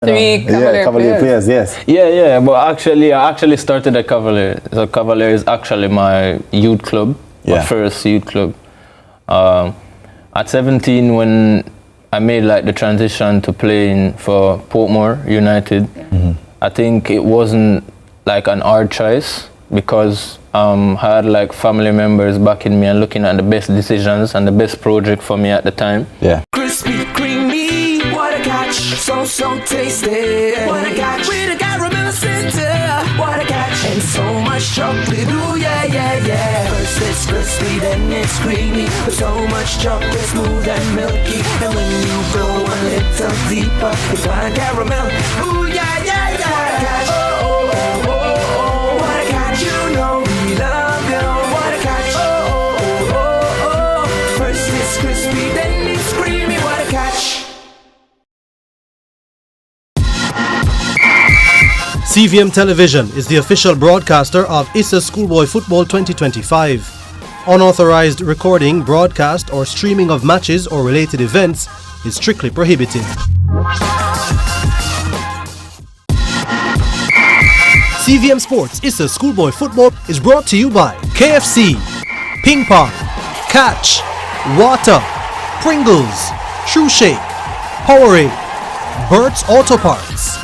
Three Cavalier players, yes. Yeah, but I actually started at Cavalier. So Cavalier is actually my youth club, my first youth club. At 17, when I made like the transition to playing for Portmore United, I think it wasn't like an hard choice because I had like family members backing me and looking at the best decisions and the best project for me at the time. Yeah. Crispy, creamy, what a catch, so tasty. What a catch, with a caramel center. What a catch, and so much chocolate. Ooh yeah. First it's crispy, then it's creamy, with so much chocolate, smooth and milky. And when you go a little deeper, it's like caramel. Ooh yeah. What a catch, oh. What a catch, you know we love you. What a catch, oh. First it's crispy, then it's creamy. What a catch. CVM Television is the official broadcaster of ISSA Schoolboy Football 2025. Unauthorized recording, broadcast or streaming of matches or related events is strictly prohibited. CVM Sports ISSA Schoolboy Football is brought to you by KFC, Ping Pong, Catch, Water, Pringles, True Shake, Powerade, Burt's Auto Parts.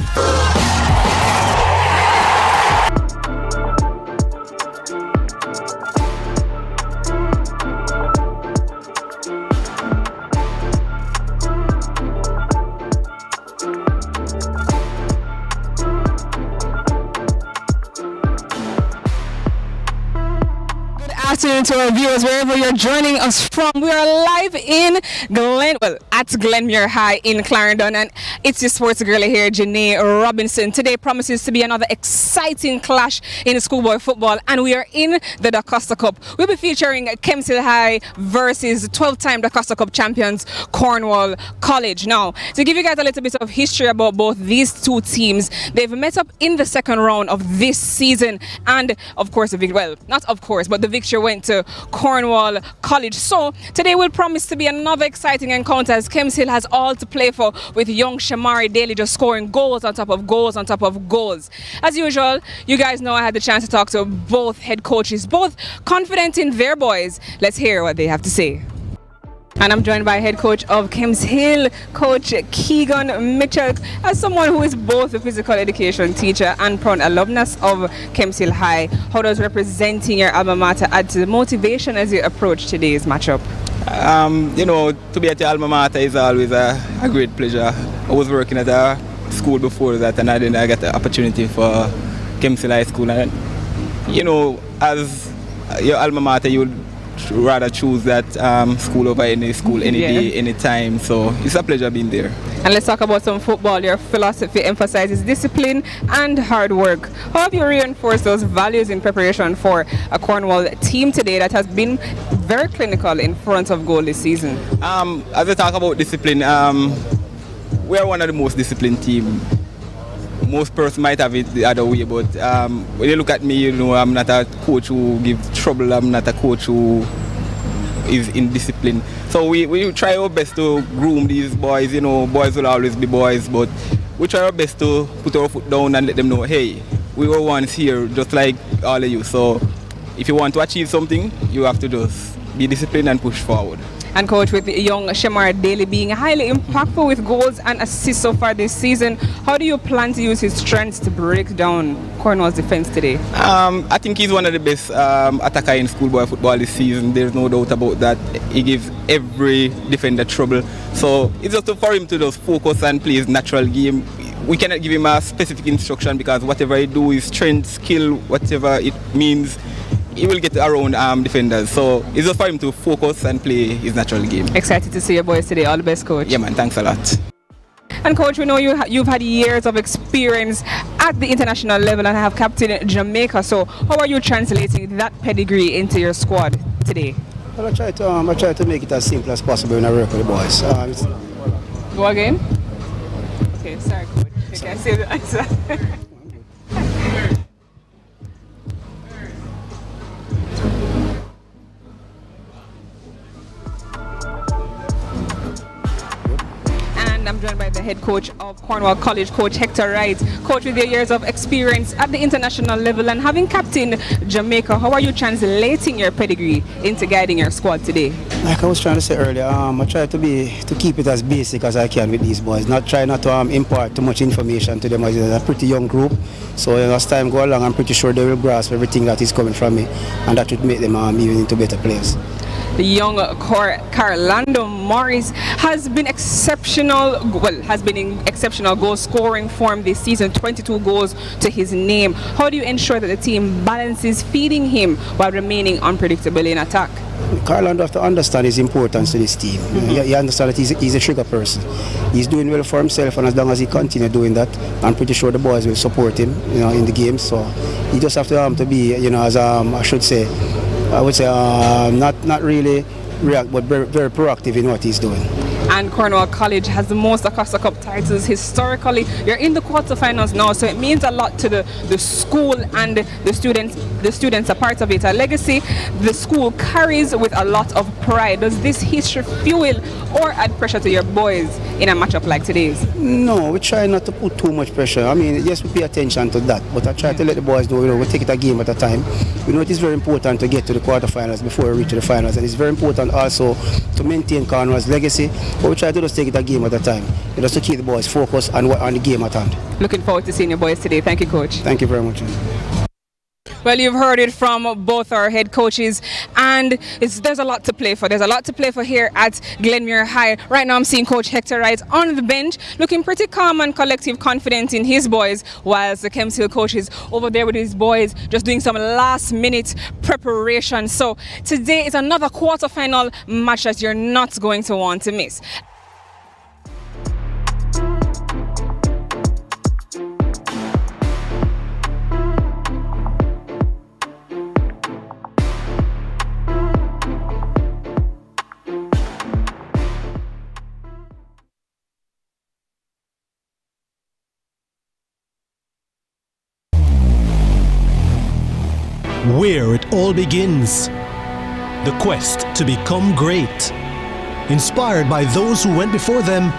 Afternoon to our viewers wherever you're joining us from. We are live in at Glenmuir High in Clarendon, and it's your sports girl here, Janae Robinson. Today promises to be another exciting clash in schoolboy football, and we are in the Da Costa Cup. We'll be featuring Kemps Hill High versus 12-time Da Costa Cup champions Cornwall College. Now, to give you guys a little bit of history about both these two teams, they've met up in the second round of this season, and of course, the victory went to Cornwall College. So today will promise to be another exciting encounter as Kemps Hill has all to play for, with young Shamari Daly just scoring goals on top of goals on top of goals. As usual, you guys know I had the chance to talk to both head coaches, both confident in their boys. Let's hear what they have to say. And I'm joined by head coach of Kemps Hill, Coach Keegan Mitchell. As someone who is both a physical education teacher and proud alumnus of Kemps Hill High, how does representing your alma mater add to the motivation as you approach today's matchup? To be at the alma mater is always a great pleasure. I was working at a school before that, and I got the opportunity for Kemps Hill High School. And, as your alma mater, you would rather choose that school over any school any day, any time. So it's a pleasure being there. And let's talk about some football. Your philosophy emphasizes discipline and hard work. How have you reinforced those values in preparation for a Cornwall team today that has been very clinical in front of goal this season? As I talk about discipline, we are one of the most disciplined teams. Most persons might have it the other way, but when you look at me, I'm not a coach who gives trouble. I'm not a coach who is indisciplined. So we try our best to groom these boys. Boys will always be boys, but we try our best to put our foot down and let them know, hey, we were once here just like all of you. So if you want to achieve something, you have to just be disciplined and push forward. And coach, with young Shamar Daly being highly impactful with goals and assists so far this season, how do you plan to use his strengths to break down Cornwall's defense today? I think he's one of the best attacker in schoolboy football this season. There's no doubt about that. He gives every defender trouble. So it's just for him to just focus and play his natural game. We cannot give him a specific instruction because whatever he do, his strength, skill, whatever it means, he will get around defenders. So it's just for him to focus and play his natural game. Excited to see your boys today. All the best, coach. Yeah, man. Thanks a lot. And coach, we know you've had years of experience at the international level and have captained Jamaica. So how are you translating that pedigree into your squad today? Well, I try to make it as simple as possible when I work with the boys. Go again? Okay, sorry, coach. Okay, I see the answer. I'm joined by the head coach of Cornwall College, Coach Hector Wright. Coach, with your years of experience at the international level and having captained Jamaica, how are you translating your pedigree into guiding your squad today? Like I was trying to say earlier, I try to keep it as basic as I can with these boys. Try not to impart too much information to them, as they're a pretty young group. So as time go along, I'm pretty sure they will grasp everything that is coming from me, and that would make them even into better players. The young Carlando Morris has been exceptional in exceptional goal scoring form this season, 22 goals to his name. How do you ensure that the team balances feeding him while remaining unpredictable in attack? Carlando have to understand his importance to this team. He understands that he's a trigger person. He's doing well for himself, and as long as he continues doing that, I'm pretty sure the boys will support him, in the game. So he just have to be, as I would say, not really react, but very, very proactive in what he's doing. And Cornwall College has the most Acosta Cup titles historically. You're in the quarterfinals now, so it means a lot to the school and the students. The students are part of it. A legacy the school carries with a lot of pride. Does this history fuel or add pressure to your boys in a matchup like today's? No, we try not to put too much pressure. I mean, yes, we pay attention to that, but I try to let the boys know, we take it a game at a time. We know it is very important to get to the quarterfinals before we reach the finals, and it's very important also to maintain Cornwall's legacy. But we try to just take it a game at a time, just to keep the boys focused on the game at hand. Looking forward to seeing your boys today. Thank you, Coach. Thank you very much. Well, you've heard it from both our head coaches, and there's a lot to play for. There's a lot to play for here at Glenmuir High. Right now I'm seeing Coach Hector Wright on the bench, looking pretty calm and collective, confident in his boys, whilst the Kemps Hill coach is over there with his boys, just doing some last-minute preparation. So today is another quarter-final match that you're not going to want to miss. Where it all begins. The quest to become great. Inspired by those who went before them,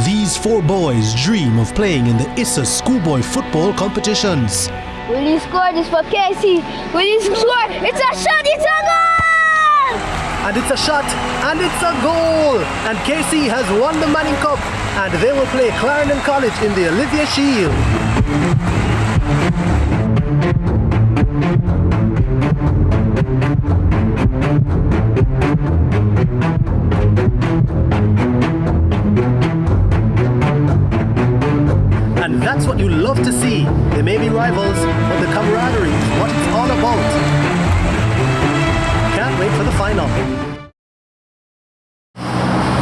these four boys dream of playing in the ISSA schoolboy football competitions. Will he score this for Casey? Will he score? It's a shot, it's a goal! And it's a shot, and it's a goal! And Casey has won the Manning Cup, and they will play Clarendon College in the Olivia Shield. And that's what you love to see. They may be rivals, but the camaraderie is what it's all about. Can't wait for the final.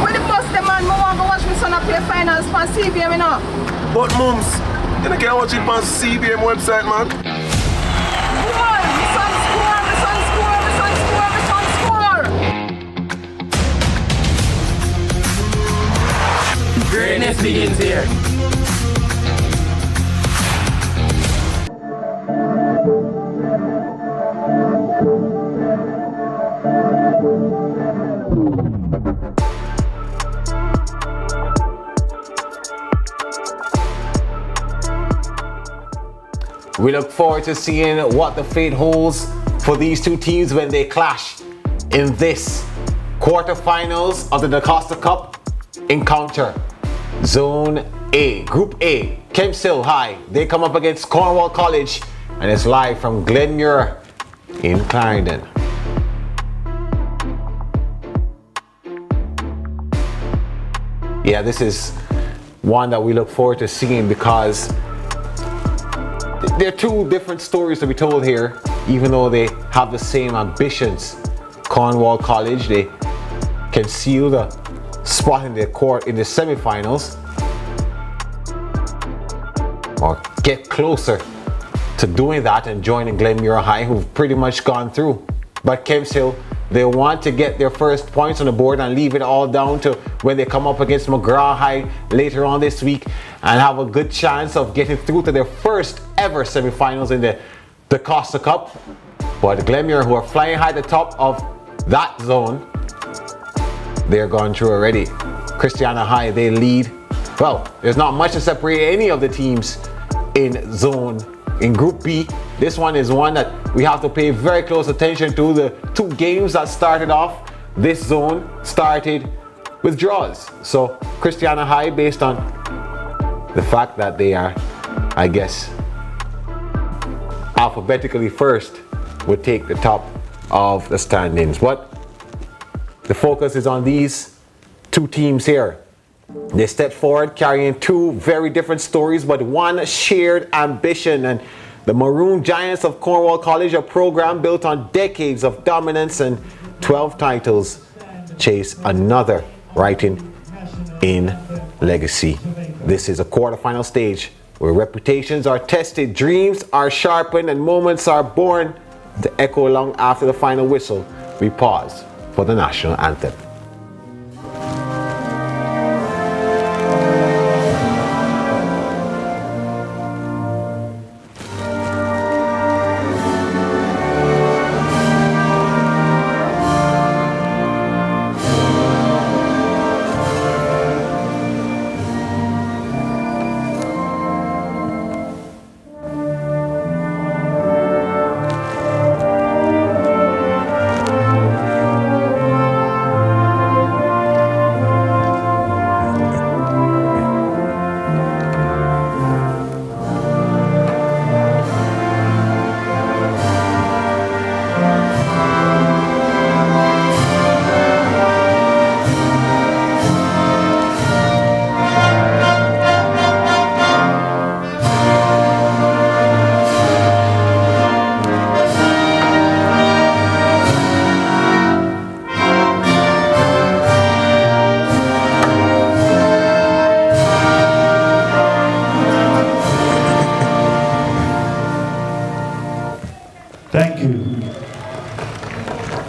When the bus them man, I want to watch my son play finals for CVM, you know. But mums, you can't watch it on CVM website, man. Score! My son score! My son score! My son score! My son score! Greatness begins here. We look forward to seeing what the fate holds for these two teams when they clash in this quarterfinals of the DaCosta Cup encounter. Zone A, Group A, Kemps Hill High. They come up against Cornwall College, and it's live from Glenmuir in Clarendon. Yeah, this is one that we look forward to seeing because there are two different stories to be told here, even though they have the same ambitions. Cornwall College, they can seal the spot in the court in the semi-finals or get closer to doing that and joining Glenmuir High, who've pretty much gone through. But Kemps Hill, they want to get their first points on the board and leave it all down to when they come up against McGraw High later on this week and have a good chance of getting through to their first ever semi-finals in the DaCosta Cup. But Glenmuir, who are flying high at the top of that zone, they're gone through already. Christiana High, they lead well, there's not much to separate any of the teams in Group B. This one is one that we have to pay very close attention to. The two games that started off this zone started with draws. So Christiana High, based on the fact that they are, I guess, alphabetically first, would take the top of the standings. But the focus is on these two teams here. They stepped forward carrying two very different stories, but one shared ambition. And the Maroon Giants of Cornwall College, a program built on decades of dominance and 12 titles, chase another writing in legacy. This is a quarterfinal stage where reputations are tested, dreams are sharpened, and moments are born. To echo long after the final whistle, we pause for the national anthem.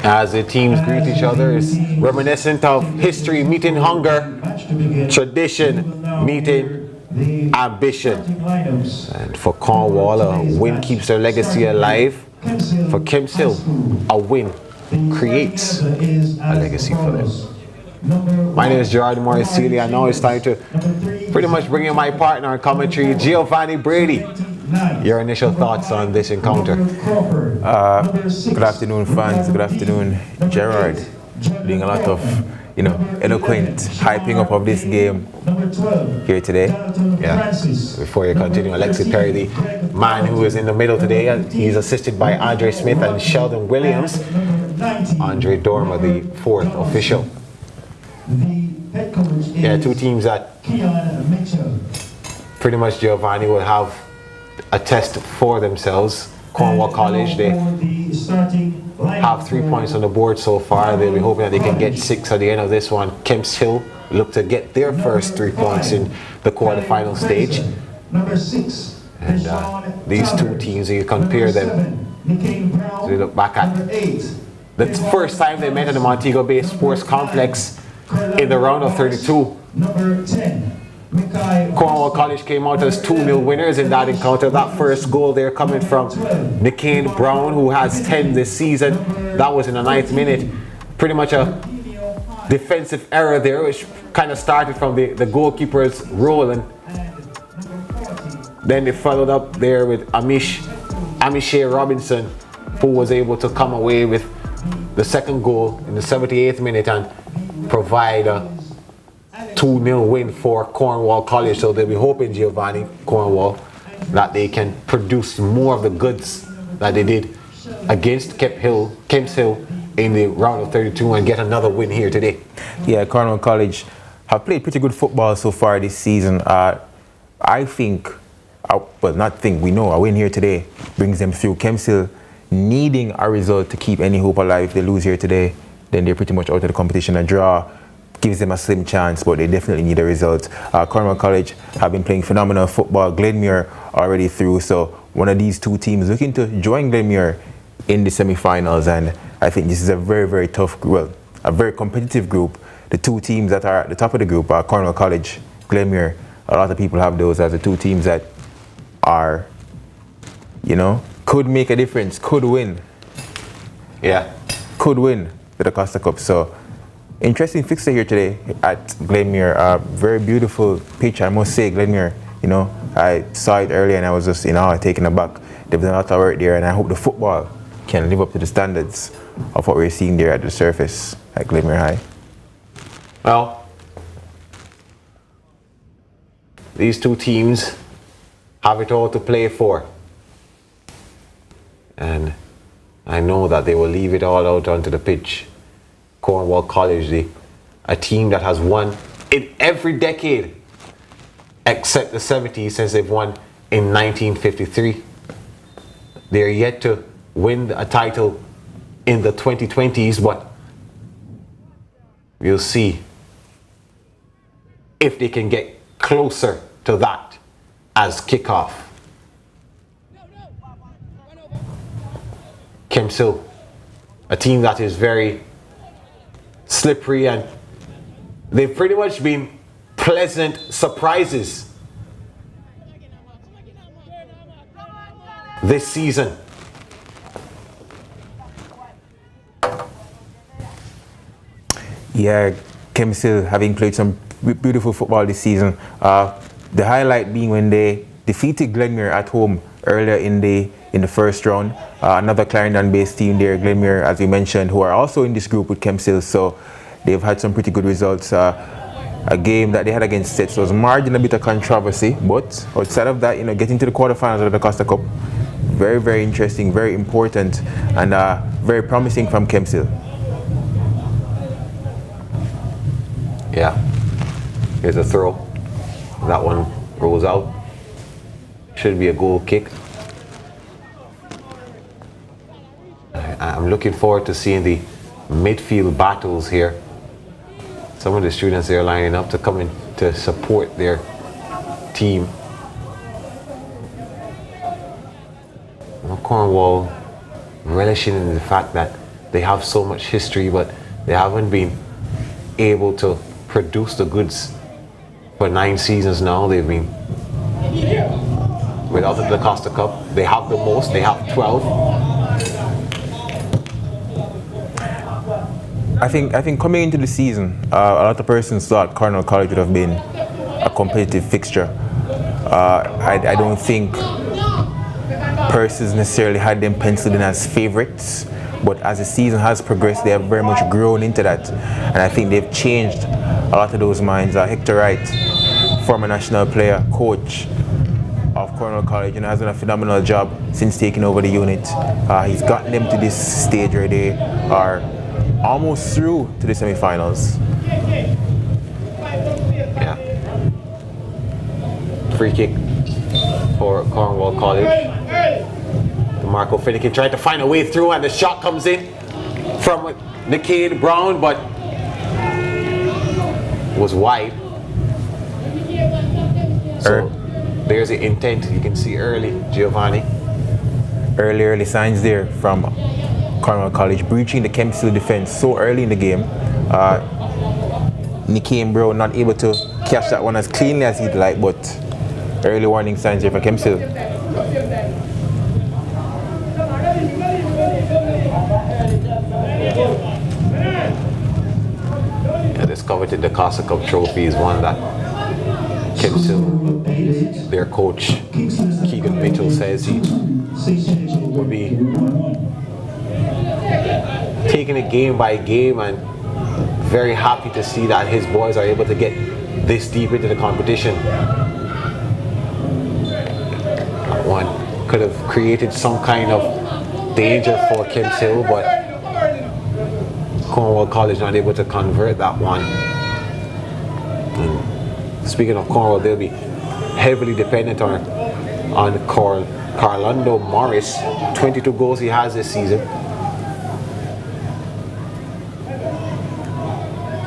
As the teams greet each other, it's reminiscent of history meeting hunger, tradition meeting ambition. And for Cornwall, a win keeps their legacy alive. For Kemps Hill, a win creates a legacy for them. My name is Gerard Morrisili, and now it's time to pretty much bring in my partner in commentary, Giovanni Brady. Your initial thoughts on this encounter? Good afternoon, fans. Good afternoon, Gerard. Doing a lot of, eloquent hyping up of this game here today. Yeah. Before you continue, Alexi Perry, the man who is in the middle today, he's assisted by Andre Smith and Sheldon Williams. Andre Dormer, the fourth official. Yeah, two teams that pretty much Giovanni will have a test for themselves. Cornwall College, they have 3 points on the board so far. They'll be hoping that they can get 6 at the end of this one. Kemps Hill look to get their first 3 points in the quarterfinal stage. And these two teams, you compare them, so you look back at the first time they met at the Montego Bay Sports Complex in the round of 32. Cornwall College came out as 2-0 winners in that encounter. That first goal there coming from Nickane Brown, who has 10 this season. That was in the 9th minute. Pretty much a defensive error there, which kind of started from the goalkeeper's role. And then they followed up there with Amishe Robinson, who was able to come away with the second goal in the 78th minute and provide a 2-0 win for Cornwall College. So they'll be hoping, Giovanni, Cornwall, that they can produce more of the goods that they did against Kemps Hill in the round of 32 and get another win here today. Yeah, Cornwall College have played pretty good football so far this season. I think, we know a win here today brings them through. Kemps Hill needing a result to keep any hope alive. If they lose here today, then they're pretty much out of the competition. A draw gives them a slim chance, but they definitely need a result. Cornwall College have been playing phenomenal football. Glenmuir already through, so one of these two teams looking to join Glenmuir in the semi-finals. And I think this is a very, very tough, a very competitive group. The two teams that are at the top of the group are Cornwall College, Glenmuir. A lot of people have those as the two teams that are, could make a difference, could win. Yeah. Could win the Costa Cup. So Interesting fixture here today at Glenmuir. Very beautiful pitch, I must say, Glenmuir. You know, I saw it earlier and I was just, taken aback. They've done a lot of work there, and I hope the football can live up to the standards of what we're seeing there at the surface at Glenmuir High. Well, these two teams have it all to play for. And I know that they will leave it all out onto the pitch. Cornwall College, a team that has won in every decade except the 70s since they've won in 1953. They're yet to win a title in the 2020s, but we'll see if they can get closer to that as kickoff. Kemps Hill, a team that is very slippery, and they've pretty much been pleasant surprises this season. Yeah, Kemps Hill having played some beautiful football this season. The highlight being when they defeated Glenmuir at home earlier in the first round. Another Clarendon-based team there, Glenmuir, as we mentioned, who are also in this group with Kemps Hill. So they've had some pretty good results. A game that they had against Sets was marred in a bit of controversy, but outside of that, getting to the quarterfinals of the Costa Cup, very, very interesting, very important, and very promising from Kemps Hill. Yeah, here's a throw. That one rolls out. Should be a goal kick. I'm looking forward to seeing the midfield battles here. Some of the students are lining up to come in to support their team. Cornwall relishing in the fact that they have so much history, but they haven't been able to produce the goods for 9 seasons now. They've been without the Costa Cup. They have the most, they have 12. I think coming into the season, a lot of persons thought Cornwall College would have been a competitive fixture. I don't think persons necessarily had them penciled in as favourites, but as the season has progressed, they have very much grown into that, and I think they've changed a lot of those minds. Hector Wright, former national player, coach of Cornwall College, has done a phenomenal job since taking over the unit. He's gotten them to this stage where they are almost through to the semi-finals. Yeah. Free kick for Cornwall College. Marco Finnegan tried to find a way through, and the shot comes in from Nickade Brown, but was wide. So there's the intent. You can see early, Giovanni. Early signs there from Cornwall College, breaching the Kemps Hill defense so early in the game. Nickade Brown not able to catch that one as cleanly as he'd like, but early warning signs here for Kemps Hill. Yeah, this coveted the Costa Cup trophy is one that Kemps Hill, their coach Keegan Mitchell, says he would be taking it game by game, and very happy to see that his boys are able to get this deep into the competition. That one could have created some kind of danger for Kemps Hill, but Cornwall College not able to convert that one. And speaking of Cornwall, they'll be heavily dependent on Carlando Morris. 22 goals he has this season.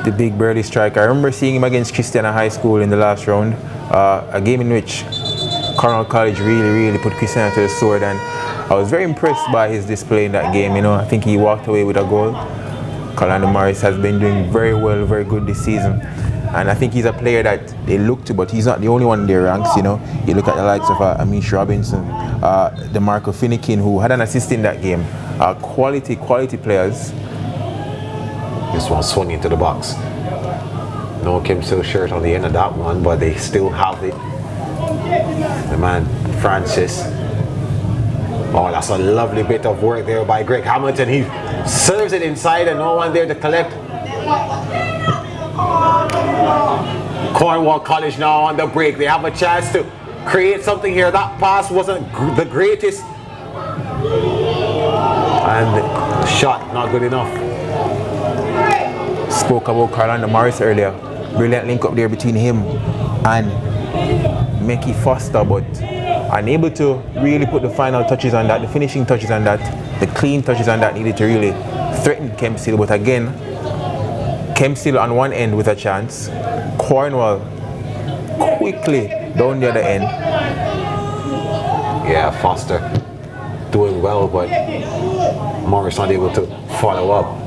The big burly striker. I remember seeing him against Christiana High School in the last round. A game in which Cornwall College really put Christiana to the sword, and I was very impressed by his display in that game. I think he walked away with a goal. Carlando Morris has been doing very well, very good this season. And I think he's a player that they look to, but he's not the only one in their ranks, You look at the likes of Amish Robinson, DeMarco Finnegan, who had an assist in that game. Quality players. This one swung into the box. No Kemps Hill shirt on the end of that one, but they still have it. The man, Francis. Oh, that's a lovely bit of work there by Greg Hamilton. He serves it inside and no one there to collect. Cornwall College now on the break. They have a chance to create something here. That pass wasn't the greatest. And the shot not good enough. Spoke about Carlando Morris earlier. Brilliant link up there between him and Mickey Foster, but unable to really put the final touches on that, the finishing touches on that, the clean touches on that needed to really threaten Kemps Hill. But again, Kemps Hill on one end with a chance. Cornwall quickly down the other end. Yeah, Foster doing well, but Morris not able to follow up.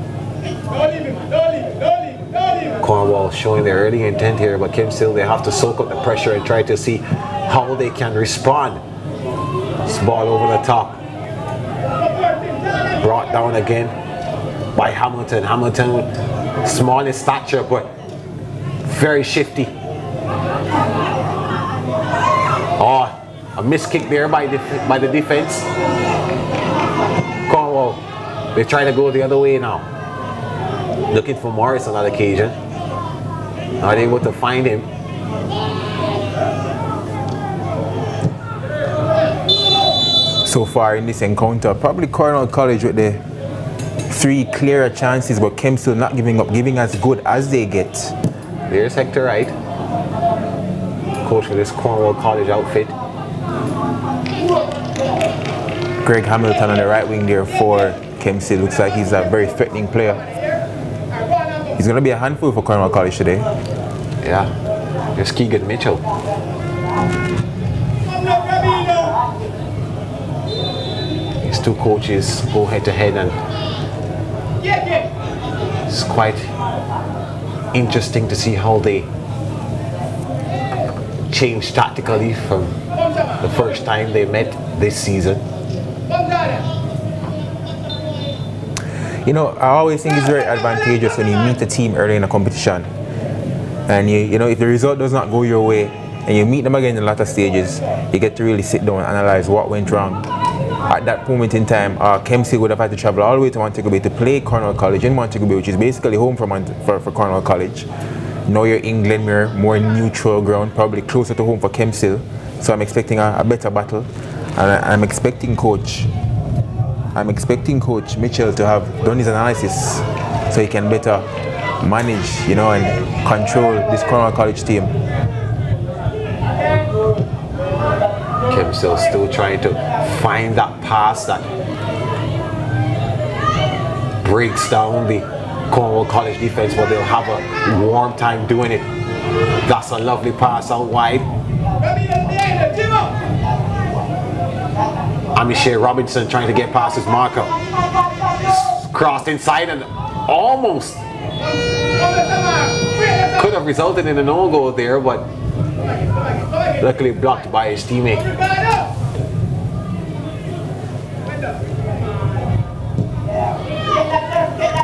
Cornwall showing their early intent here, but Kemps Hill, they have to soak up the pressure and try to see how they can respond. This ball over the top. Brought down again by Hamilton. Hamilton, small in stature, but very shifty. Oh, a missed kick there by the defense. Cornwall, they try to go the other way now. Looking for Morris on that occasion. Not able to find him. So far in this encounter, probably Cornwall College with the 3 clearer chances, but Kemps Hill not giving up, giving as good as they get. There's Hector Wright, coach for this Cornwall College outfit. Greg Hamilton on the right wing there for Kemps Hill. Looks like he's a very threatening player. He's going to be a handful for Cornwall College today. Yeah, there's Keegan Mitchell. These two coaches go head to head, and it's quite interesting to see how they change tactically from the first time they met this season. You know, I always think it's very advantageous when you meet a team early in a competition, and you know, if the result does not go your way and you meet them again in the latter stages, you get to really sit down and analyze what went wrong. At that moment in time, Kemps Hill would have had to travel all the way to Montego Bay to play Cornwall College in Montego Bay, which is basically home for Cornwall College. Now you're in Glenmuir, more neutral ground, probably closer to home for Kemps Hill. So I'm expecting a better battle, and I'm expecting Coach Mitchell to have done his analysis so he can better manage, you know, and control this Cornwall College team. Kemps Hill still trying to find that pass that breaks down the Cornwall College defense, but they'll have a warm time doing it. That's a lovely pass out wide. Amiche Robinson trying to get past his marker. Crossed inside and almost could have resulted in a no-goal there, but luckily blocked by his teammate.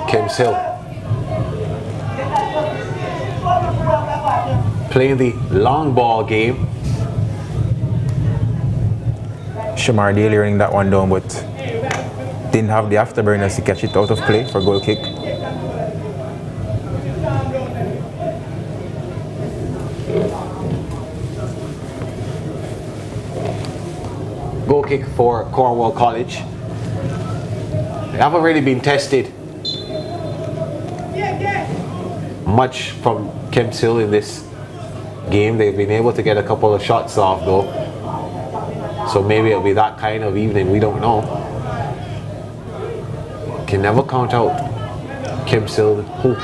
Kemps Hill playing the long ball game. Shamar Daly running that one down, but didn't have the afterburners to catch it out of play for goal kick. Goal kick for Cornwall College. They haven't really been tested much from Kemps Hill in this game. They've been able to get a couple of shots off though. So maybe it'll be that kind of evening, we don't know. Can never count out Kemps Hill, who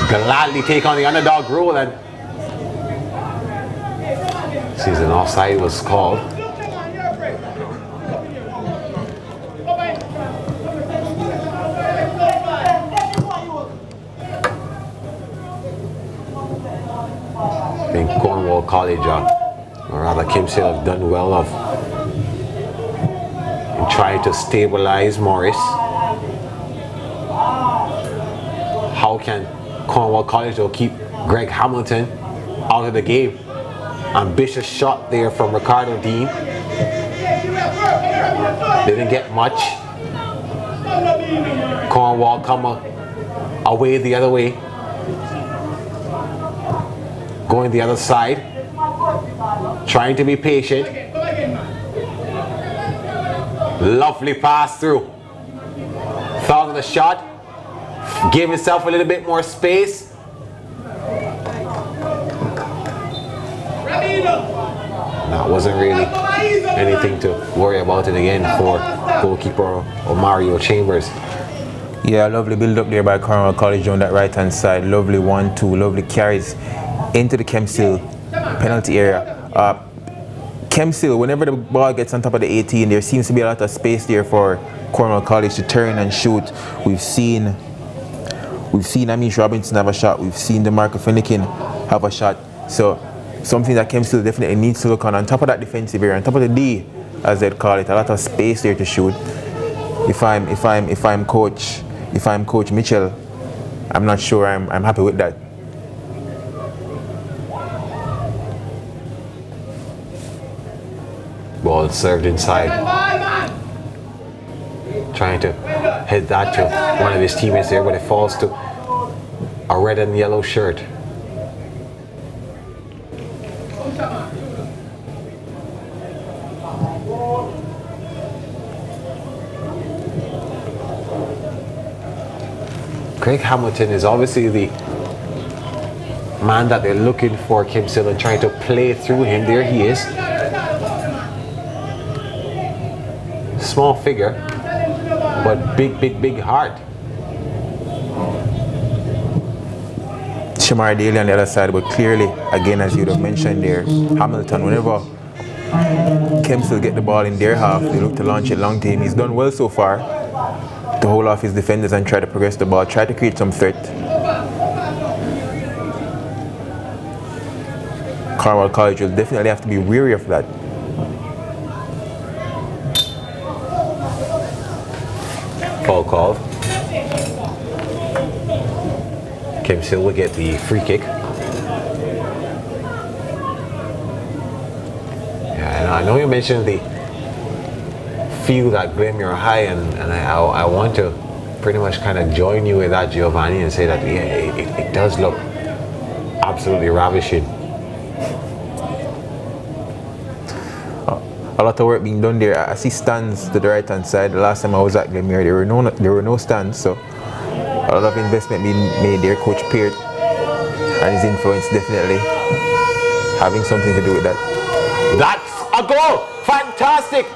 gladly take on the underdog role, and season offside was called. I think Cornwall College, or rather Kemps Hill, have done well of in trying to stabilize Morris. can Cornwall College will keep Greg Hamilton out of the game. Ambitious shot there from Ricardo Dean. Didn't get much. Cornwall come away the other way. Going the other side. Trying to be patient. Lovely pass through. Thought of the shot. Gave himself a little bit more space. That wasn't really anything to worry about it again for goalkeeper Mario Chambers. Yeah, lovely build up there by Cornwall College on that right hand side. Lovely 1-2, lovely carries into the Kemps Hill penalty area. Kemps Hill, whenever the ball gets on top of the 18, there seems to be a lot of space there for Cornwall College to turn and shoot. We've seen Amish Robinson have a shot. We've seen DeMarco Finnegan have a shot. So something that Kemps Hill definitely needs to look on top of that defensive area, on top of the D, as they'd call it, a lot of space there to shoot. If I'm Coach Mitchell, I'm not sure I'm happy with that. Ball served inside. Trying to head that to one of his teammates there, but it falls to a red and yellow shirt. Greg Hamilton is obviously the man that they're looking for, Kemps Hill, and trying to play through him. There he is. Small figure, but big heart. Shamar Daly on the other side, but clearly, again, as you'd have mentioned there, Hamilton, whenever Kemps Hill get the ball in their half, they look to launch it long to him. He's done well so far to hold off his defenders and try to progress the ball, try to create some threat. Cornwall College will definitely have to be wary of that. Foul called. Kemps Hill will get the free kick. Yeah, and I know you mentioned the field at Glenmuir High, and I want to pretty much kind of join you with that, Giovanni, and say that it does look absolutely ravishing. A lot of work being done there. I see stands to the right hand side. The last time I was at Glenmuir, there were no stands, so a lot of investment being made there. Coach Peart and his influence definitely having something to do with that. That's a goal! Fantastic!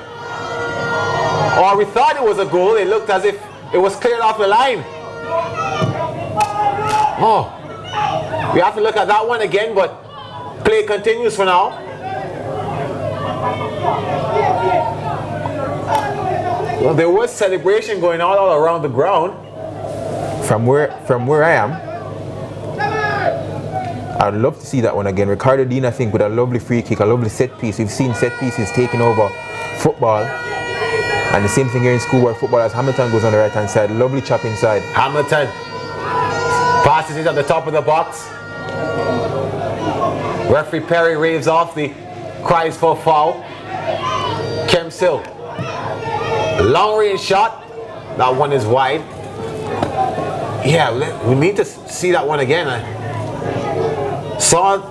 Or we thought it was a goal. It looked as if it was cleared off the line. Oh, we have to look at that one again, but play continues for now. Well, there was celebration going on all around the ground. From where I am, I'd love to see that one again. Ricardo Dean, I think, with a lovely free kick, a lovely set piece. We've seen set pieces taking over football. And the same thing here in schoolboy football as Hamilton goes on the right hand side. Lovely chop inside. Hamilton passes it at the top of the box. Referee Perry raves off the cries for foul. Kemps Hill. Long range shot. That one is wide. Yeah, we need to see that one again. I saw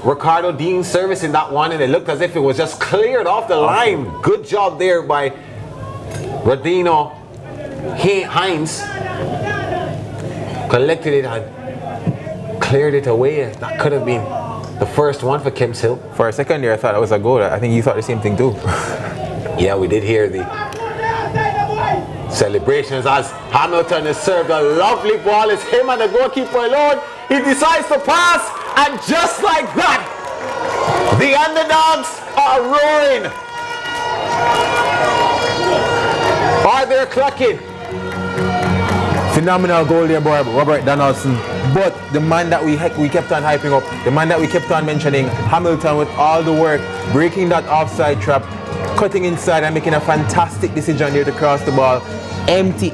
Ricardo Dean's service in that one, and it looked as if it was just cleared off the line. Good job there by Rodino Hines. Collected it and cleared it away. That could have been the first one for Kemps Hill. For a second there, I thought it was a goal. I think you thought the same thing too. Yeah, we did hear the celebrations as Hamilton has served a lovely ball. It's him and the goalkeeper alone. He decides to pass, and just like that, the underdogs are roaring. Are they clucking? Phenomenal goal there by Robert Donaldson. But the man that we kept on hyping up, the man that we kept on mentioning, Hamilton, with all the work, breaking that offside trap, cutting inside and making a fantastic decision here to cross the ball. Empty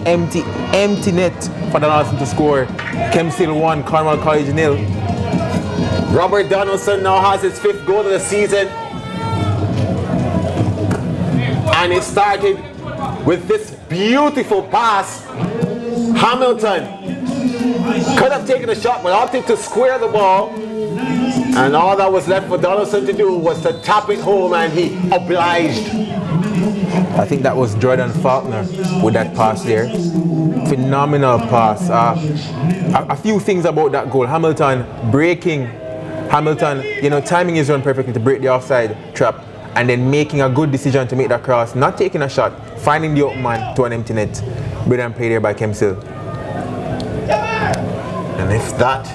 net for Donaldson to score. Kemps Hill 1, Cornwall College 0. Robert Donaldson now has his 5th goal of the season. And it started with this beautiful pass. Hamilton could have taken a shot, but opted to square the ball. And all that was left for Donaldson to do was to tap it home, and he obliged. I think that was Jordan Faulkner with that pass there. Phenomenal pass. A few things about that goal. Hamilton breaking. Hamilton, timing his run perfectly to break the offside trap, and then making a good decision to make that cross, not taking a shot, finding the open man to an empty net. Brilliant play there by Kemps Hill. And if that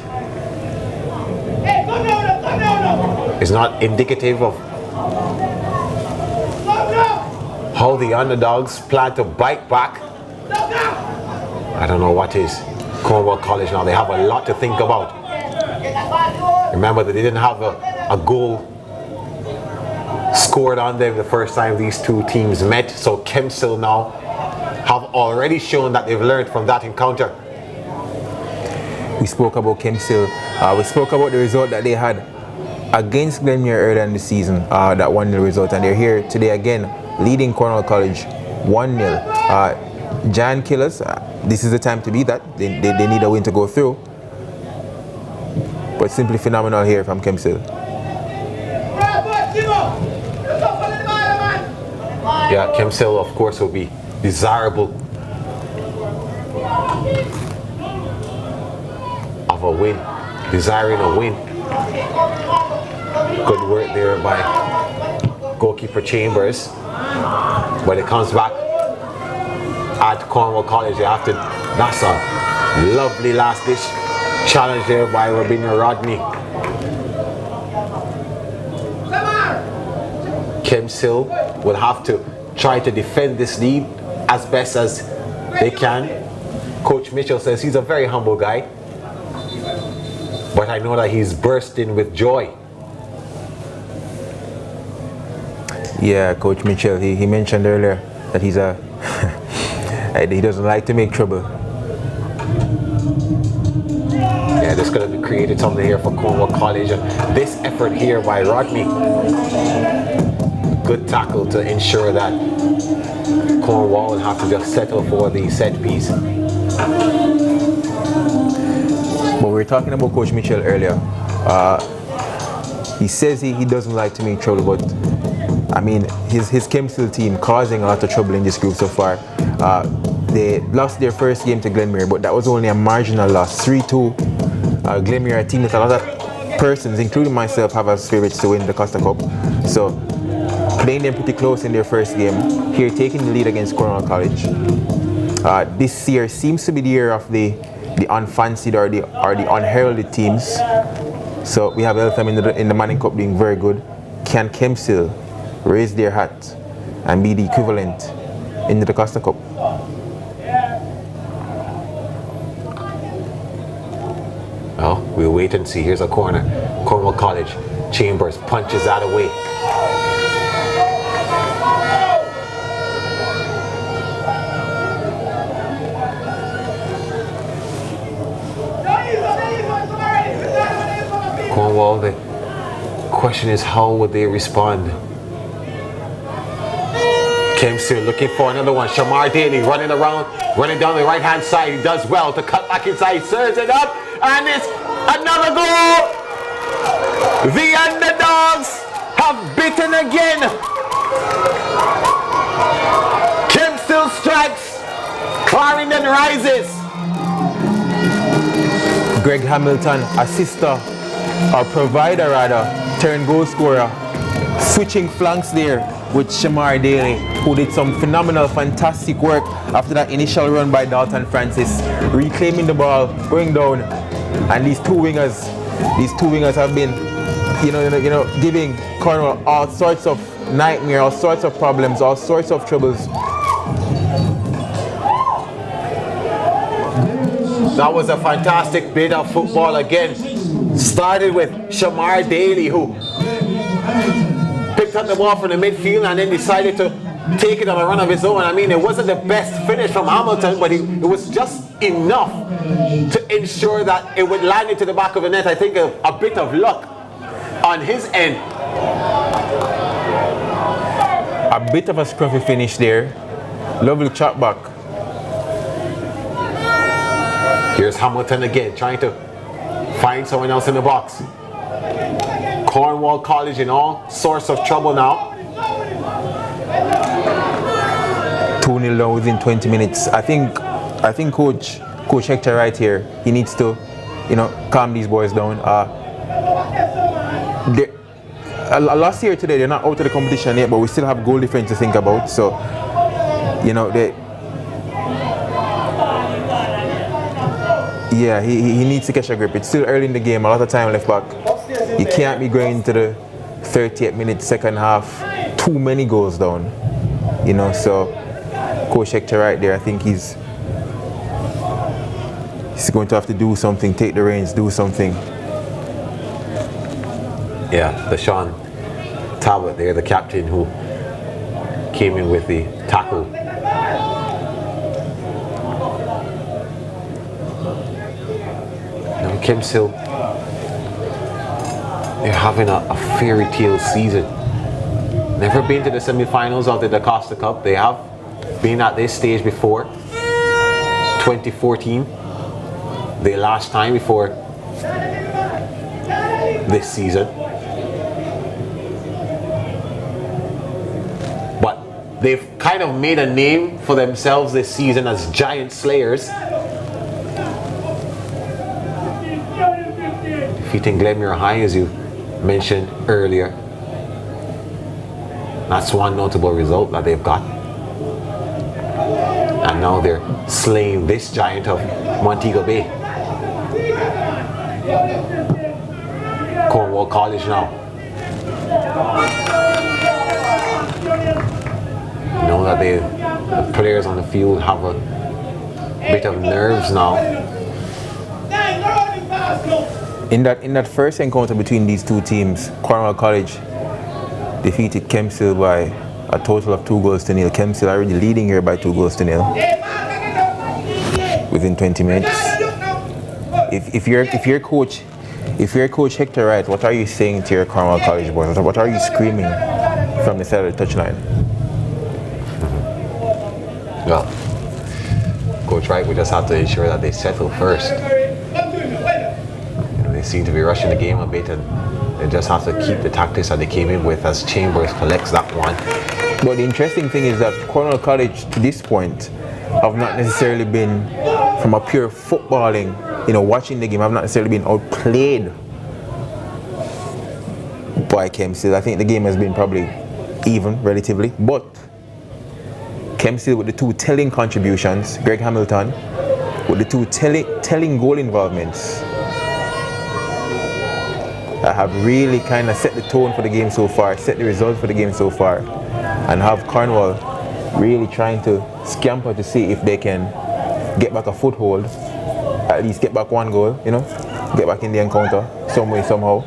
is not indicative of how the underdogs plan to bite back, I don't know what is. Cornwall College now, they have a lot to think about. Remember that they didn't have a goal scored on them the first time these two teams met, so Kemps Hill now have already shown that they've learned from that encounter. We spoke about Kemps Hill. We spoke about the result that they had against Glenmuir earlier in the season, that 1-0 result, and they're here today again, leading Cornwall College 1-0. Giant Killers, this is the time to beat that. They need a win to go through. But simply phenomenal here from Kemps Hill. Yeah, Kemps Hill, of course, will be desirable of a win, desiring a win. Good work there by goalkeeper Chambers. When it comes back at Cornwall College, that's a lovely last ditch challenge there by Robinho Rodney. Kemps Hill will have to try to defend this lead as best as they can. Coach Mitchell says he's a very humble guy, but I know that he's bursting with joy. Yeah, Coach Mitchell, he mentioned earlier that he doesn't like to make trouble. Yeah, this could have created something here for Cornwall College, and this effort here by Rodney, good tackle to ensure that Cornwall will have to just settle for the set piece. But we were talking about Coach Mitchell earlier. He says he doesn't like to make trouble, but I mean, his Kemps Hill team causing a lot of trouble in this group so far. They lost their first game to Glenmuir, but that was only a marginal loss, 3-2. Glenmuir, a team that a lot of persons, including myself, have as favorites to win the Costa Cup. So playing them pretty close in their first game, here taking the lead against Cornwall College. This year seems to be the year of the unfancied or the unheralded teams. So we have Eltham in the Manning Cup doing very good. Can Kemps Hill raise their hat and be the equivalent in the Costa Cup? Well, we'll wait and see. Here's a corner. Cornwall College. Chambers punches that away. Cornwall, the question is, how would they respond? Kemps Hill looking for another one. Shamar Daly running down the right hand side. He does well to cut back inside, serves it up, and it's another goal. The underdogs have bitten again. Kemps Hill strikes, Clarendon rises. Greg Hamilton, assister, or provider rather, turned goal scorer, switching flanks there with Shamar Daly, who did some phenomenal, fantastic work after that initial run by Dalton Francis, reclaiming the ball, going down, and these two wingers have been, giving Cornwall all sorts of nightmare, all sorts of problems, all sorts of troubles. That was a fantastic bit of football again. Started with Shamar Daly, who picked picked up the ball from the midfield and then decided to take it on a run of his own. I mean, it wasn't the best finish from Hamilton, but it was just enough to ensure that it would land into the back of the net. I think a bit of luck on his end. A bit of a scruffy finish there. Lovely chop back. Here's Hamilton again, trying to find someone else in the box. Cornwall College in all sorts of trouble now. 2-0 down within 20 minutes. I think Coach Hector right here, he needs to, calm these boys down. Last year today, they're not out of the competition yet, but we still have goal difference to think about. So, he needs to catch a grip. It's still early in the game, a lot of time left back. You can't be going to the 38th minute, second half, too many goals down. So Coach Hector right there, I think he's going to have to do something, take the reins, do something. Yeah, the Sean Talbot there, the captain who came in with the tackle. Now Kemps Hill, they're having a fairy tale season. Never been to the semi-finals of the Da Costa Cup. They have been at this stage before. 2014, the last time before this season. But they've kind of made a name for themselves this season as giant slayers. Defeating Glenmuir High, as you mentioned earlier. That's one notable result that they've got. And now they're slaying this giant of Montego Bay. Cornwall College now. You know that the players on the field have a bit of nerves now. In that first encounter between these two teams, Cornwall College defeated Kemps Hill by a total of 2-0. Kemps Hill already leading here by 2-0 within 20 minutes. If you're Coach Hector Wright, what are you saying to your Cornwall College boys? What are you screaming from the side of the touchline? Well, Coach Wright, we just have to ensure that they settle first. They seem to be rushing the game a bit, and they just have to keep the tactics that they came in with as Chambers collects that one. But the interesting thing is that Cornwall College to this point have not necessarily been, from a pure footballing, watching the game, have not necessarily been outplayed by Kemps Hill. I think the game has been probably even relatively, but Kemps Hill with the two telling contributions, Greg Hamilton with the two telling goal involvements, that have really kind of set the tone for the game so far, set the result for the game so far, and have Cornwall really trying to scamper to see if they can get back a foothold, at least get back one goal, get back in the encounter some way, somehow.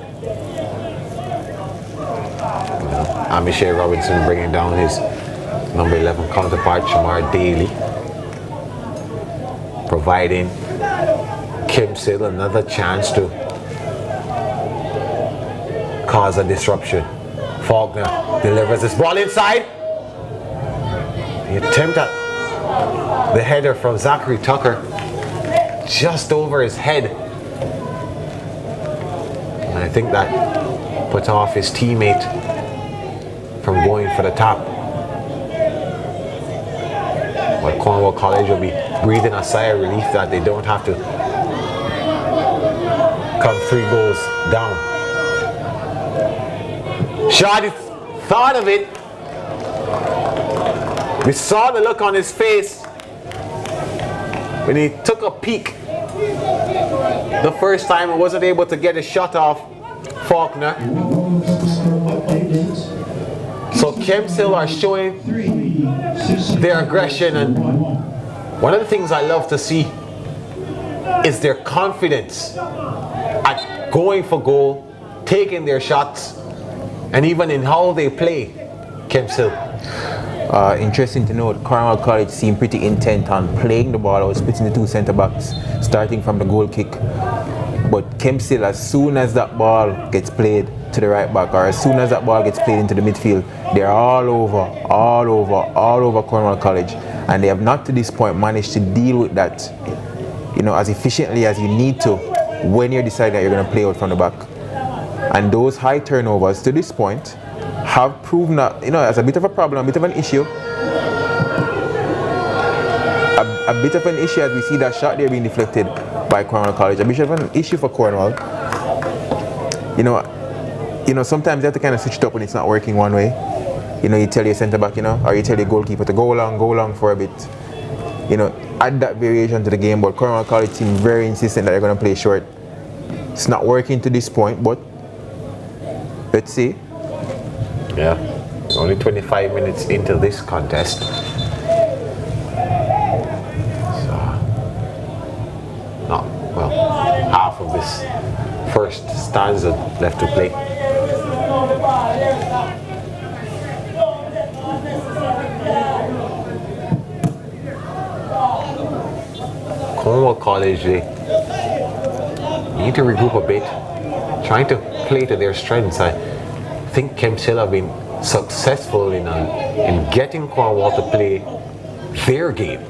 Amiche Robinson bringing down his number 11 counterpart, Shamar Daly, providing Kemps Hill another chance to cause a disruption. Faulkner delivers this ball inside. The attempt at the header from Zachary Tucker, just over his head. And I think that puts off his teammate from going for the top. But Cornwall College will be breathing a sigh of relief that they don't have to come 3 goals down. Shadi thought of it. We saw the look on his face when he took a peek the first time and wasn't able to get a shot off Faulkner. So Kemps Hill are showing their aggression, and one of the things I love to see is their confidence at going for goal, taking their shots, and even in how they play, Kemps Hill. Interesting to note, Cornwall College seemed pretty intent on playing the ball out, splitting the two centre backs, starting from the goal kick. But Kemps Hill, as soon as that ball gets played to the right back, or as soon as that ball gets played into the midfield, they're all over Cornwall College, and they have not to this point managed to deal with that, as efficiently as you need to when you're deciding that you're going to play out from the back. And those high turnovers to this point have proven that, as a bit of a problem, a bit of an issue. A bit of an issue as we see that shot there being deflected by Cornwall College. A bit of an issue for Cornwall. Sometimes you have to kind of switch it up when it's not working one way. You tell your centre back, or you tell your goalkeeper to go long for a bit. Add that variation to the game. But Cornwall College seem very insistent that they're going to play short. It's not working to this point, but let's see. Yeah, only 25 minutes into this contest. So, half of this first stanza left to play. Cornwall College, they need to regroup a bit, trying to play to their strengths. I think Kemps Hill have been successful in getting Cornwall to play their game.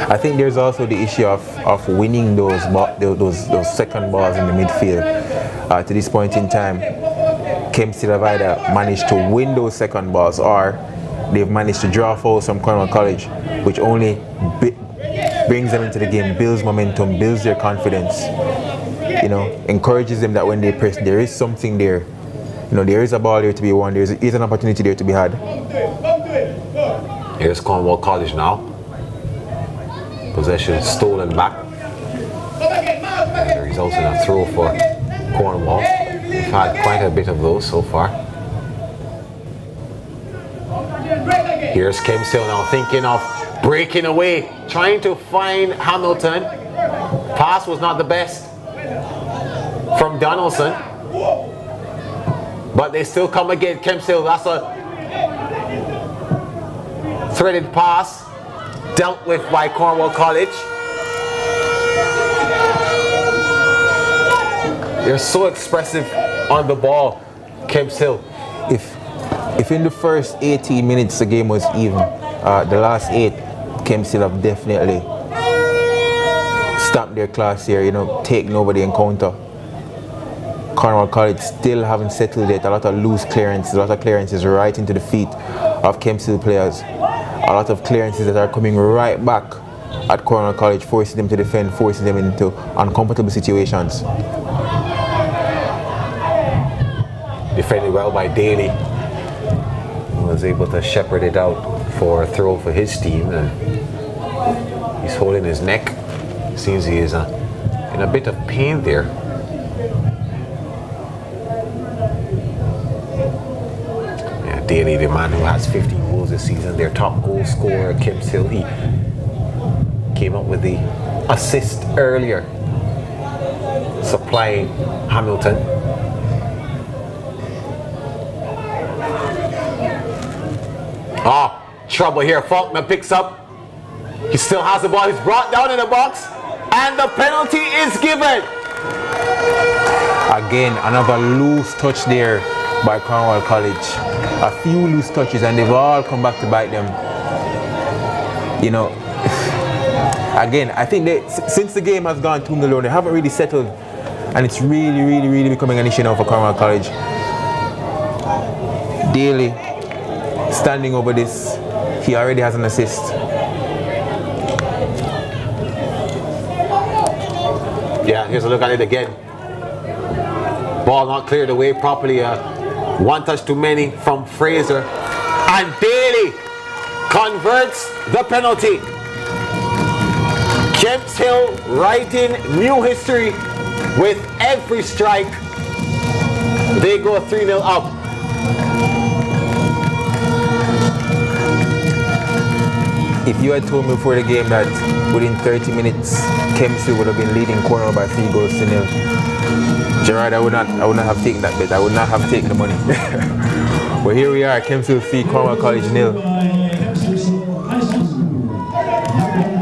I think there's also the issue of winning those second balls in the midfield. To this point in time, Kemps Hill have either managed to win those second balls, or they've managed to draw fouls from Cornwall College, which only brings them into the game, builds momentum, builds their confidence. Encourages them that when they press, there is something there. There is a ball there to be won. There is an opportunity there to be had. Here's Cornwall College now. Possession stolen back. And the result in a throw for Cornwall. We've had quite a bit of those so far. Here's Kemps Hill now thinking of breaking away, trying to find Hamilton. Pass was not the best from Donaldson, but they still come again. Kemps Hill, that's a threaded pass dealt with by Cornwall College. They're so expressive on the ball, Kemps Hill. If in the first 18 minutes the game was even, the last 8, Kemps Hill have definitely stamped their class here, taking over the encounter. Cornwall College still haven't settled yet. A lot of loose clearances, a lot of clearances right into the feet of Kemps Hill players. A lot of clearances that are coming right back at Cornwall College, forcing them to defend, forcing them into uncomfortable situations. Defended well by Daly. He was able to shepherd it out for a throw for his team, and he's holding his neck. Seems he is in a bit of pain there. Daly, the man who has 15 goals this season, their top goal scorer, Kemps Hill, he came up with the assist earlier, supplying Hamilton. Trouble here. Faulkner picks up. He still has the ball. He's brought down in the box, and the penalty is given. Again, another loose touch there by Cornwall College. A few loose touches, and they've all come back to bite them. Again, I think since the game has gone 2-0, they haven't really settled, and it's really becoming an issue now for Cornwall College. Daly standing over this, he already has an assist. Yeah, here's a look at it again. Ball not cleared away properly. One touch too many from Fraser. And Daly converts the penalty. Kemps Hill writing new history with every strike. They go 3-0 up. If you had told me before the game that within 30 minutes Kemps Hill would have been leading Cornwall by 3 goals to 0. Gerard, I would not have taken that bet. I would not have taken the money. But here we are, Kemps Hill 3, Cornwall College 0.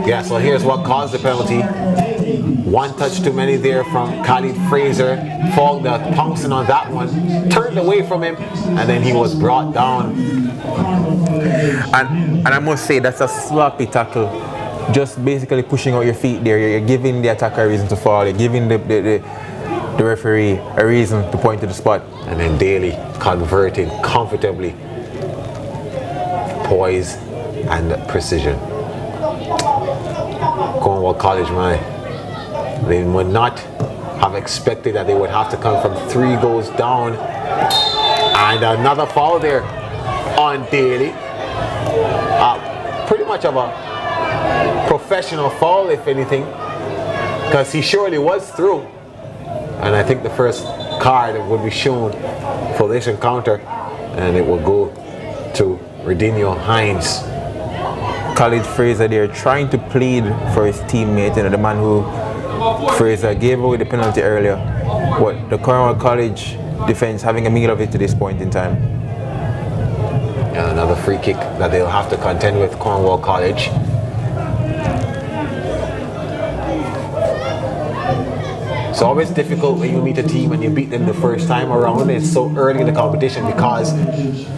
Yeah, so here's what caused the penalty. 1 touch too many there from Khalid Fraser. Fogged pouncing on that one. Turned away from him, and then he was brought down. And I must say, that's a sloppy tackle. Just basically pushing out your feet there. You're giving the attacker a reason to fall. You're giving the referee a reason to point to the spot. And then Daly converting comfortably. Poise and precision. Cornwall College, man, they would not have expected that they would have to come from 3 goals down. And another foul there on Daly. Pretty much of a professional foul, if anything, because he surely was through. And I think the first card would be shown for this encounter, and it will go to Redinho Hines. Khalid Fraser there trying to plead for his teammate, the man who Fraser gave away the penalty earlier. But the Cornwall College defense having a meal of it to this point in time. And another free kick that they'll have to contend with, Cornwall College. It's always difficult when you meet a team and you beat them the first time around. It's so early in the competition because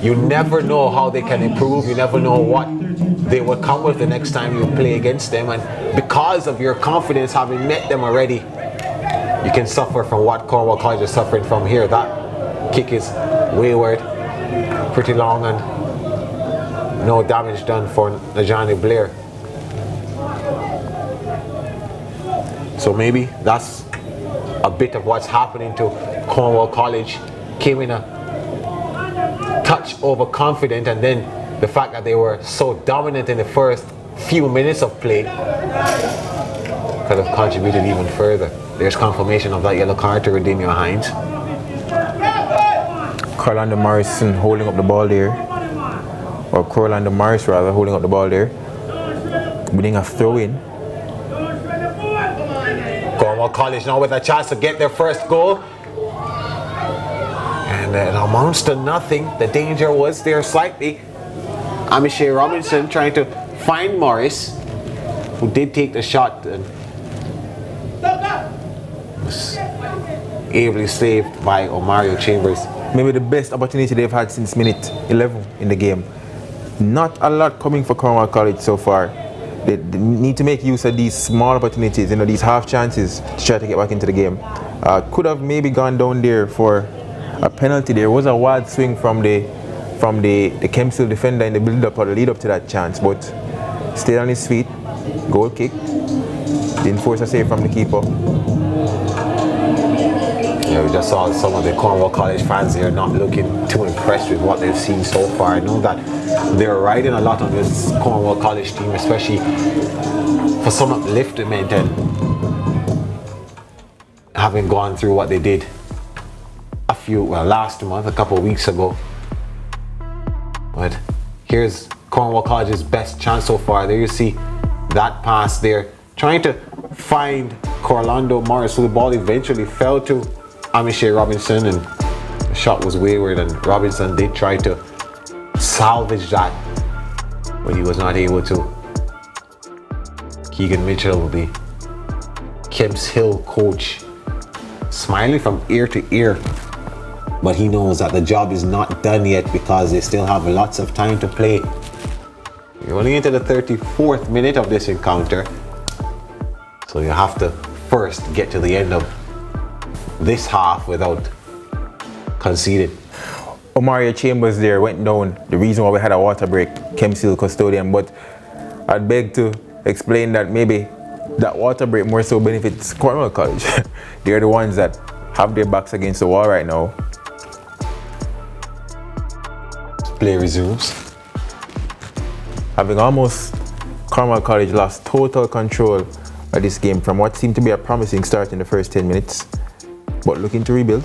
you never know how they can improve. You never know what they will come with the next time you play against them. And because of your confidence having met them already, you can suffer from what Cornwall College is suffering from here. That kick is wayward, pretty long, and no damage done for Najani Blair. So maybe that's a bit of what's happening to Cornwall College. Came in a touch overconfident, and then the fact that they were so dominant in the first few minutes of play could have contributed even further. There's confirmation of that yellow card to Redinho Hines. Corlando Morrison holding up the ball there, or Corlando Morris rather holding up the ball there, winning a throw in. Cornwall College now with a chance to get their first goal, and it amounts to nothing. The danger was there slightly. Amishay Robinson trying to find Morris, who did take the shot and was ably saved by Omario Chambers. Maybe the best opportunity they've had since minute 11 in the game. Not a lot coming for Cornwall College so far. They need to make use of these small opportunities, these half chances to try to get back into the game. Could have maybe gone down there for a penalty. There was a wild swing from the Kemps Hill defender in the build-up or the lead-up to that chance, but stayed on his feet, goal kick, didn't force a save from the keeper. Yeah, we just saw some of the Cornwall College fans here not looking too impressed with what they've seen so far. I know that they're riding a lot on this Cornwall College team, especially for some upliftment and having gone through what they did last month, a couple of weeks ago. But here's Cornwall College's best chance so far. There you see that pass there, trying to find Corlando Morris, so the ball eventually fell to Amishay Robinson, and the shot was wayward, and Robinson did try to salvage that, but he was not able to. Keegan Mitchell, the Kemps Hill coach, smiling from ear to ear, but he knows that the job is not done yet because they still have lots of time to play. You're only into the 34th minute of this encounter, so you have to first get to the end of this half without conceding. Omario Chambers there went down. The reason why we had a water break, Kemps Hill custodian, but I'd beg to explain that maybe that water break more so benefits Cornwall College. They're the ones that have their backs against the wall right now. Play resumes. Having almost Cornwall College lost total control of this game from what seemed to be a promising start in the first 10 minutes, but looking to rebuild.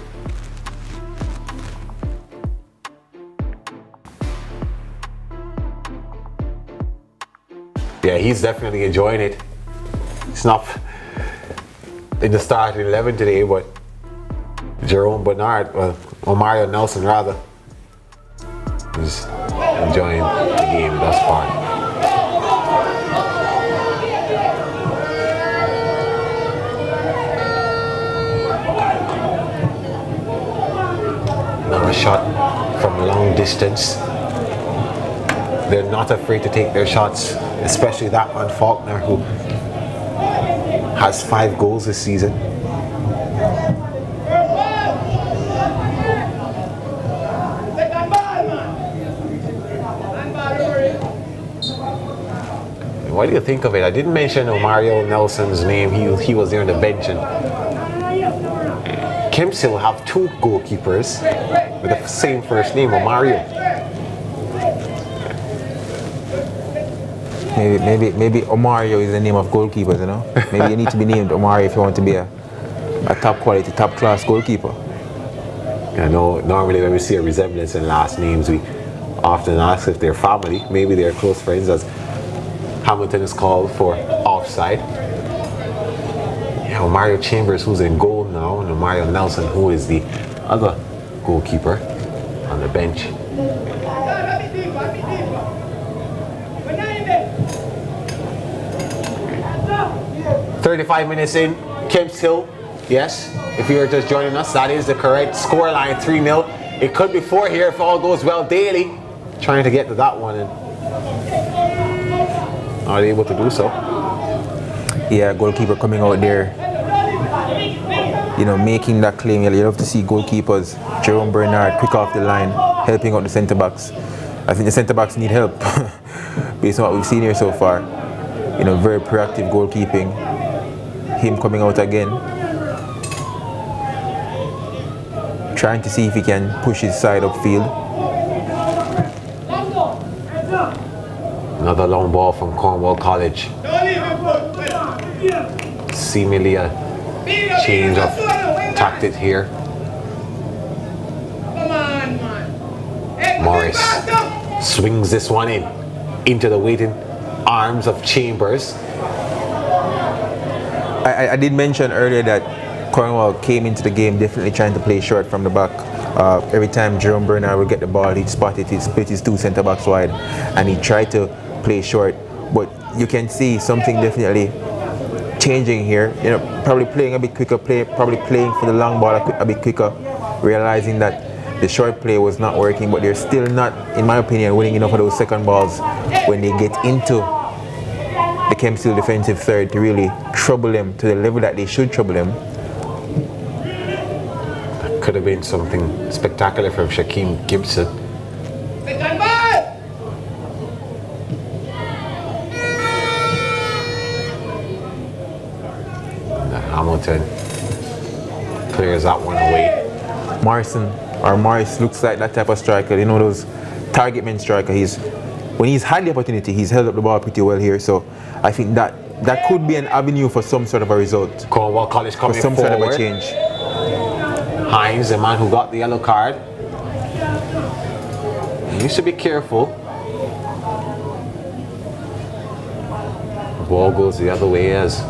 Yeah, he's definitely enjoying it. It's not in the starting 11 today, but Jerome Bernard, well, Omario Nelson rather, is enjoying the game thus far. Now a shot from long distance. They're not afraid to take their shots, especially that man Faulkner, who has 5 goals this season. What do you think of it? I didn't mention Omario Nelson's name. He was there on the bench. And Kemps Hill have 2 goalkeepers with the same first name, Omario. Maybe Omario is the name of goalkeepers, you know? Maybe you need to be named Omario if you want to be a top quality, top class goalkeeper. I know normally when we see a resemblance in last names, we often ask if they're family, maybe they're close friends, as Hamilton is called for offside. Yeah, Mario Chambers, who's in goal now, and Mario Nelson, who is the other goalkeeper on the bench. 35 minutes in, Kemps Hill, yes, if you are just joining us, that is the correct scoreline, 3-0. It could be 4 here if all goes well. Daly trying to get to that one and not able to do so. Yeah, goalkeeper coming out there, you know, making that claim. You love to see goalkeepers, Jerome Bernard, quick off the line, helping out the centre backs. I think the centre backs need help based on what we've seen here so far. You know, very proactive goalkeeping. Him coming out again, trying to see if he can push his side upfield. Another long ball from Cornwall College. Seemingly a change of tactics here. Morris swings this one into the waiting arms of Chambers. I did mention earlier that Cornwall came into the game definitely trying to play short from the back. Every time Jerome Bernard would get the ball, he'd spot it, he'd split his 2 centre backs wide, and he tried to play short. But you can see something definitely changing here. You know, probably playing a bit quicker, probably playing for the long ball a bit quicker, realizing that the short play was not working, but they're still not, in my opinion, winning enough of those second balls when they get into the Kemps Hill defensive third to really trouble them to the level that they should trouble them. Could have been something spectacular from Shaquem Gibson. Hamilton clears that one away. Morris looks like that type of striker. You know, those target man striker. When he's had the opportunity, he's held up the ball pretty well here. So I think that could be an avenue for some sort of a result. Cornwall College coming for some forward. sort of a change. Hines, the man who got the yellow card. He needs to be careful. The ball goes the other way as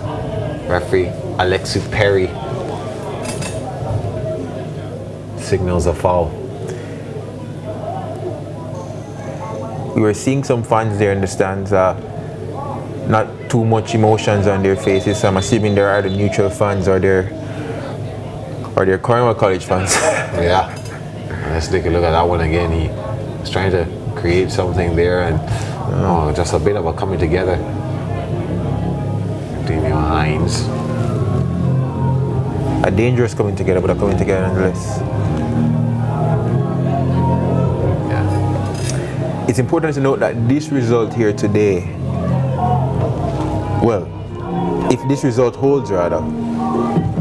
referee Alexi Perry signals a foul. We were seeing some fans there in the stands, not too much emotions on their faces. So I'm assuming they're either neutral fans or they're Cornwall College fans. Yeah. Let's take a look at that one again. He was trying to create something there, and just a bit of a coming together. Daniel Hines. A dangerous coming together, but a coming together nonetheless. Yeah. It's important to note that this result here today, well, if this result holds rather,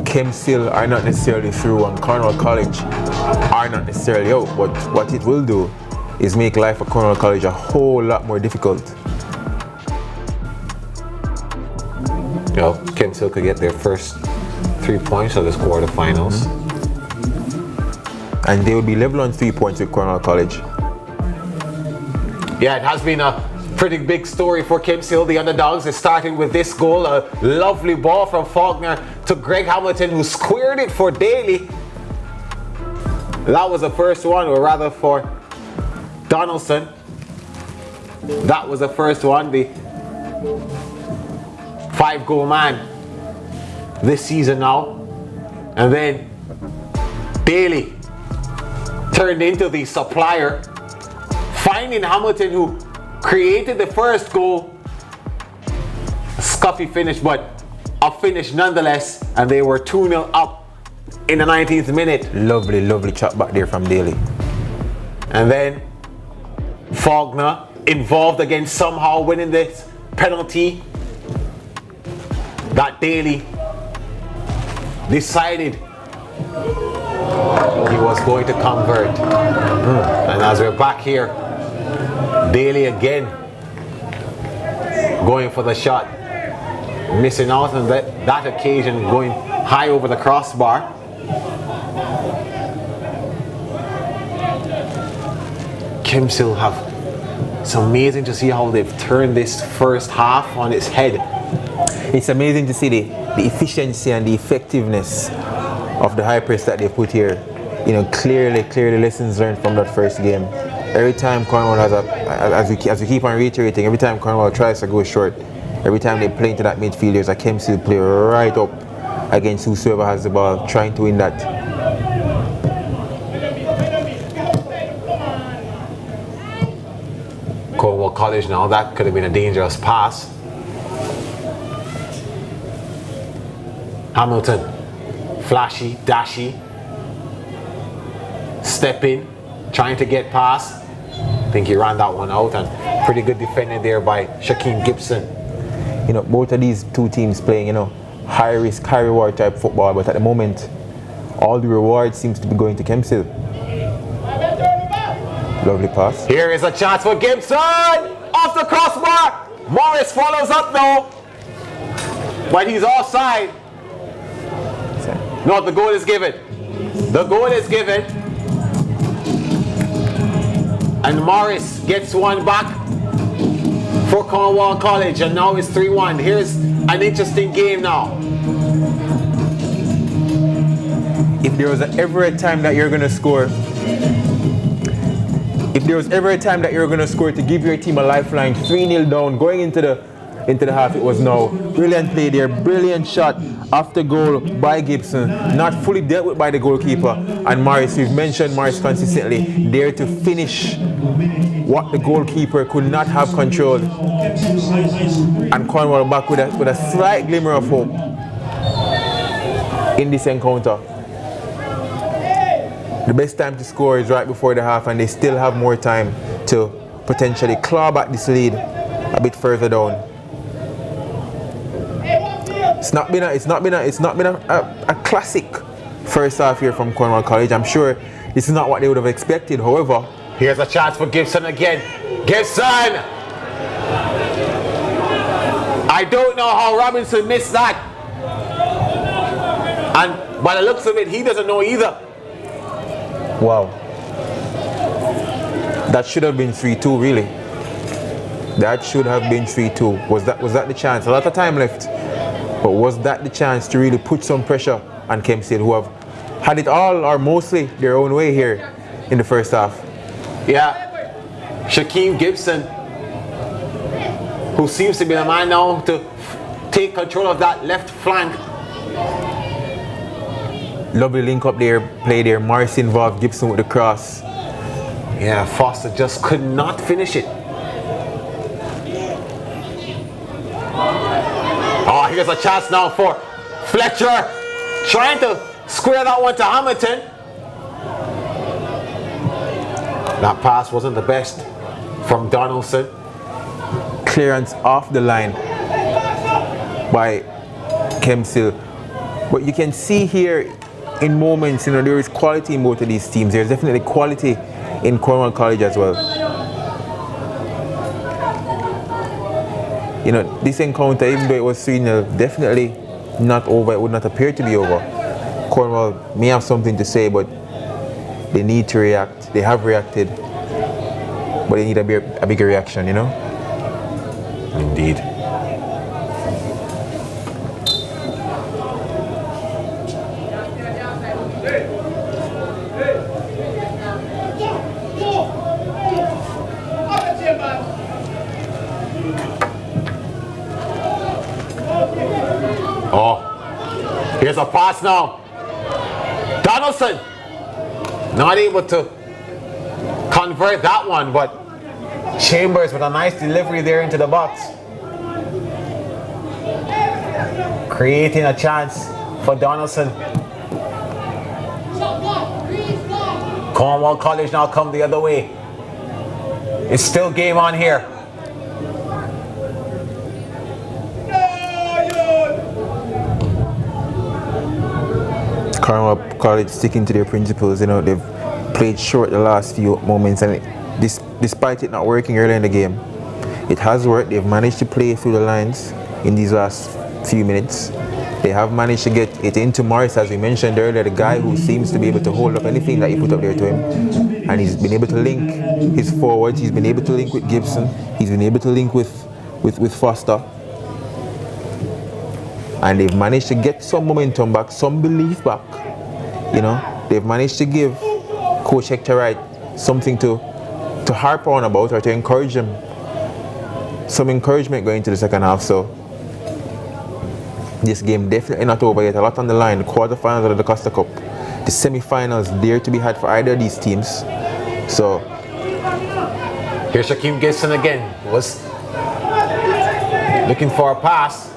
Kemps Hill are not necessarily through and Cornwall College are not necessarily out, but what it will do is make life at Cornwall College a whole lot more difficult. Well, Kemps Hill could get their first 3 points of this quarterfinals. And they will be level on 3 points with Cornwall College. Yeah, it has been a Pretty big story for Kemps Hill, the underdogs. It started with this goal, a lovely ball from Faulkner to Greg Hamilton, who squared it for Daly. That was the first one, or rather for Donaldson. That was the first one, the 5-goal man this season now. And then Daly turned into the supplier, finding Hamilton, who created the first goal. A scuffy finish, but a finish nonetheless, and they were 2-0 up in the 19th minute. Lovely, lovely chop back there from Daly. And then Faulkner involved again, somehow winning this penalty that Daly decided he was going to convert. And as we're back here, Daly again going for the shot, missing out on that occasion, going high over the crossbar. Kemps Hill have, it's amazing to see how they've turned this first half on its head. It's amazing to see the efficiency and the effectiveness of the high press that they put here. You know, clearly lessons learned from that first game. Every time Cornwall has as we keep on reiterating, every time Cornwall tries to go short, every time they play into that midfield, there's a Kemps Hill player right up against whosoever has the ball, trying to win that. Cornwall College now, that could have been a dangerous pass. Hamilton, flashy, dashy, step in, trying to get past. I think he ran that one out, and pretty good defending there by Shaquem Gibson. You know, both of these two teams playing, you know, high risk, high reward type football, but at the moment, all the reward seems to be going to Kemps Hill. Lovely pass. Here is a chance for Gibson! Off the crossbar! Morris follows up though, but he's offside. No, the goal is given. The goal is given. And Morris gets one back for Cornwall College, and now it's 3-1. Here's an interesting game now. If there was ever a time that you're going to score, to give your team a lifeline, 3-0 down, going into the half, it was now. Brilliant play there, brilliant shot after goal by Gibson, not fully dealt with by the goalkeeper. And Morris, we've mentioned Morris consistently, there to finish what the goalkeeper could not have controlled. And Cornwall back with a slight glimmer of hope in this encounter. The best time to score is right before the half, and they still have more time to potentially claw back this lead a bit further down. It's not been a classic first half here from Cornwall College. I'm sure this is not what they would have expected. However, here's a chance for Gibson again. Gibson! I don't know how Robinson missed that. And by the looks of it, he doesn't know either. Wow. That should have been 3-2, really. That should have been 3-2. Was that the chance? A lot of time left. But was that the chance to really put some pressure on Kemps Hill, who have had it all or mostly their own way here in the first half? Yeah. Shaquem Gibson, who seems to be the man now to take control of that left flank. Lovely link up there, play there. Morris involved, Gibson with the cross. Yeah, Foster just could not finish it. Oh, here's a chance now for Fletcher, trying to square that one to Hamilton. That pass wasn't the best from Donaldson. Clearance off the line by Kemps Hill. But you can see here in moments, you know, there is quality in both of these teams. There's definitely quality in Cornwall College as well. You know, this encounter, even though it was 3-0, definitely not over. It would not appear to be over. Cornwall may have something to say, but they need to react. They have reacted, but they need a bigger reaction, you know? Indeed. Oh, here's a pass now. Donaldson not able to convert that one, but Chambers with a nice delivery there into the box, creating a chance for Donaldson. Cornwall College now come the other way. It's still game on here. Cornwall College sticking to their principles. You know, they've played short the last few moments, and despite it not working early in the game, it has worked. They've managed to play through the lines in these last few minutes. They have managed to get it into Morris, as we mentioned earlier, the guy who seems to be able to hold up anything that you put up there to him. And he's been able to link his forwards, he's been able to link with Gibson, he's been able to link with Foster. And they've managed to get some momentum back, some belief back. You know, they've managed to give Coach Hector Wright something to harp on about, or to encourage him. Some encouragement going into the second half. So this game definitely not over yet. A lot on the line. The quarterfinals of the Costa Cup, the semi-finals there to be had for either of these teams. So here's Shaquem Gibson again. Was looking for a pass.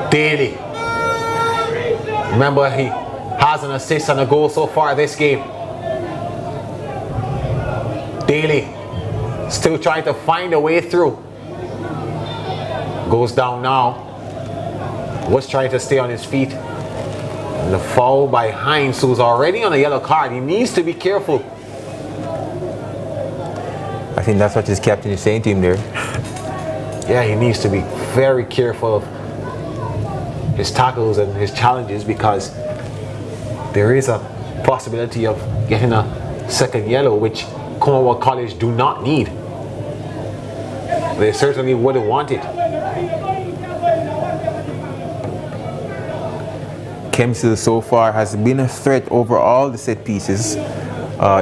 Daly. Remember, he has an assist and a goal so far this game. Daly still trying to find a way through. Goes down now. Was trying to stay on his feet. And the foul by Hines, who's already on a yellow card. He needs to be careful. I think that's what his captain is saying to him there. Yeah, he needs to be very careful of his tackles and his challenges, because there is a possibility of getting a second yellow, which Cornwall College do not need. They certainly wouldn't want it. Kemps Hill so far has been a threat over all the set pieces.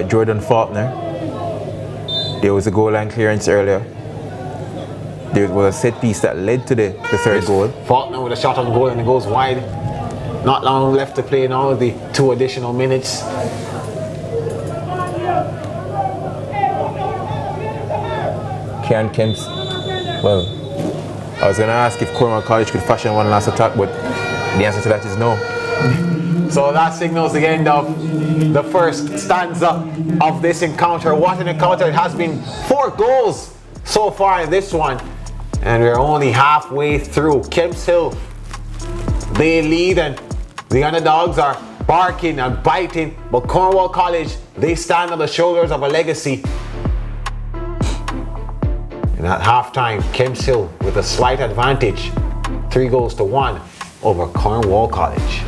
Jordan Faulkner. There was a goal line clearance earlier. There was a set piece that led to the third goal. Faulkner with a shot on goal and it goes wide. Not long left to play now, the 2 additional minutes. Can Kemps? Well, I was going to ask if Cornwall College could fashion one last attack, but the answer to that is no. So that signals the end of the first stanza of this encounter. What an encounter. It has been 4 goals so far in this one. And we're only halfway through. Kemps Hill, they lead and the underdogs are barking and biting. But Cornwall College, they stand on the shoulders of a legacy. And at halftime, Kemps Hill with a slight advantage. 3-1 over Cornwall College.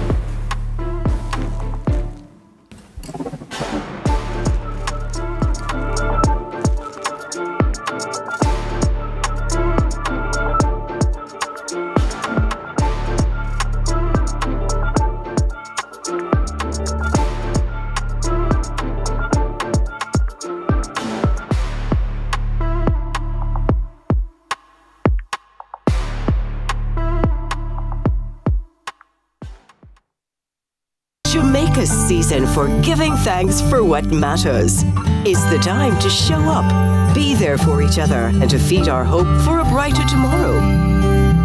Jamaica's season for giving thanks for what matters. It's the time to show up, be there for each other, and to feed our hope for a brighter tomorrow.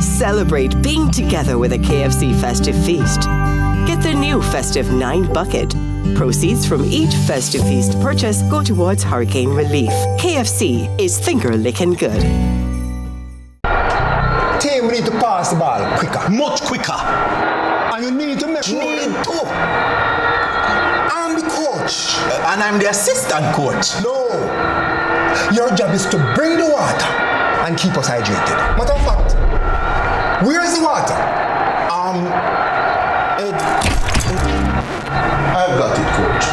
Celebrate being together with a KFC festive feast. Get the new festive 9 bucket. Proceeds from each festive feast purchase go towards hurricane relief. KFC is finger-licking good. Team, we need to pass the ball quicker, much quicker. And you need to make sure. I'm the coach. And I'm the assistant coach. No. Your job is to bring the water and keep us hydrated. Matter of fact, where's the water? I've got it, coach.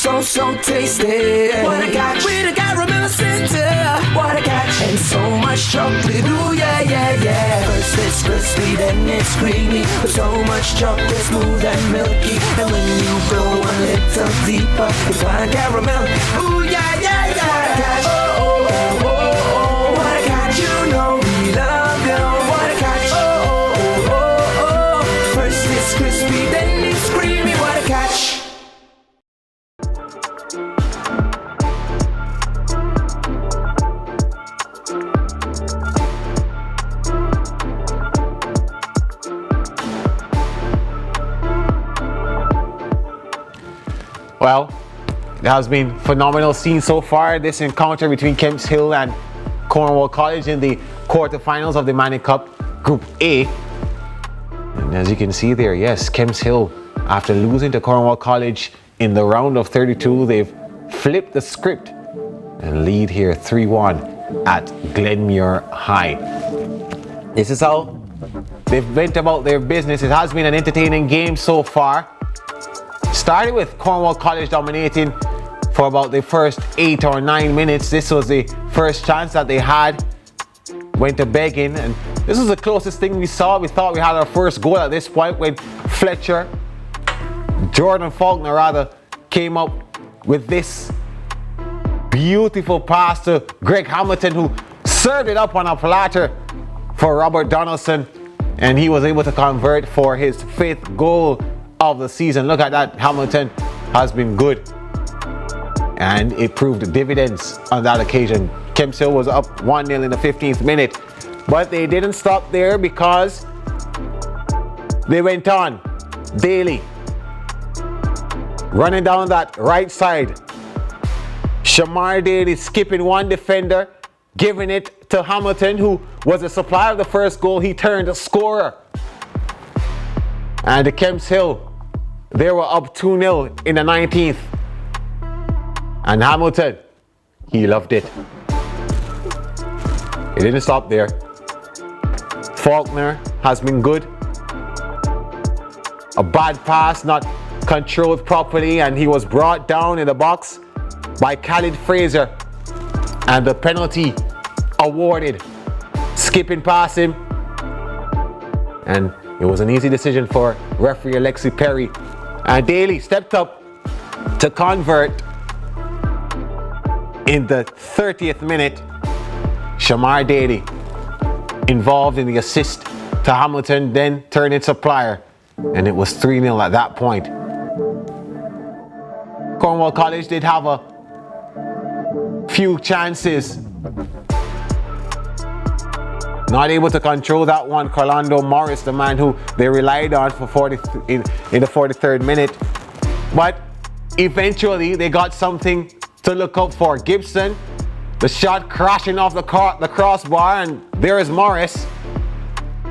so, so tasty. What a catch. With a caramel center. What a catch. And so much chocolate. Ooh, yeah, yeah, yeah. First it's crispy, then it's creamy. With so much chocolate, smooth and milky. And when you go a little deeper, it's fine caramel. Ooh, yeah, yeah, yeah. What a catch. Oh, oh, oh, oh, oh. What a catch. You know we love you. What a catch. Oh, oh, oh, oh, oh. First it's crispy, then it's creamy. What a catch. Well, it has been phenomenal scene so far. This encounter between Kemps Hill and Cornwall College in the quarterfinals of the Manning Cup Group A. And as you can see there, yes, Kemps Hill, after losing to Cornwall College in the round of 32, they've flipped the script and lead here 3-1 at Glenmuir High. This is how they've went about their business. It has been an entertaining game so far. Started with Cornwall College dominating for about the first 8 or 9 minutes. This was the first chance that they had. Went to begging, and this was the closest thing we saw. We thought we had our first goal at this point when Jordan Faulkner rather, came up with this beautiful pass to Greg Hamilton, who served it up on a platter for Robert Donaldson, and he was able to convert for his 5th goal of the season. Look at that. Hamilton has been good, and it proved dividends on that occasion. Kemps Hill was up 1-0 in the 15th minute, but they didn't stop there because they went on. Daly running down that right side. Shamar Daly skipping one defender, giving it to Hamilton, who was the supplier of the first goal. He turned a scorer. And the Kemps Hill, they were up 2-0 in the 19th. And Hamilton, he loved it. It didn't stop there. Faulkner has been good. A bad pass, not controlled properly, and he was brought down in the box by Khalid Fraser. And the penalty awarded. Skipping past him. And it was an easy decision for referee Alexi Perry. And Daly stepped up to convert in the 30th minute. Shamar Daly involved in the assist to Hamilton, then turned in supplier, and it was 3-0 at that point. Cornwall College did have a few chances. Not able to control that one. Carlando Morris, the man who they relied on for in the 43rd minute. But eventually they got something to look out for. Gibson, the shot crashing off the crossbar, and there is Morris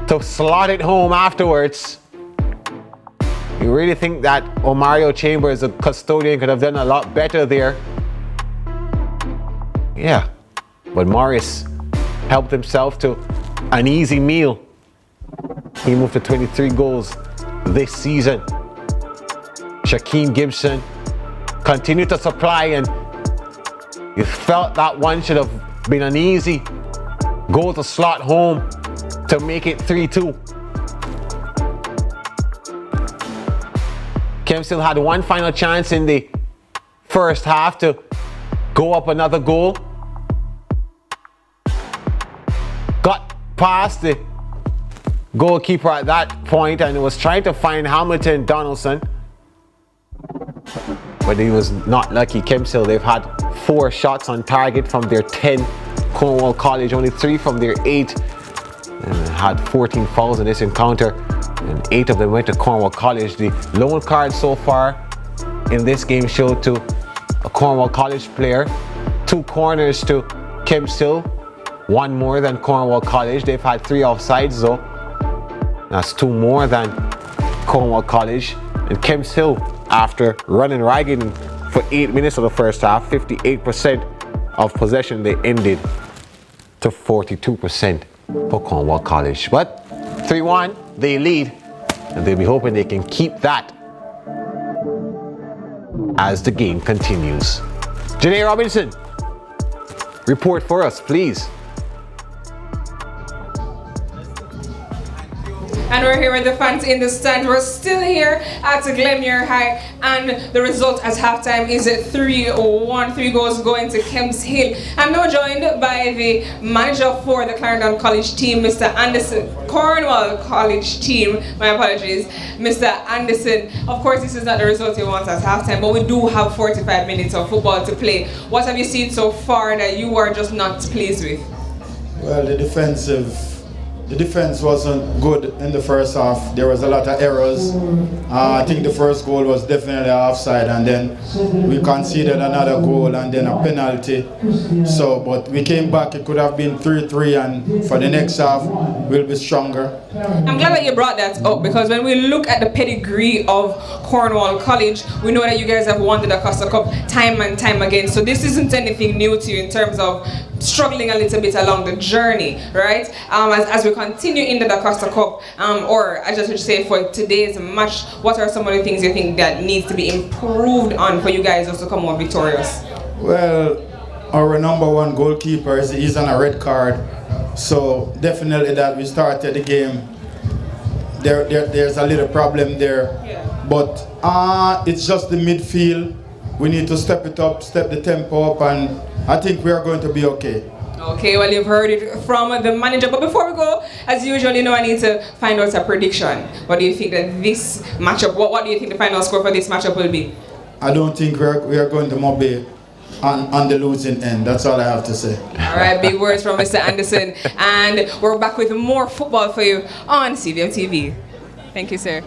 to slot it home afterwards. You really think that Omario Chambers, the custodian, could have done a lot better there? Yeah, but Morris helped himself to an easy meal. He moved to 23 goals this season. Shaquem Gibson continued to supply, and you felt that one should have been an easy goal to slot home to make it 3-2. Kemps still had one final chance in the first half to go up another goal. Got past the goalkeeper at that point and was trying to find Hamilton Donaldson, but he was not lucky. Kemps Hill, they've had 4 shots on target from their 10. Cornwall College only 3 from their 8, and had 14 fouls in this encounter, and 8 of them went to Cornwall College. The lone card so far in this game showed to a Cornwall College player, 2 corners to Kemps Hill, 1 more than Cornwall College. They've had 3 offsides though. That's 2 more than Cornwall College. And Kemps Hill, after running ragged for 8 minutes of the first half, 58% of possession, they ended to 42% for Cornwall College. But 3-1, they lead, and they'll be hoping they can keep that. as the game continues. Janae Robinson, report for us, please. And we're here with the fans in the stand. We're still here at Glenmuir High, and the result at halftime is 3-1. 3 goals going to Kemps Hill. I'm now joined by the manager for the Cornwall College team, Mr. Anderson. Cornwall College team, my apologies, Mr. Anderson. Of course, this is not the result you want at halftime, but we do have 45 minutes of football to play. What have you seen so far that you are just not pleased with? Well, the defense wasn't good in the first half. There was a lot of errors. I think the first goal was definitely offside, and then we conceded another goal and then a penalty. So, but we came back. It could have been 3-3, and for the next half, we'll be stronger. I'm glad that you brought that up, because when we look at the pedigree of Cornwall College, we know that you guys have won the Costa Cup time and time again. So this isn't anything new to you in terms of struggling a little bit along the journey, right? As we continue in the Costa Cup, or I just would say for today's match, what are some of the things you think that needs to be improved on for you guys also to come out victorious? Well, our number one goalkeeper is on a red card, so definitely that we started the game. There's a little problem there, but it's just the midfield. We need to step it up, step the tempo up, and I think we are going to be okay. Okay, well, you've heard it from the manager. But before we go, as usual, you know, I need to find out a prediction. What do you think that this matchup, what do you think the final score for this matchup will be? I don't think we are going to be on the losing end. That's all I have to say. All right, big words from Mr. Anderson. And we're back with more football for you on CVM TV. Thank you, sir.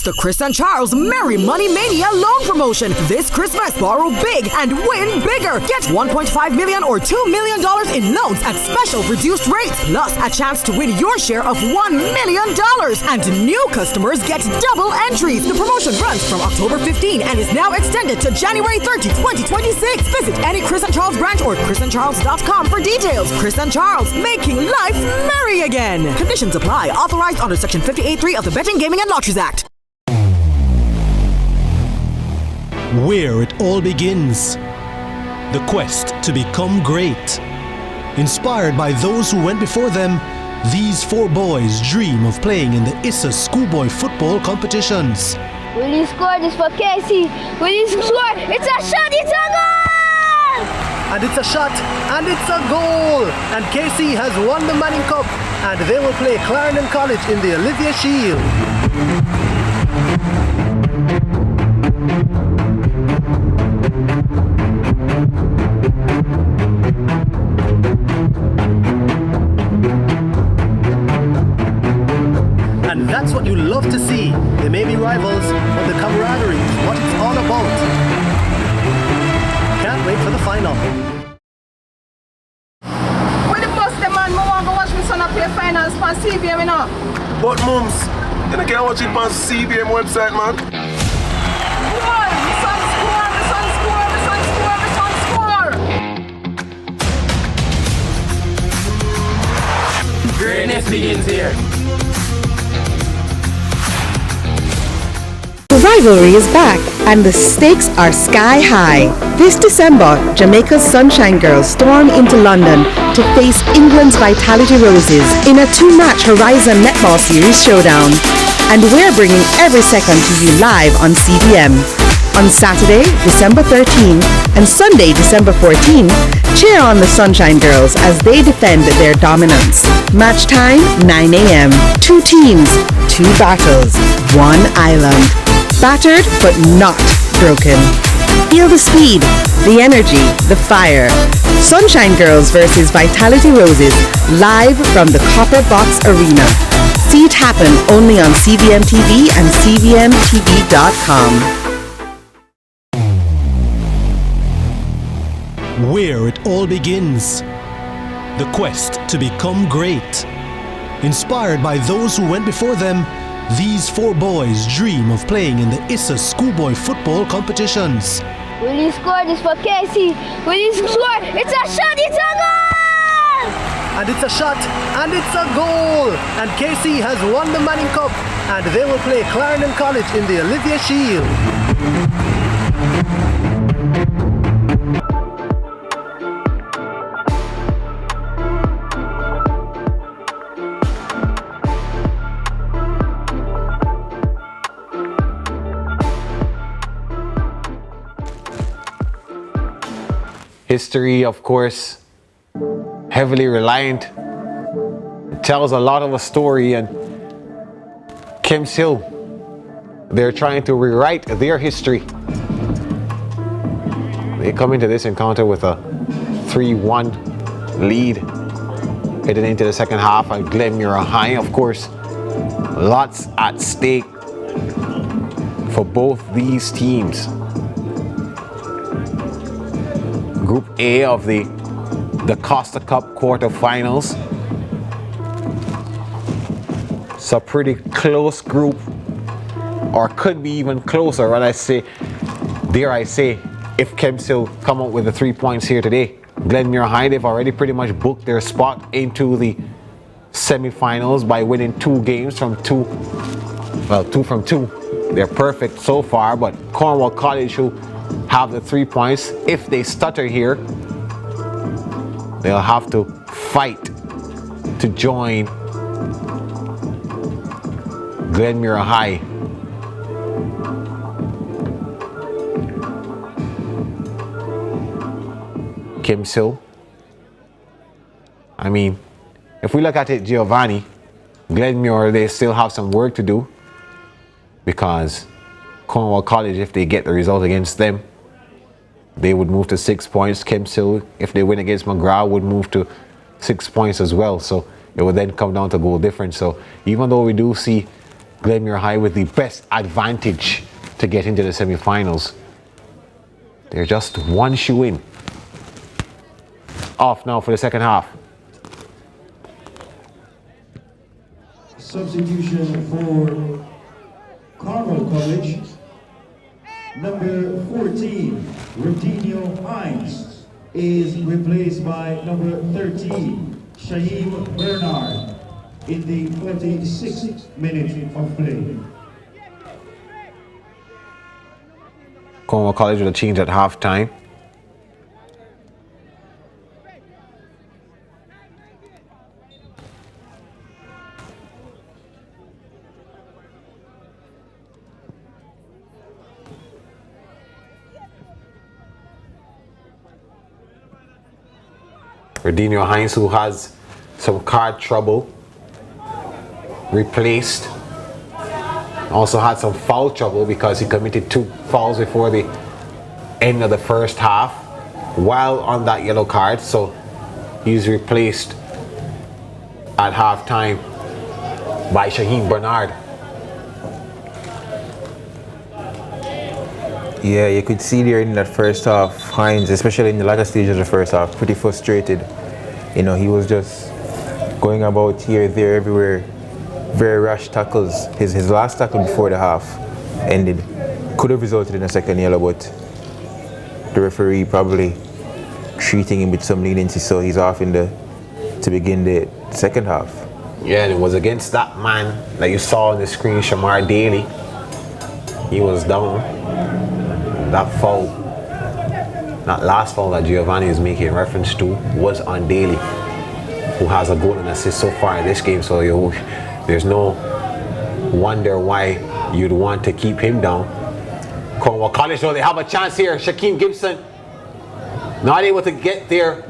The Chris and Charles Merry Money Mania loan promotion. This Christmas, borrow big and win bigger. Get $1.5 million or $2 million in loans at special reduced rates, plus a chance to win your share of $1 million. And new customers get double entries. The promotion runs from October 15 and is now extended to January 30, 2026. Visit any Chris and Charles branch or chrisandcharles.com for details. Chris and Charles, making life merry again. Conditions apply. Authorized under Section 58.3 of the Betting, Gaming and Lotteries Act. Where it all begins. The quest to become great. Inspired by those who went before them, these 4 boys dream of playing in the ISSA schoolboy football competitions. Will you score this for Casey? Will you score? It's a shot, it's a goal! And it's a shot, and it's a goal! And Casey has won the Manning Cup, and they will play Clarendon College in the Olivia Shield. And that's what you love to see. They may be rivals, but the camaraderie is what it's all about. Can't wait for the final. When the bus the man, I want to watch my son play finals for CVM, you know. But mums, you can't watch it on CVM website, man. Boy, my son score, my son score, my son score, my son score. Greatness begins here. The rivalry is back and the stakes are sky high. This December, Jamaica's Sunshine Girls storm into London to face England's Vitality Roses in a 2-match Horizon Netball Series showdown. And we're bringing every second to you live on CVM. On Saturday, December 13 and Sunday, December 14, cheer on the Sunshine Girls as they defend their dominance. Match time, 9 a.m. 2 teams, 2 battles, 1 island. Battered but not broken. Feel the speed, the energy, the fire. Sunshine Girls versus Vitality Roses, live from the Copper Box Arena. See it happen only on CVM TV and CVMTV.com. Where it all begins. The quest to become great. Inspired by those who went before them, These 4 boys dream of playing in the ISSA schoolboy football competitions. Will he score this for Casey? Will he score? It's a shot, it's a goal! And it's a shot, and it's a goal! And KC has won the Manning Cup, and they will play Clarendon College in the Olivia Shield. History, of course, heavily reliant. It tells a lot of a story, and Kemps Hill, they're trying to rewrite their history. They come into this encounter with a 3-1 lead heading into the second half at Glenmuir High. Of course, lots at stake for both these teams. Group A of the Costa Cup quarterfinals. It's a pretty close group, or could be even closer. Dare I say, if Kemps Hill come out with the 3 points here today. Glenmuir High, they've already pretty much booked their spot into the semi-finals by winning 2 games from 2. Well, 2 from 2. They're perfect so far, but Cornwall College, who have the 3 points, if they stutter here, they'll have to fight to join Glenmuir High. Kemps Hill. I mean, if we look at it, Giovanni, Glenmuir, they still have some work to do, because Cornwall College, if they get the result against them, they would move to 6 points. Kemps Hill, if they win against McGrath, would move to 6 points as well. So it would then come down to goal difference. So even though we do see Glenmuir High with the best advantage to get into the semi-finals, they're just 1 shoe in. Off now for the second half. Substitution for Cornwall College. Number 14, Rodinho Hines, is replaced by number 13, Shaheem Bernard, in the 46th minute of play. Cornwall College will change at halftime. Rodinho Hines, who has some card trouble, replaced. Also had some foul trouble because he committed 2 fouls before the end of the first half while on that yellow card. So he's replaced at halftime by Shaheem Bernard. Yeah, you could see there in that first half, Hines, especially in the latter stage of the first half, pretty frustrated. You know, he was just going about here, there, everywhere. Very rash tackles. His last tackle before the half ended could have resulted in a second yellow, but the referee probably treating him with some leniency, so he's off to begin the second half. Yeah, and it was against that man that you saw on the screen, Shamar Daly. He was down. That foul, that last foul that Giovanni is making reference to, was on Daly, who has a goal and assist so far in this game. So there's no wonder why you'd want to keep him down. Cornwall College, though, they have a chance here. Shaquem Gibson not able to get there.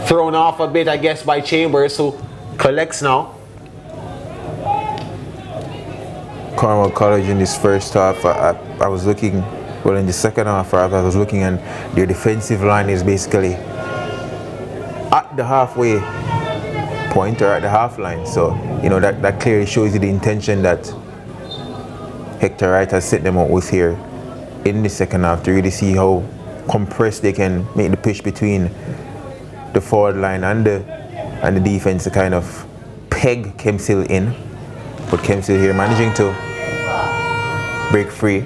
Thrown off a bit, I guess, by Chambers, who collects now. Cornwall College in this first half, I was looking, well, in the second half, I was looking, and their defensive line is basically at the halfway point or at the half line. So, you know, that clearly shows you the intention that Hector Wright has set them up with here in the second half, to really see how compressed they can make the pitch between the forward line and the defense to kind of peg Kemps Hill in, but Kemps Hill here managing to break free.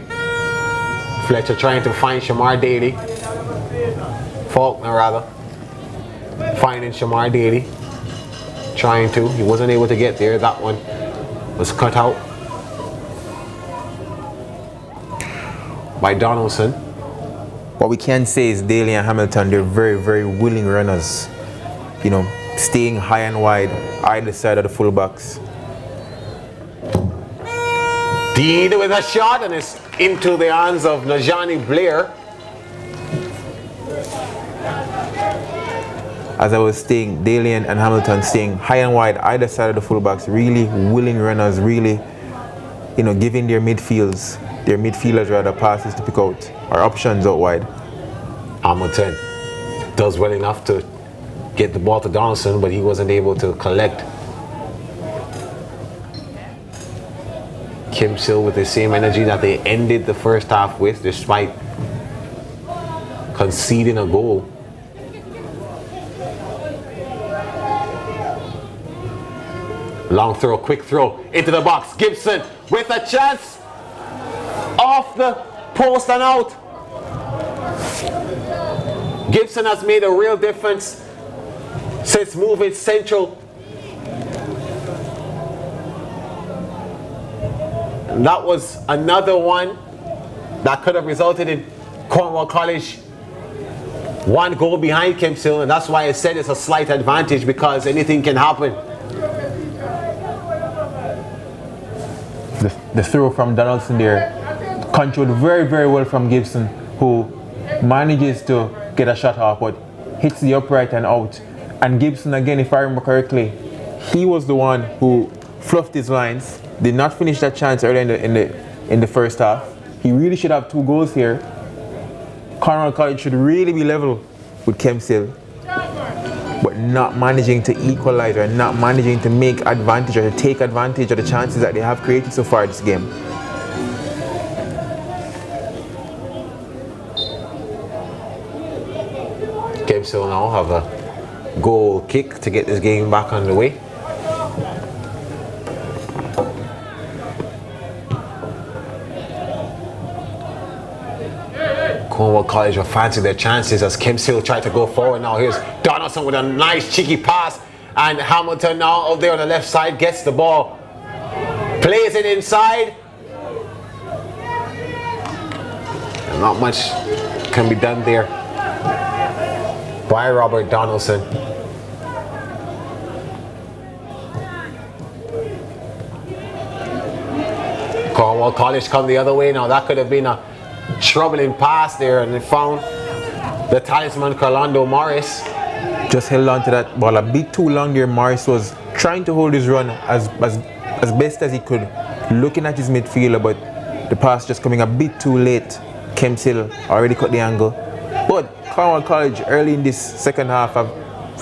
Fletcher trying to find Shamar Daly. Faulkner rather. Finding Shamar Daly. Trying to. He wasn't able to get there. That one was cut out by Donaldson. What we can say is Daly and Hamilton, they're very, very willing runners. You know, staying high and wide, either side of the fullbacks. Dean with a shot, and it's into the hands of Najani Blair. As I was saying, Daly and Hamilton staying high and wide, either side of the fullbacks, really willing runners, really, you know, giving their midfielders rather passes to pick out, or options out wide. Hamilton does well enough to get the ball to Donaldson, but he wasn't able to collect. Kemps Hill with the same energy that they ended the first half with, despite conceding a goal. Long throw, quick throw into the box. Gibson with a chance. Off the post and out. Gibson has made a real difference since moving central. And that was another one that could have resulted in Cornwall College one goal behind Kemps Hill, and that's why I said it's a slight advantage, because anything can happen. The throw from Donaldson there, controlled very, very well from Gibson, who manages to get a shot off, but hits the upright and out. And Gibson, again, if I remember correctly, he was the one who fluffed his lines, did not finish that chance earlier in the first half. He really should have 2 goals here. Cornwall College should really be level with Kemps Hill, but not managing to equalize or not managing to make advantage or to take advantage of the chances that they have created so far this game. Kemps Hill now have a goal kick to get this game back on the way. Cornwall College will fancy their chances as Kemps Hill try to go forward now. Here's Donaldson with a nice cheeky pass, and Hamilton now out there on the left side gets the ball, plays it inside, and not much can be done there by Robert Donaldson. Cornwall College come the other way now. That could have been a troubling pass there, and they found the talisman Carlando Morris. Just held on to that ball a bit too long there. Morris was trying to hold his run as best as he could, looking at his midfielder, but the pass just coming a bit too late. Kemps Hill already cut the angle. But Cornwall College early in this second half have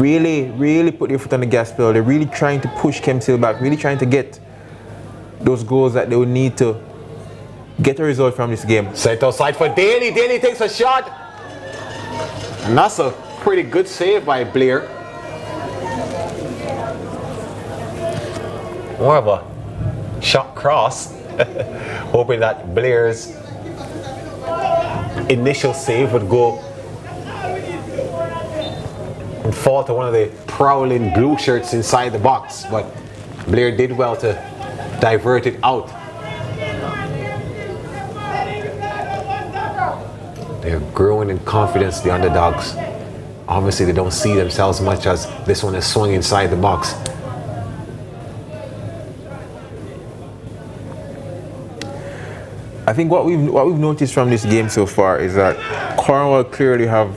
really put their foot on the gas pedal. They're really trying to push Kemps Hill back, really trying to get those goals that they will need to get a result from this game. Set outside for Daly. Daly takes a shot, and that's a pretty good save by Blair. More of a shot cross, hoping that Blair's initial save would go and fall to one of the prowling blue shirts inside the box, but Blair did well to divert it out. They're growing in confidence, the underdogs. Obviously, they don't see themselves much as this one is swung inside the box. I think what we've noticed from this game so far is that Cornwall clearly have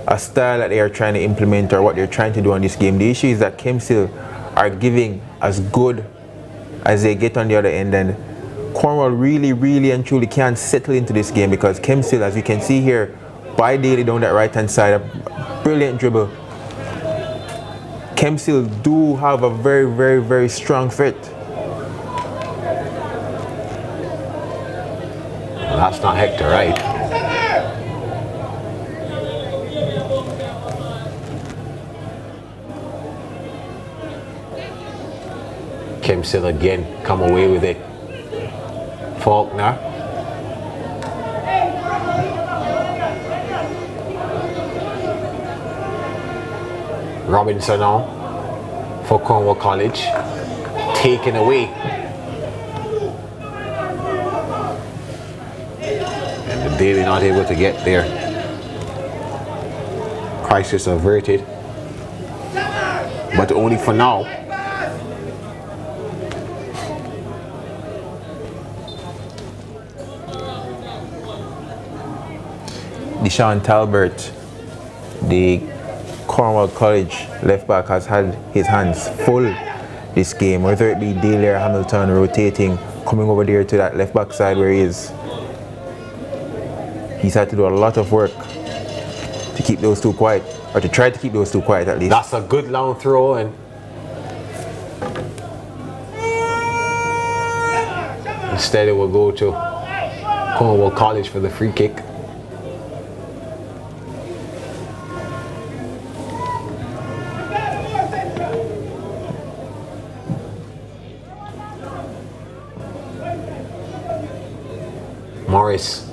a style that they are trying to implement, or what they're trying to do on this game. The issue is that Kemps Hill are giving as good as they get on the other end, and Cornwall really and truly can't settle into this game, because Kemps Hill, as you can see here, by Daly down that right hand side, a brilliant dribble. Kemps Hill do have a very strong threat. Well, that's not Hector, right? Kemps Hill again come away with it. Faulkner. Robinson now for Cornwall College. Taken away. And the Daly not able to get there. Crisis averted. But only for now. Deshaun Talbert, the Cornwall College left back, has had his hands full this game, whether it be Daly or Hamilton rotating, coming over there to that left back side where he is. He's had to do a lot of work to keep those two quiet, or to try to keep those two quiet at least. That's a good long throw, and instead it will go to Cornwall College for the free kick. Morris.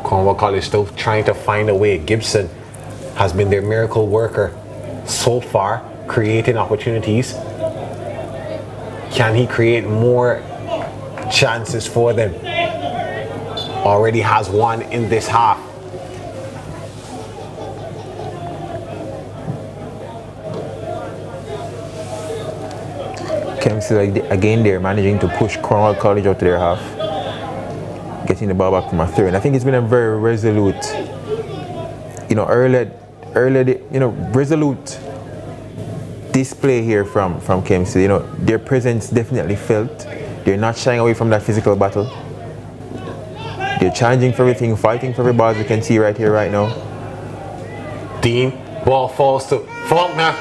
Cornwall College still trying to find a way. Gibson has been their miracle worker so far, creating opportunities. Can he create more chances for them? Already has one in this half. Kemps again, they're managing to push Cornwall College out to their half, getting the ball back from a third. And I think it's been a very resolute, resolute display here from Kemps. Their presence definitely felt. They're not shying away from that physical battle. They're challenging for everything, fighting for every ball, as you can see right here, right now. Dean, ball falls to Faulkner,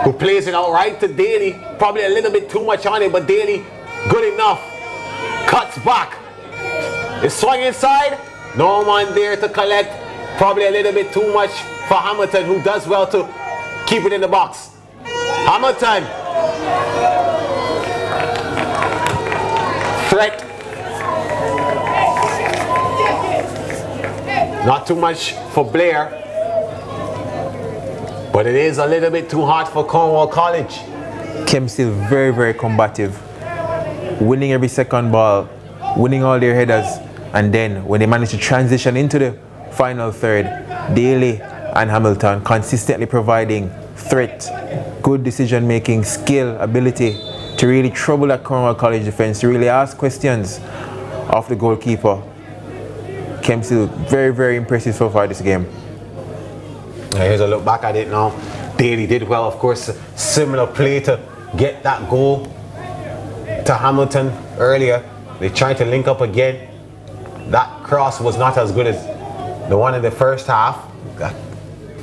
who plays it out right to Daly. Probably a little bit too much on it, but Daly, good enough. Cuts back. It's swung inside. No one there to collect. Probably a little bit too much for Hamilton, who does well to keep it in the box. Hamilton. Threat. Not too much for Blair. But it is a little bit too hot for Cornwall College. Kemps still very, very combative. Winning every second ball, winning all their headers. And then when they manage to transition into the final third, Daly and Hamilton consistently providing threat, good decision making, skill, ability to really trouble that Cornwall College defense, to really ask questions of the goalkeeper. Kemps still very, very impressive so far this game. Here's a look back at it now. Daly did well, of course. Similar play to get that goal to Hamilton earlier. They tried to link up again. That cross was not as good as the one in the first half. That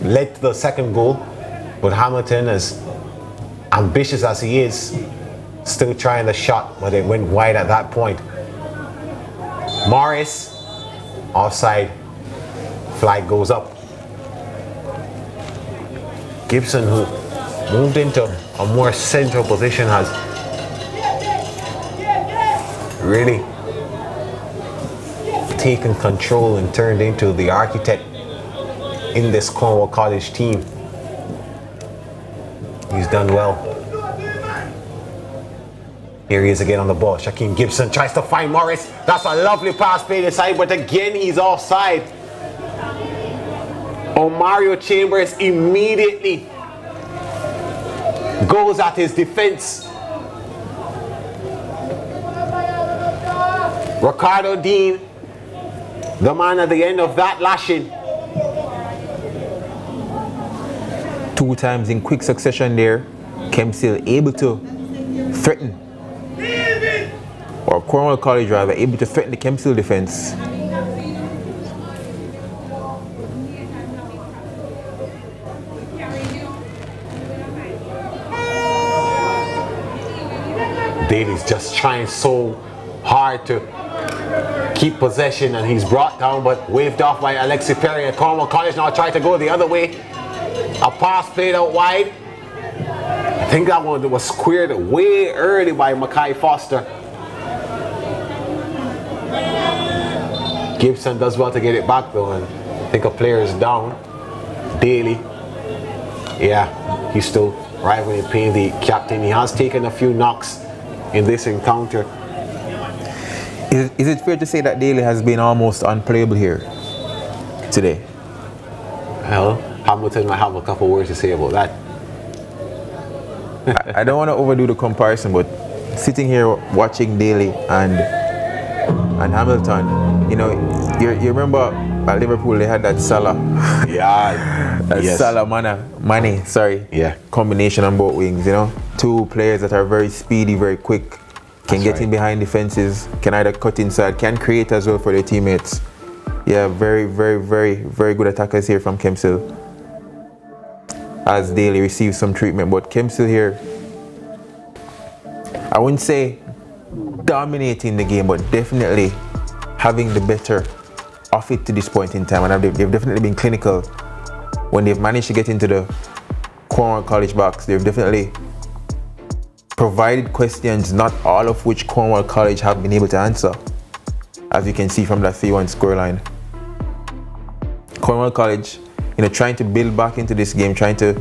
led to the second goal. But Hamilton, as ambitious as he is, still trying the shot, but it went wide at that point. Morris, offside. Flag goes up. Gibson, who moved into a more central position, has really taken control and turned into the architect in this Cornwall College team. He's done well. Here he is again on the ball. Shaquem Gibson tries to find Morris. That's a lovely pass played aside, but again he's offside. Mario Chambers immediately goes at his defense. Ricardo Dean, the man at the end of that lashing. 2 times in quick succession there, Kemps Hill able to threaten, or Cornwall College rather, able to threaten the Kemps Hill defense. Daly's just trying so hard to keep possession, and he's brought down but waved off by Alexi Perry, and Cornwall College now try to go the other way. A pass played out wide. I think that one was squared way early by Mackay Foster. Gibson does well to get it back though, and I think a player is down. Daly, yeah, he's still rivaling in pain, the captain. He has taken a few knocks in this encounter. Is it fair to say that Daly has been almost unplayable here today? Well, Hamilton might have a couple words to say about that. I don't want to overdo the comparison, but sitting here watching Daly and Hamilton, you know, you remember at Liverpool they had that Salah, Salah Mane, combination on both wings. You know, two players that are very speedy, very quick, can get in behind defenses, can either cut inside, can create as well for their teammates. Yeah, very, very, very, very good attackers here from Kemps Hill. As Daly receives some treatment, but Kemps Hill here, I wouldn't say dominating the game, but definitely having the better of it to this point in time, and they've definitely been clinical when they've managed to get into the Cornwall College box. They've definitely provided questions, not all of which Cornwall College have been able to answer, as you can see from that 3-1 scoreline. Cornwall College, you know, trying to build back into this game, trying to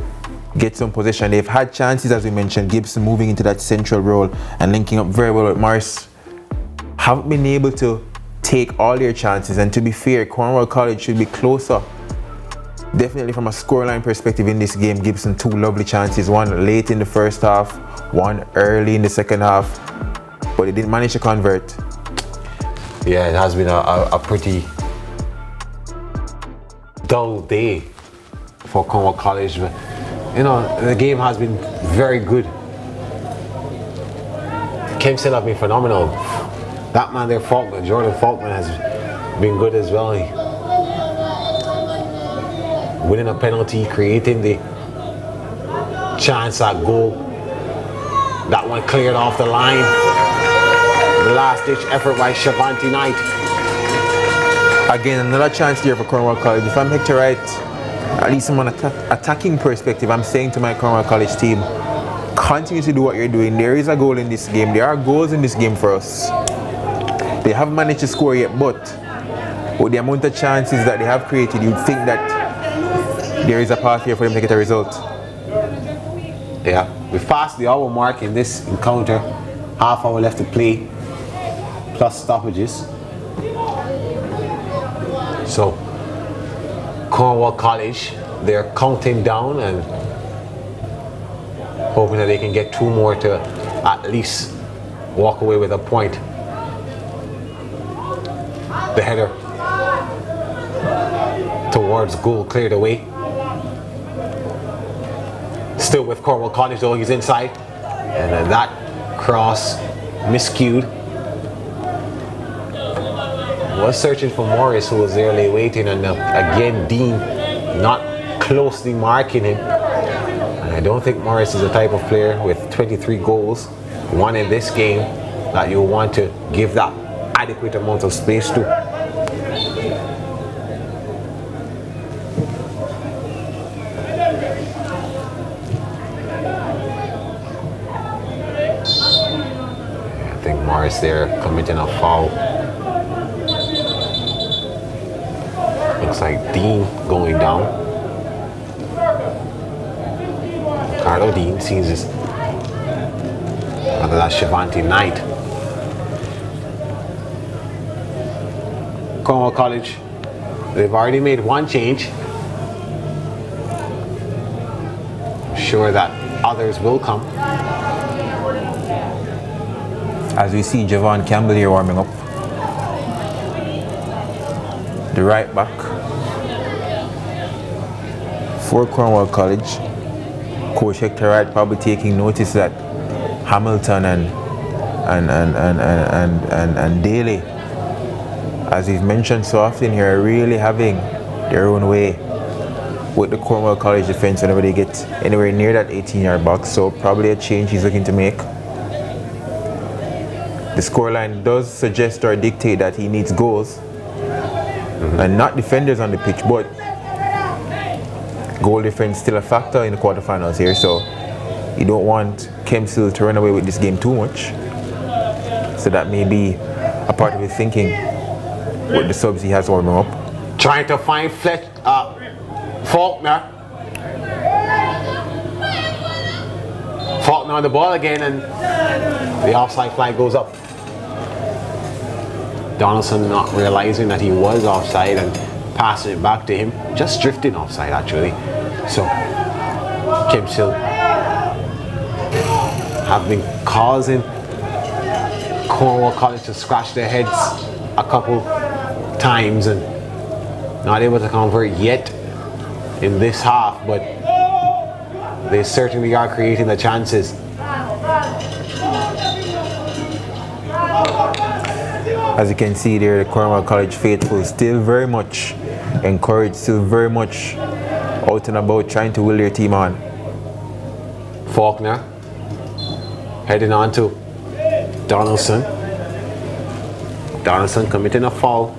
get some possession. They've had chances, as we mentioned, Gibson moving into that central role and linking up very well with Morris. Haven't been able to take all their chances, and to be fair, Cornwall College should be closer. Definitely from a scoreline perspective in this game, Gibson 2 lovely chances, one late in the first half, one early in the second half, but they didn't manage to convert. Yeah, it has been a pretty dull day for Cornwall College. But, you know, the game has been very good. Kemps Hill have been phenomenal. That man there, Faulkner, Jordan Faulkner, has been good as well. He, winning a penalty, creating the chance at goal. That one cleared off the line. The last-ditch effort by Shavanti Knight. Again, another chance here for Cornwall College. If I'm Hector Wright, at least from an attacking perspective, I'm saying to my Cornwall College team, continue to do what you're doing. There is a goal in this game. There are goals in this game for us. They haven't managed to score yet, but with the amount of chances that they have created, you'd think that there is a path here for them to get a result. Yeah, we've passed the hour mark in this encounter. Half hour left to play, plus stoppages. So, Cornwall College, they're counting down and hoping that they can get 2 more to at least walk away with a point. The header towards goal cleared away. Still with Cornwall College though, he's inside. And then that cross miscued. Was searching for Morris, who was there waiting, and again Dean not closely marking him. And I don't think Morris is the type of player with 23 goals, one in this game, that you want to give that adequate amount of space to. I think Morris there committing a foul. Looks like Dean going down. Carlo Dean sees his, whether that's Shavanti Knight. Cornwall College, they've already made 1 change. I'm sure that others will come. As we see Javon Campbell here warming up. The right back for Cornwall College. Coach Hector Wright probably taking notice that Hamilton and Daly, as we've mentioned so often here, are really having their own way with the Cornwall College defense whenever they get anywhere near that 18-yard box. So probably a change he's looking to make. the scoreline does suggest or dictate that he needs goals, and not defenders on the pitch, but goal difference still a factor in the quarterfinals here, so you don't want Kemps Hill to run away with this game too much. So that may be a part of his thinking with the subs he has warming up. Trying to find Faulkner. Faulkner on the ball again, and the offside flag goes up. Donaldson not realizing that he was offside and passing it back to him, just drifting offside actually. So Kemps Hill have been causing Cornwall College to scratch their heads a couple times and not able to convert yet in this half, but they certainly are creating the chances. As you can see there, the Cornwall College faithful still very much encouraged, still very much out and about trying to will their team on. Faulkner heading on to Donaldson. Donaldson committing a foul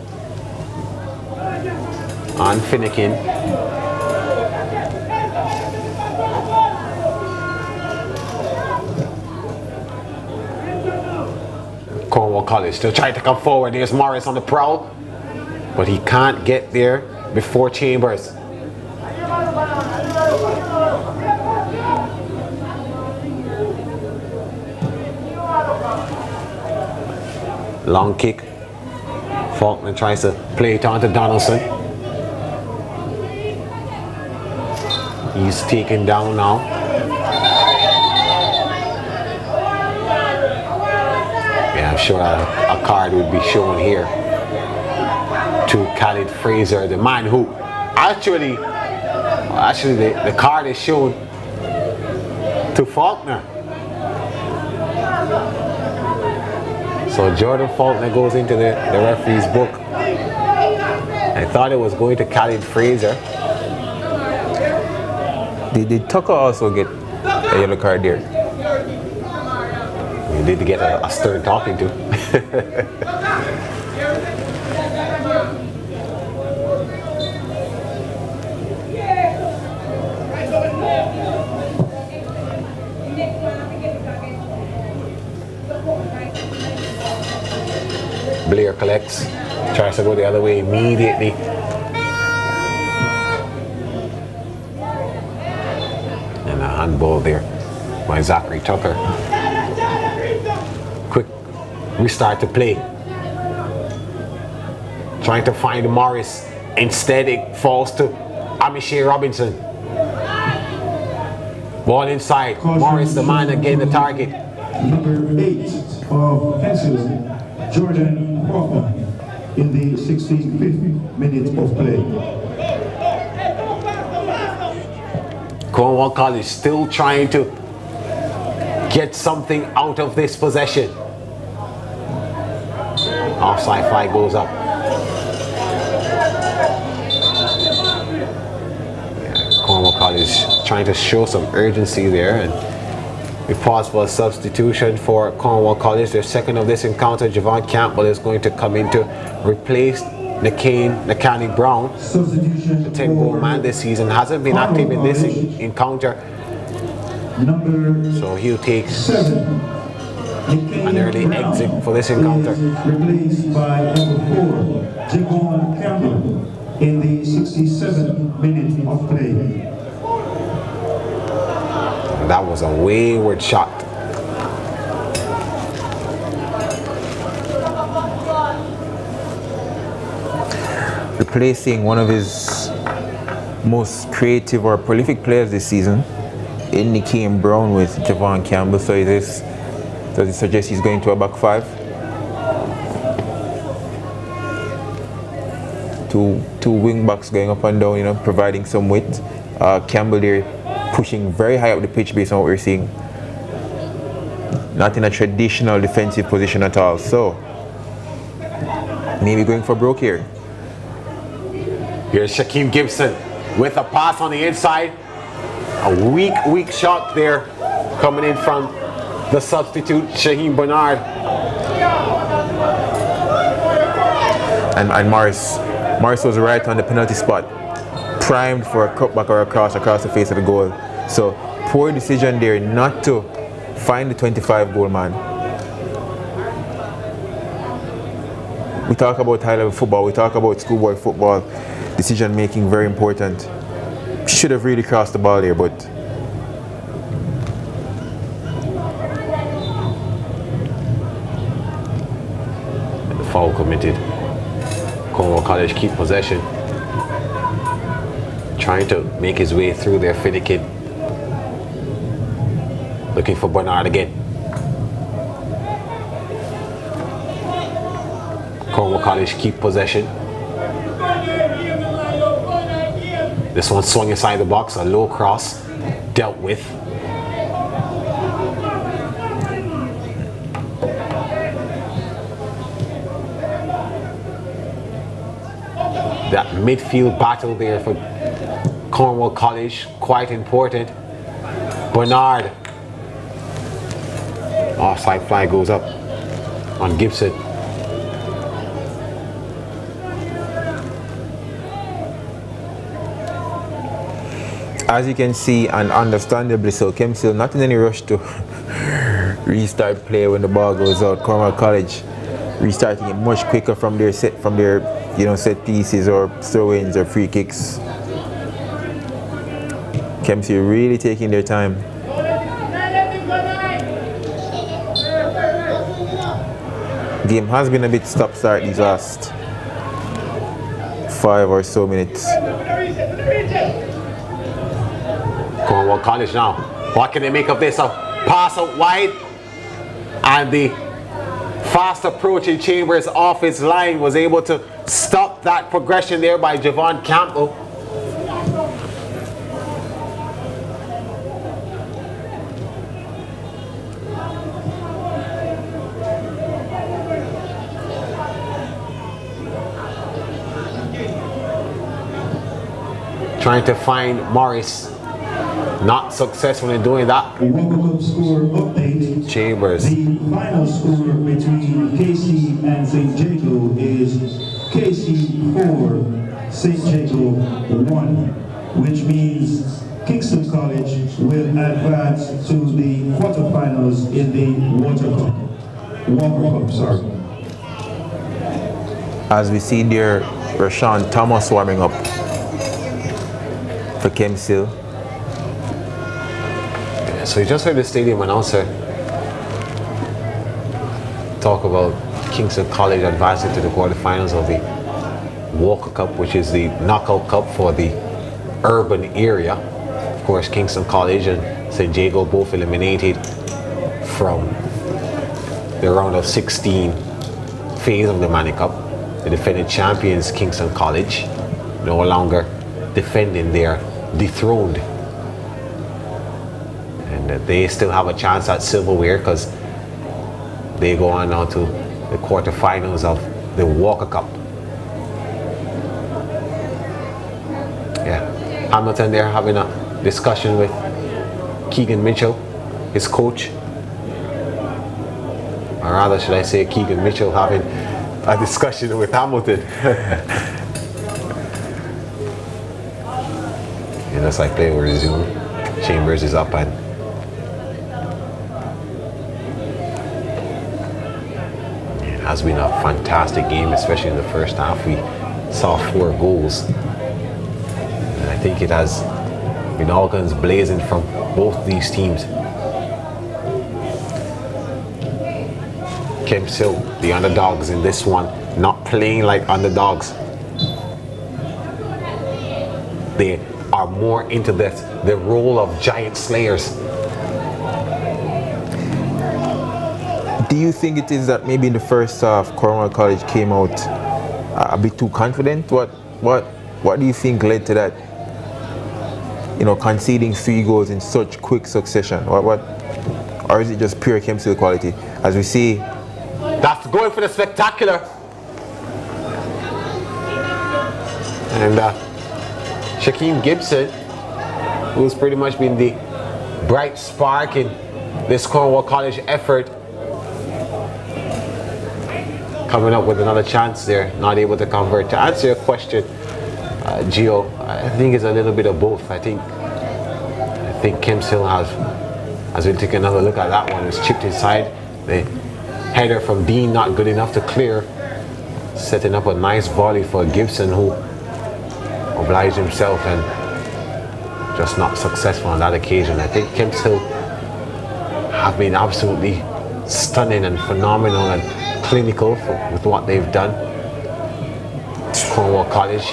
on Finnegan. Cornwall College still trying to come forward. There's Morris on the prowl, but he can't get there before Chambers. Long kick. Faulkner tries to play it on to Donaldson. He's taken down now. Yeah, I'm sure a card would be shown here to Khalid Fraser, the man who actually the card is shown to Faulkner. So Jordan Faulkner goes into the referee's book. I thought it was going to Khalid Fraser. Did Tucker also get a yellow card there? He did get a stern talking to. Blair collects, tries to go the other way immediately. And a handball there by Zachary Tucker. Quick restart to play. Trying to find Morris. Instead it falls to Amishay Robinson. Ball inside. Morris, the man again, the target. Number 8 of Kemps Hill, Jordan Crawford, in the 65th minute of play. Cornwall College still trying to get something out of this possession. Offside flag goes up. Cornwall College trying to show some urgency there, and we pause for a substitution for Cornwall College. Their second of this encounter, Javon Campbell is going to come in to replace Nakani Brown. The 10-goal man this season hasn't been active in this encounter, so he'll take an early exit for this encounter. Replaced by number 4, Javon Campbell, in the 67th minute of play. That was a wayward shot. Replacing one of his most creative or prolific players this season in Nakane Brown with Javon Campbell. So does it suggest he's going to a back five? Two wing backs going up and down, providing some width. Campbell there pushing very high up the pitch based on what we're seeing. Not in a traditional defensive position at all. So maybe going for broke here. Here's Shaquem Gibson with a pass on the inside. A weak shot there coming in from the substitute, Shaheem Bernard. And Morris was right on the penalty spot, primed for a cutback or a cross across the face of the goal. So poor decision there not to find the 25 goal man. We talk about high level football, we talk about schoolboy football, decision making very important. She should have really crossed the ball there, but the foul committed. Cornwall College keep possession, trying to make his way through their finicky. Looking for Bernard again. Cornwall College keep possession. This one swung inside the box, a low cross, dealt with. That midfield battle there for Cornwall College, quite important. Bernard. Offside flag goes up on Gibson. as you can see, and understandably so, Kemps Hill not in any rush to restart play when the ball goes out. Cornwall College restarting it much quicker from their set set pieces or throw-ins or free kicks. Kemps Hill really taking their time. Game has been a bit stop-start these last 5 or so minutes. Cornwall College now. What can they make of this? A pass out wide, and the fast approaching Chambers off his line was able to stop that progression there by Javon Campbell. Trying to find Morris, not successful in doing that. A World Cup score update. Chambers. The final score between KC and St. Jago is KC 4, St. Jago 1, which means Kingston College will advance to the quarterfinals in the Walker Cup. As we see there, Rashawn Thomas warming up for Kemps Hill. Yeah, so you just heard the stadium announcer talk about Kingston College advancing to the quarterfinals of the Walker Cup, which is the knockout cup for the urban area. Of course, Kingston College and St. Jago both eliminated from the round of 16 phase of the Manny Cup. The defending champions, Kingston College, no longer defending their dethroned, and they still have a chance at silverware because they go on now to the quarterfinals of the Walker Cup. Yeah, Hamilton there having a discussion with Keegan Mitchell, his coach, or rather should I say Keegan Mitchell having a discussion with Hamilton. And as I play will resume, Chambers is up, and it has been a fantastic game, especially in the first half. We saw 4 goals, and I think it has been all guns blazing from both these teams. Kemps Hill, the underdogs in this one, not playing like underdogs. They are more into the role of giant slayers. Do you think it is that maybe in the first half Cornwall College came out a bit too confident? What do you think led to that? You know, conceding 3 goals in such quick succession. Or is it just pure Kemps Hill quality? As we see, that's going for the spectacular. And Shaquem Gibson, who's pretty much been the bright spark in this Cornwall College effort. Coming up with another chance there, not able to convert. To answer your question, Gio, I think it's a little bit of both. I think Kemps Hill as we take another look at that one, it's chipped inside. The header from Dean not good enough to clear, setting up a nice volley for Gibson, who obliged himself and just not successful on that occasion. I think Kemps Hill have been absolutely stunning and phenomenal and clinical with what they've done. Cornwall College,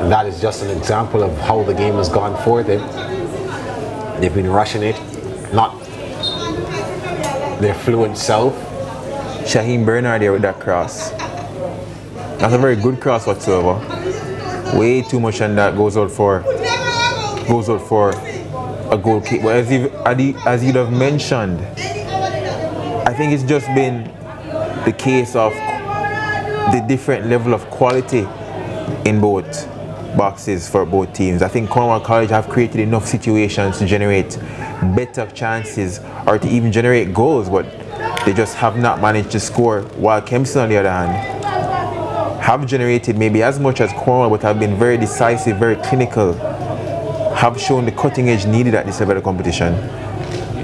and that is just an example of how the game has gone for them. They've been rushing it, not their fluent self. Shaheem Bernard there with that cross. That's a very good cross whatsoever. Way too much, and that goes out for a goal kick. But as you'd have mentioned, I think it's just been the case of the different level of quality in both boxes for both teams. I think Cornwall College have created enough situations to generate better chances or to even generate goals, but they just have not managed to score, while Kemps on the other hand have generated maybe as much as Cornwall, but have been very decisive, very clinical, have shown the cutting edge needed at this level of competition.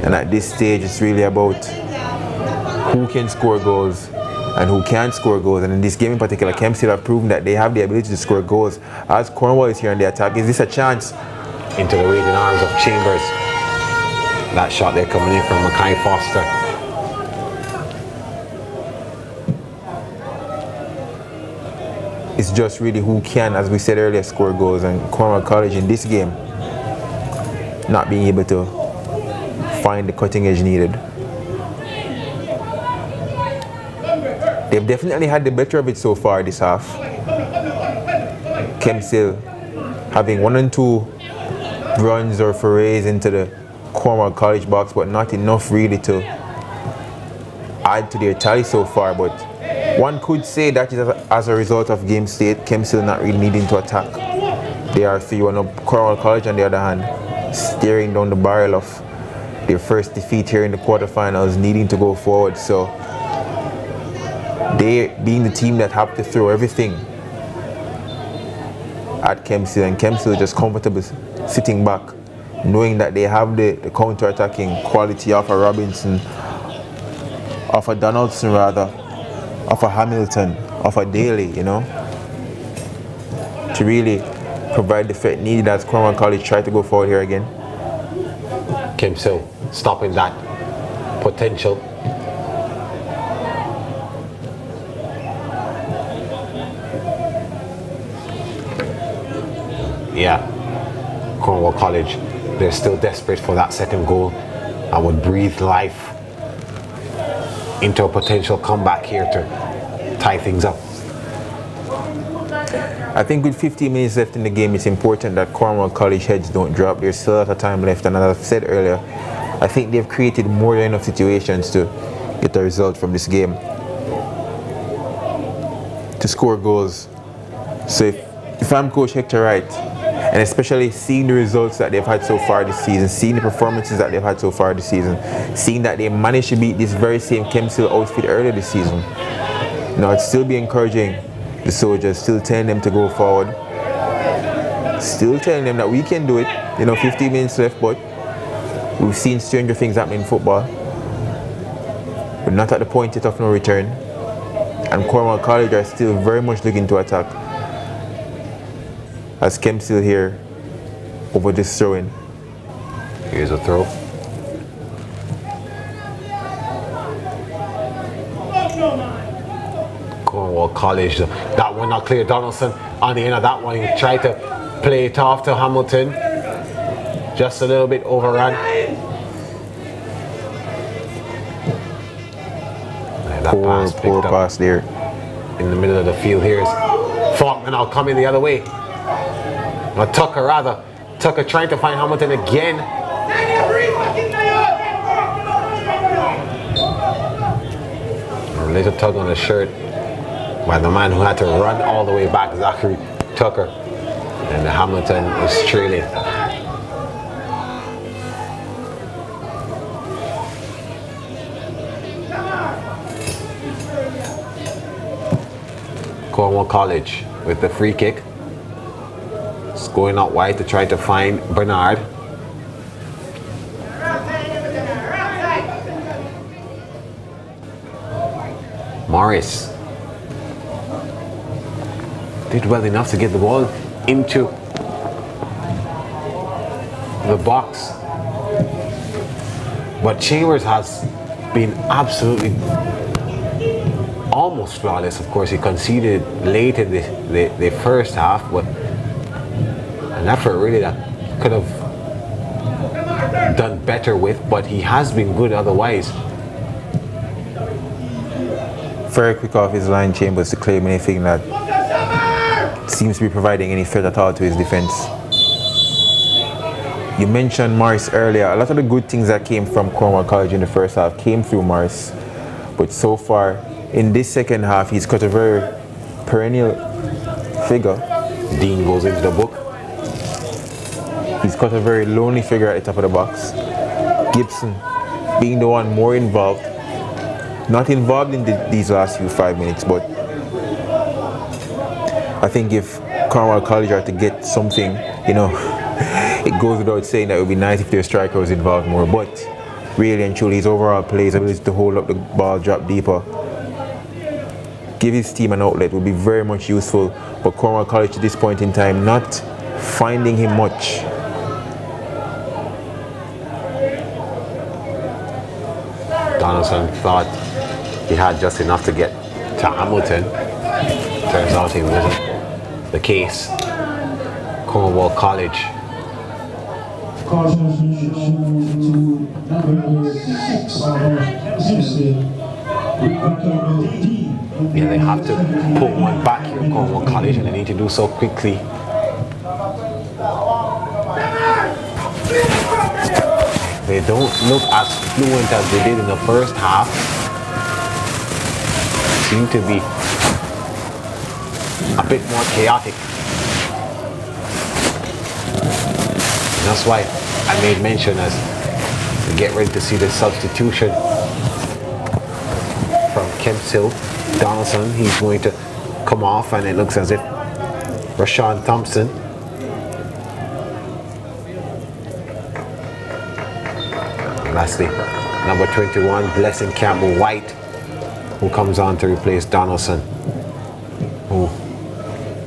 And at this stage, it's really about who can score goals and who can't score goals. And in this game in particular, Kemps Hill have proven that they have the ability to score goals. As Cornwall is here on the attack, is this a chance? Into the waiting arms of Chambers. That shot there coming in from Mackay Foster. It's just really who can, as we said earlier, score goals. And Cornwall College in this game not being able to find the cutting edge needed. They've definitely had the better of it so far this half. Kemps Hill having 1 and 2 runs or forays into the Cornwall College box, but not enough really to add to their tally so far. But one could say that is as a result of game state, Kemps Hill not really needing to attack. They are 3-1 up. Cornwall College on the other hand, staring down the barrel of their first defeat here in the quarterfinals, needing to go forward. So they being the team that have to throw everything at Kemps Hill, and Kemps Hill just comfortable sitting back, knowing that they have the counter-attacking quality of a Robinson, of a Donaldson rather, of a Hamilton, of a Daly, you know, to really provide the threat needed as Cornwall College try to go forward here again. Kemps Hill stopping that potential. Yeah, Cornwall College, they're still desperate for that second goal. I would breathe life into a potential comeback here to tie things up. I think with 15 minutes left in the game, it's important that Cornwall College heads don't drop. There's still a lot of time left, and as I've said earlier, I think they've created more than enough situations to get a result from this game, to score goals. So if I'm Coach Hector Wright, and especially seeing the results that they've had so far this season, seeing the performances that they've had so far this season, seeing that they managed to beat this very same Kemps Hill outfit earlier this season, you know, it'd still be encouraging the Soldiers, still telling them to go forward, still telling them that we can do it. You know, 15 minutes left, but we've seen stranger things happen in football. We're not at the point yet of no return, and Cornwall College are still very much looking to attack, as Kemps Hill here over this throw-in. Here's a throw. Cornwall College, that one not clear. Donaldson on the end of that one, he tried to play it off to Hamilton, just a little bit overrun. Poor pass there. In the middle of the field here is Faulkner now coming the other way. Or Tucker rather. Tucker trying to find Hamilton again. A little tug on the shirt by the man who had to run all the way back, Zachary Tucker. And the Hamilton is trailing. Cornwall College with the free kick. It's going out wide to try to find Bernard. Morris did well enough to get the ball into the box, but Chambers has been absolutely almost flawless. Of course, he conceded late in the first half, but an effort really that could have done better with, but he has been good otherwise. Very quick off his line, Chambers, to claim anything that seems to be providing any threat at all to his defense. You mentioned Morris earlier. A lot of the good things that came from Cornwall College in the first half came through Morris, but so far in this second half he's got a very perennial figure. Dean goes into the book. He's got a very lonely figure at the top of the box. Gibson being the one more involved. Not involved in these last few 5 minutes, but I think if Cornwall College are to get something, you know, it goes without saying that it would be nice if their striker was involved more, but really and truly his overall play, his ability to hold up the ball, drop deeper, give his team an outlet would be very much useful. But Cornwall College at this point in time not finding him much. Donaldson thought he had just enough to get to Hamilton. Turns out it wasn't the case. Cornwall College. Yeah, they have to put one back here, Cornwall College, and they need to do so quickly. They don't look as fluent as they did in the first half. Seem to be a bit more chaotic. And that's why I made mention as we get ready to see the substitution from Kemps Hill. Donaldson, he's going to come off, and it looks as if Rashawn Thompson lastly, number 21, Blessing Campbell White, who comes on to replace Donaldson, who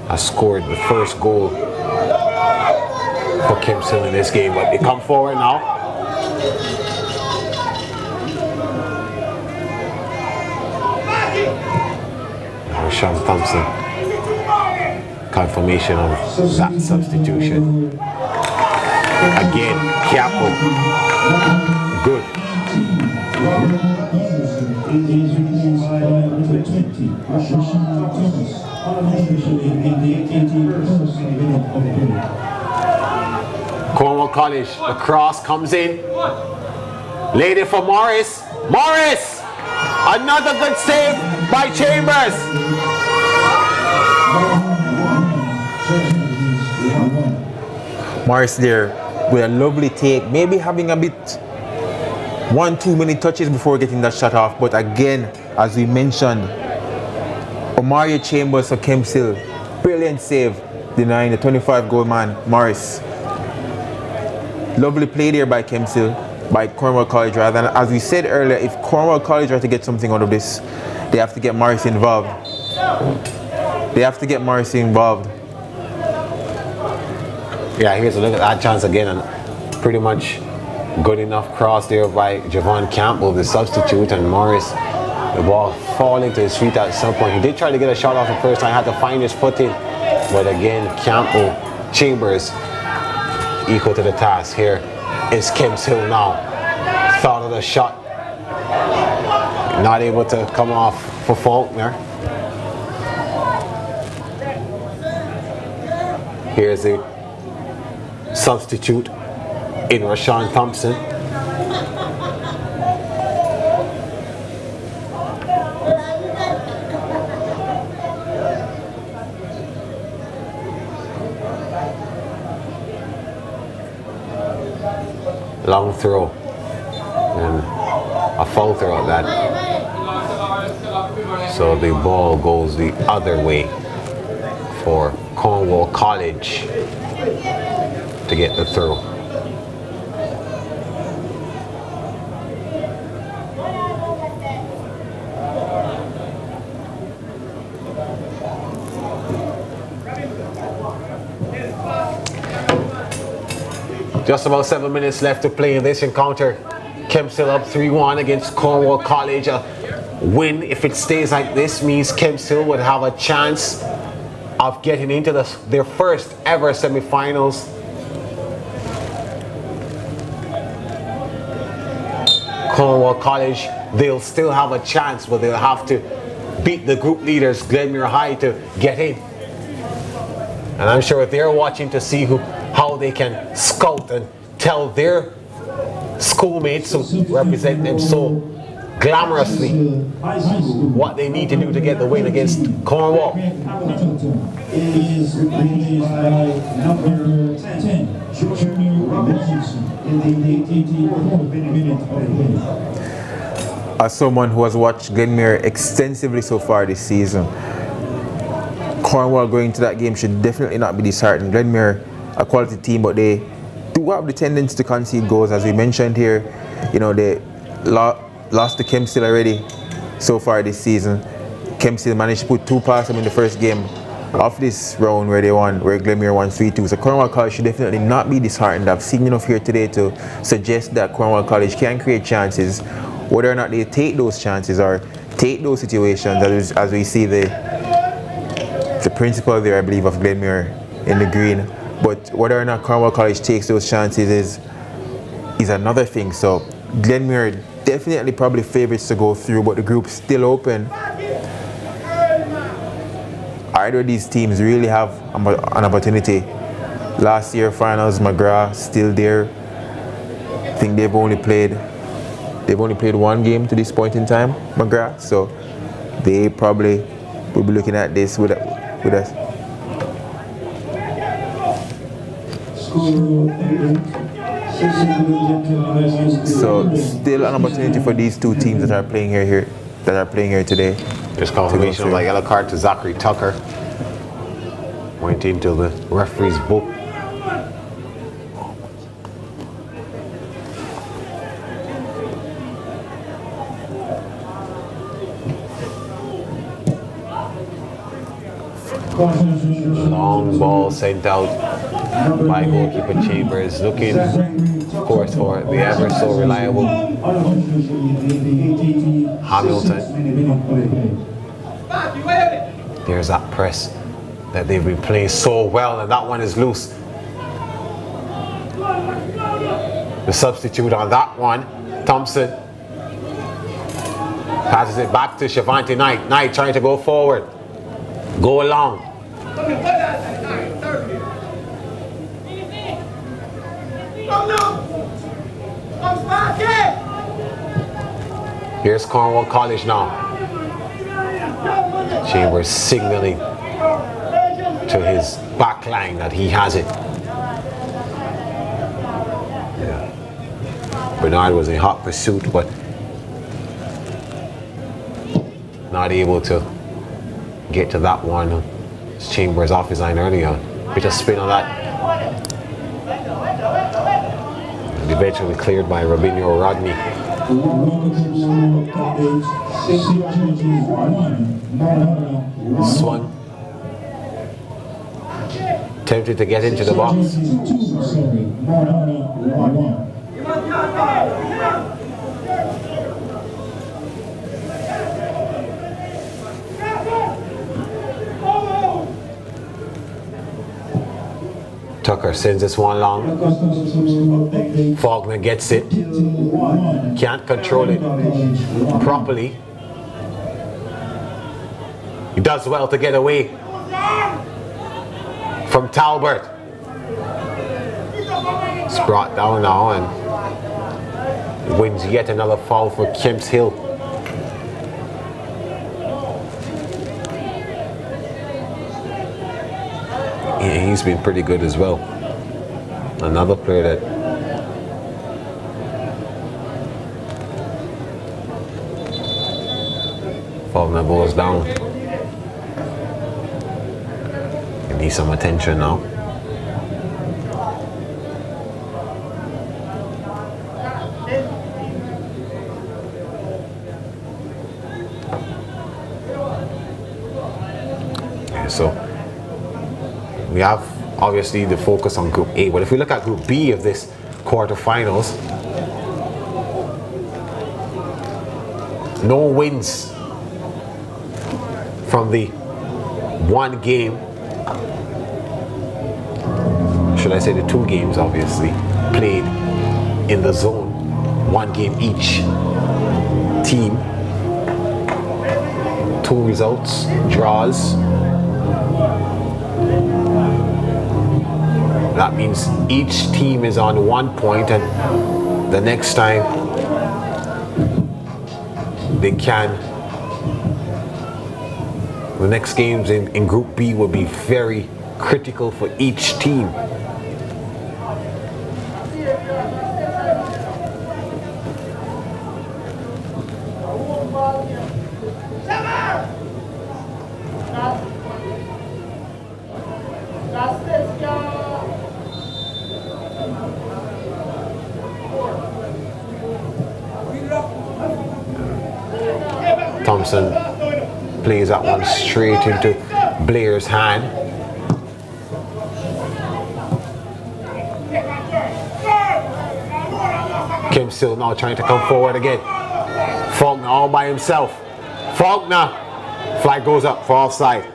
has scored the first goal for Kemps Hill in this game. But they come forward now. Rashawn Thompson, confirmation of that substitution. Again, Campbell. Good. Cornwall College, the cross comes in. Laid it for Morris. Morris! Another good save by Chambers. Morris there with a lovely take, maybe having a bit 1-2 minute touches before getting that shot off, but again, as we mentioned, Omari Chambers for Kemps Hill, brilliant save, denying the 25 goal man Morris. Lovely play there by Kemps Hill, by Cornwall College rather. And as we said earlier, if Cornwall College are to get something out of this, they have to get Morris involved. They have to get Morris involved. Yeah, here's a look at that chance again, and pretty much good enough cross there by Javon Campbell, the substitute, and Morris, the ball falling to his feet at some point. He did try to get a shot off the first time, had to find his footing, but again, Campbell, Chambers, equal to the task. Here is Kemps Hill now. Thought of the shot, not able to come off for Faulkner. Here's the substitute in Rashawn Thompson. Long throw and a foul throw at that. So the ball goes the other way. for Cornwall College to get the throw. Just about 7 minutes left to play in this encounter. Kemps Hill up 3-1 against Cornwall College. A win, if it stays like this, means Kemps Hill would have a chance of getting into their first ever semi-finals. Cornwall College, they'll still have a chance, but they'll have to beat the group leaders, Glenmuir High, to get in. And I'm sure they're watching to see how they can scout and tell their schoolmates who represent them so glamorously what they need to do to get the win against Cornwall. Is replaced by number 10, Jamaican in the 84th minute of play. As someone who has watched Glenmuir extensively so far this season, Cornwall going to that game should definitely not be disheartened. Glenmuir, a quality team, but they do have the tendency to concede goals, as we mentioned here. You know, they lost to Kemps Hill already so far this season. Kemps Hill managed to put 2 past them in the first game of this round where Glenmuir won 3-2. So Cornwall College should definitely not be disheartened. I've seen enough here today to suggest that Cornwall College can create chances. Whether or not they take those chances or take those situations, as we see the principal there, I believe, of Glenmuir in the green. But whether or not Cornwall College takes those chances is another thing. So Glenmuir definitely probably favourites to go through, but the group's still open. Either of these teams really have an opportunity. Last year finals, McGrath still there. I think they've only played 1 game to this point in time, McGrath. So they probably will be looking at this with us. So still an opportunity for these two teams that are playing here today. There's confirmation of a yellow card to Zachary Tucker. Went into the referee's book. Long ball sent out by goalkeeper Chambers, looking, of course, for the ever so reliable Hamilton. There's that press that they've been playing so well, and that one is loose. The substitute on that one, Thompson, passes it back to Shavante Knight. Knight trying to go forward, go along. Here's Cornwall College now. Chambers signaling to his back line that he has it. Yeah. Bernard was in hot pursuit, but not able to get to that one. Chambers off his line early on. Bit of spin on that. And eventually cleared by Robinho Rodney. Swung. Tempted to get into the box. Tucker sends this one long. Faulkner gets it. Can't control it properly. He does well to get away from Talbot. It's brought down now and wins yet another foul for Kemps Hill. Yeah, he's been pretty good as well. Another player that Faulkner goes down. Need some attention now. Okay, so we have obviously the focus on Group A, but if we look at Group B of this quarterfinals, no wins from the one game, should I say the two games obviously, played in the zone, one game each team, two results, draws. That means each team is on 1 point, and the next time they can, the next games in Group B will be very critical for each team. Thompson plays that one straight into Blair's hand. Kemps Hill now trying to come forward again. Faulkner all by himself. Faulkner. Flag goes up for offside.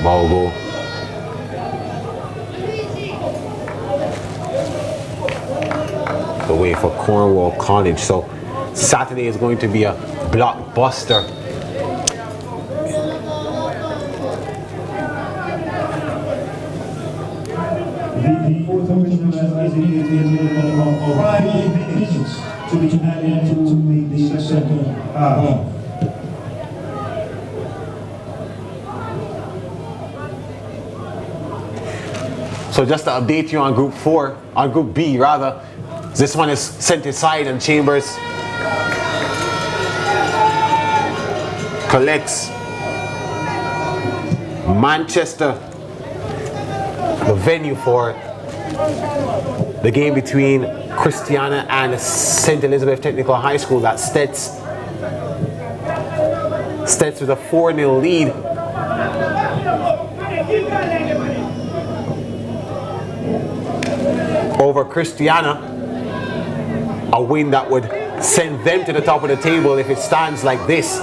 Ball go. The way for Cornwall College. So Saturday is going to be a blockbuster. The fourth original is indicated of 5 minutes to be added to the second half. So just to update you on Group 4, on Group B rather, this one is sent aside and Chambers collects Manchester, the venue for the game between Christiana and St. Elizabeth Technical High School. That's Stets. Stets with a 4-0 lead. Over Christiana, a win that would send them to the top of the table if it stands like this,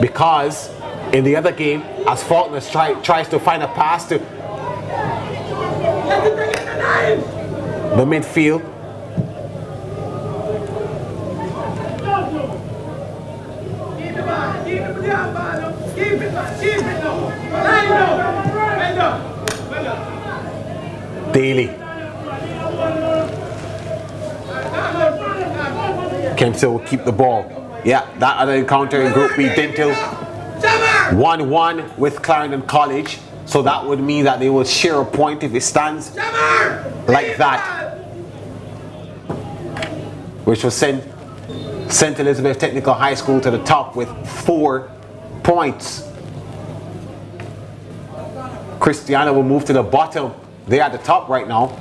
because in the other game, as Faulkner tries to find a pass to the midfield, Daly. Kemps Hill will keep the ball. Yeah, that other encounter in Group B, Dentil 1-1 with Clarendon College. So that would mean that they will share a point if it stands like that, which will send St. Elizabeth Technical High School to the top with 4 points. Christiana will move to the bottom. They're at the top right now.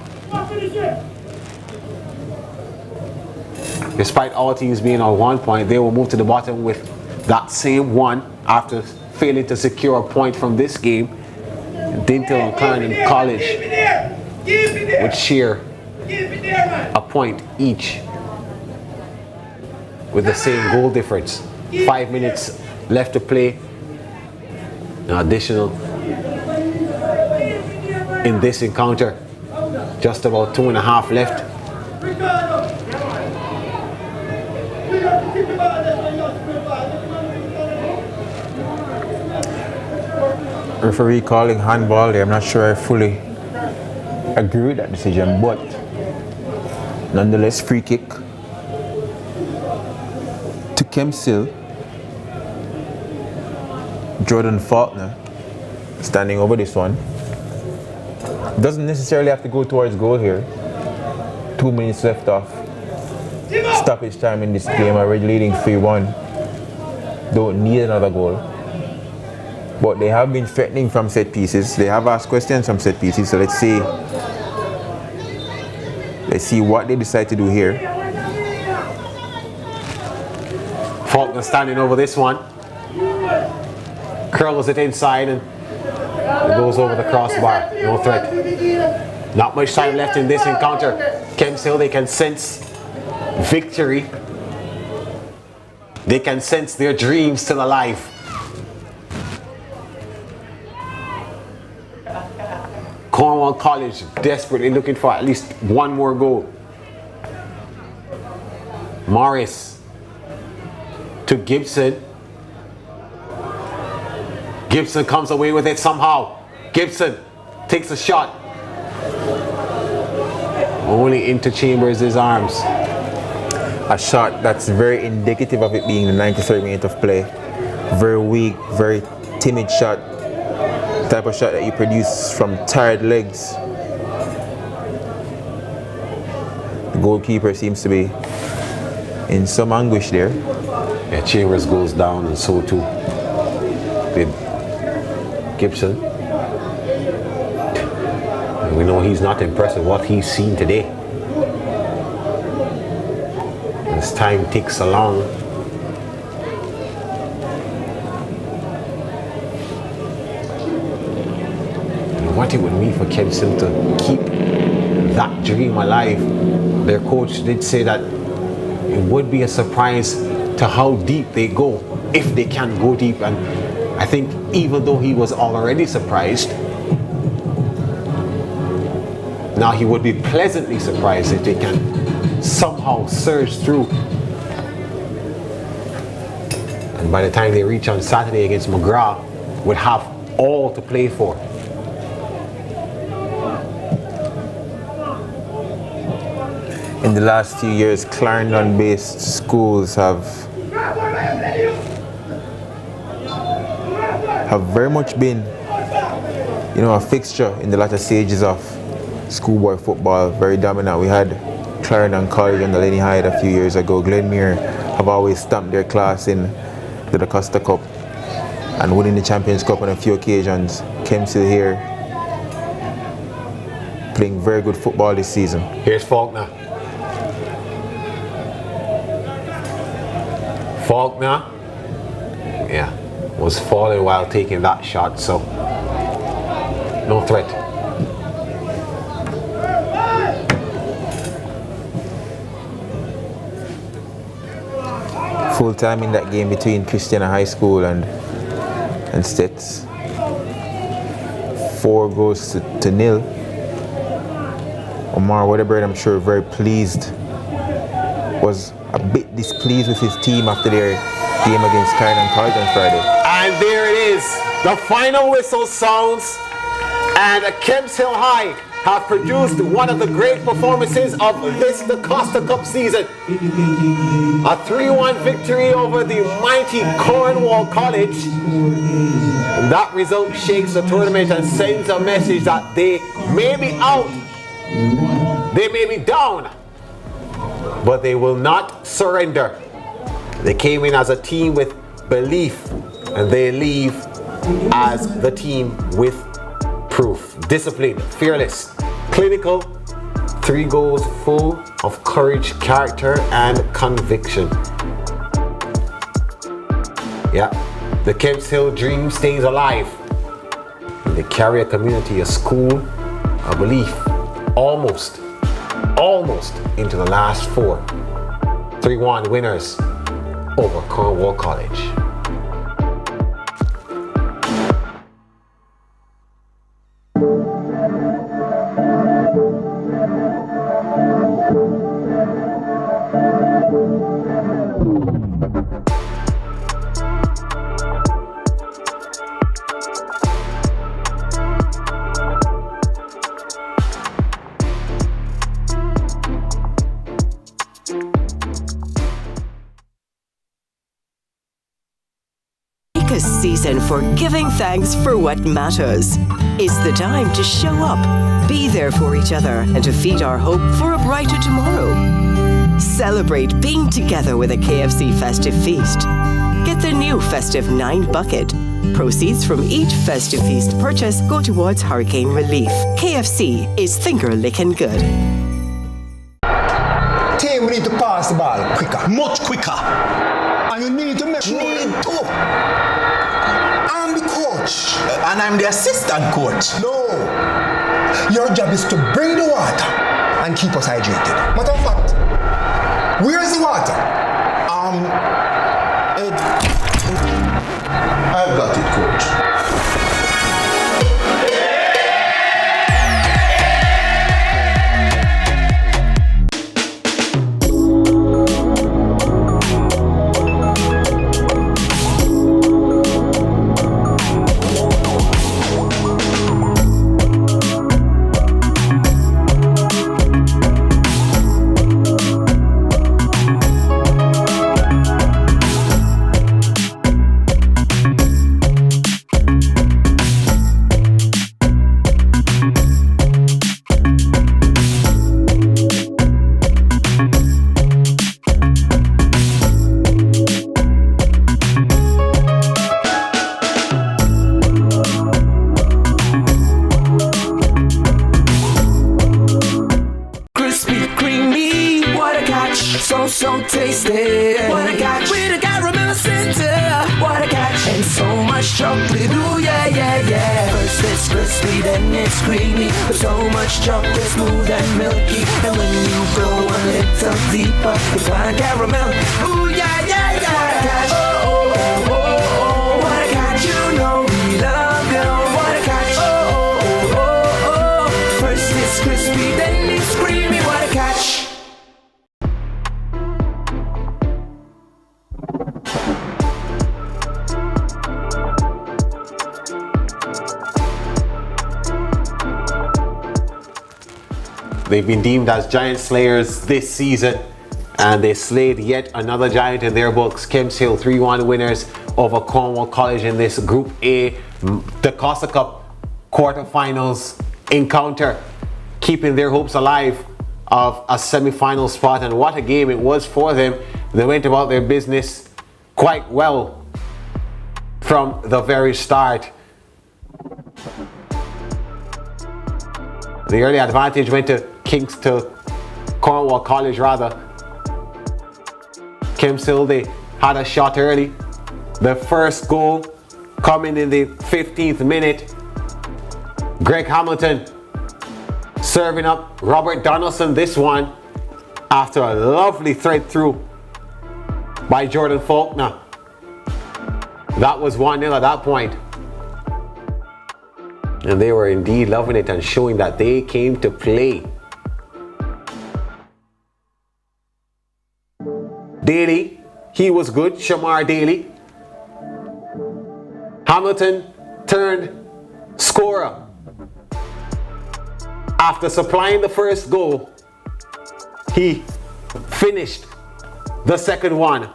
Despite all teams being on 1 point, they will move to the bottom with that same one after failing to secure a point from this game. Dentil and Clarendon College would share a point each with the same goal difference. 5 minutes left to play. An additional in this encounter. Just about 2.5 left. Referee calling handball there. I'm not sure I fully agree with that decision, but nonetheless, free kick to Kemps Hill, Jordan Faulkner, standing over this one. Doesn't necessarily have to go towards goal here. 2 minutes left off. Stoppage time in this game, already leading 3-1. Don't need another goal. But they have been threatening from set pieces. They have asked questions from set pieces, so let's see. Let's see what they decide to do here. Faulkner standing over this one. Curls it inside and it goes over the crossbar. No threat. Not much time left in this encounter. Kemps Hill, they can sense victory. They can sense their dream still alive. Cornwall College desperately looking for at least one more goal. Morris to Gibson. Gibson comes away with it somehow. Gibson takes a shot. Only into Chambers' arms. A shot that's very indicative of it being the 93rd minute of play. Very weak, very timid shot. Type of shot that you produce from tired legs. The goalkeeper seems to be in some anguish there. Yeah, Chambers goes down and so too did Gibson. And we know he's not impressed with what he's seen today. As time ticks along, what it would mean for Kemps Hill to keep that dream alive. Their coach did say that it would be a surprise to how deep they go, if they can go deep. And I think even though he was already surprised, now he would be pleasantly surprised if they can somehow surge through. And by the time they reach on Saturday against McGrath, would have all to play for. In the last few years, Clarendon-based schools have very much been, a fixture in the latter stages of schoolboy football. Very dominant. We had Clarendon College and the Lenny Hyde a few years ago. Glenmuir have always stamped their class in the Costa Cup and winning the Champions Cup on a few occasions. Kemps Hill here playing very good football this season. Here's Faulkner. Faulkner, was falling while taking that shot, so no threat. Full time in that game between Christiana High School and Stets. 4 goals to 0. Omar Wedderburn, I'm sure, very pleased, was a bit displeased with his team after their game against Clarendon College on Friday. And there it is. The final whistle sounds, and Kemps Hill High have produced one of the great performances of the Costa Cup season. A 3-1 victory over the mighty Cornwall College. And that result shakes the tournament and sends a message that they may be out, they may be down, but they will not surrender. They came in as a team with belief, and they leave as the team with proof. Disciplined, fearless, clinical, 3 goals full of courage, character, and conviction. Yeah, the Kemps Hill dream stays alive. And they carry a community, a school, a belief, almost into the last 4. 3-1 winners over Cornwall College. season for giving thanks for what matters. It's the time to show up, be there for each other, and to feed our hope for a brighter tomorrow. Celebrate being together with a KFC festive feast. Get the new festive 9 bucket. Proceeds from each festive feast purchase go towards hurricane relief. KFC is finger licking good. Team, we need to pass the ball quicker. Much quicker. And you need to make sure. I'm the coach. And I'm the assistant coach. No. Your job is to bring the water and keep us hydrated. Matter of fact, where's the water? I've got it, coach. So tasty. What a catch. With a caramel center. What a catch. And so much chocolate. Ooh, yeah, yeah, yeah. First it's crispy, then it's creamy. With so much chocolate, smooth and milky. And when you go a little deeper, you find caramel. Ooh, yeah, yeah, yeah. What a catch. Oh, oh, oh, oh, oh. What a catch. You know we love you. What a catch. Oh, oh, oh, oh, oh. First it's crispy, then it's creamy. What a catch. They've been deemed as giant slayers this season, and they slayed yet another giant in their books. Kemps Hill 3-1 winners over Cornwall College in this Group A, the COSA Cup quarterfinals encounter, keeping their hopes alive of a semi-final spot. And what a game it was for them. They went about their business quite well from the very start. The early advantage went to Cornwall College rather. Kemps Hill, they had a shot early. The first goal coming in the 15th minute. Greg Hamilton serving up Robert Donaldson this one after a lovely thread through by Jordan Faulkner. That was 1-0 at that point. And they were indeed loving it and showing that they came to play. Daly, he was good, Shamar Daly. Hamilton turned scorer. After supplying the first goal, he finished the second one.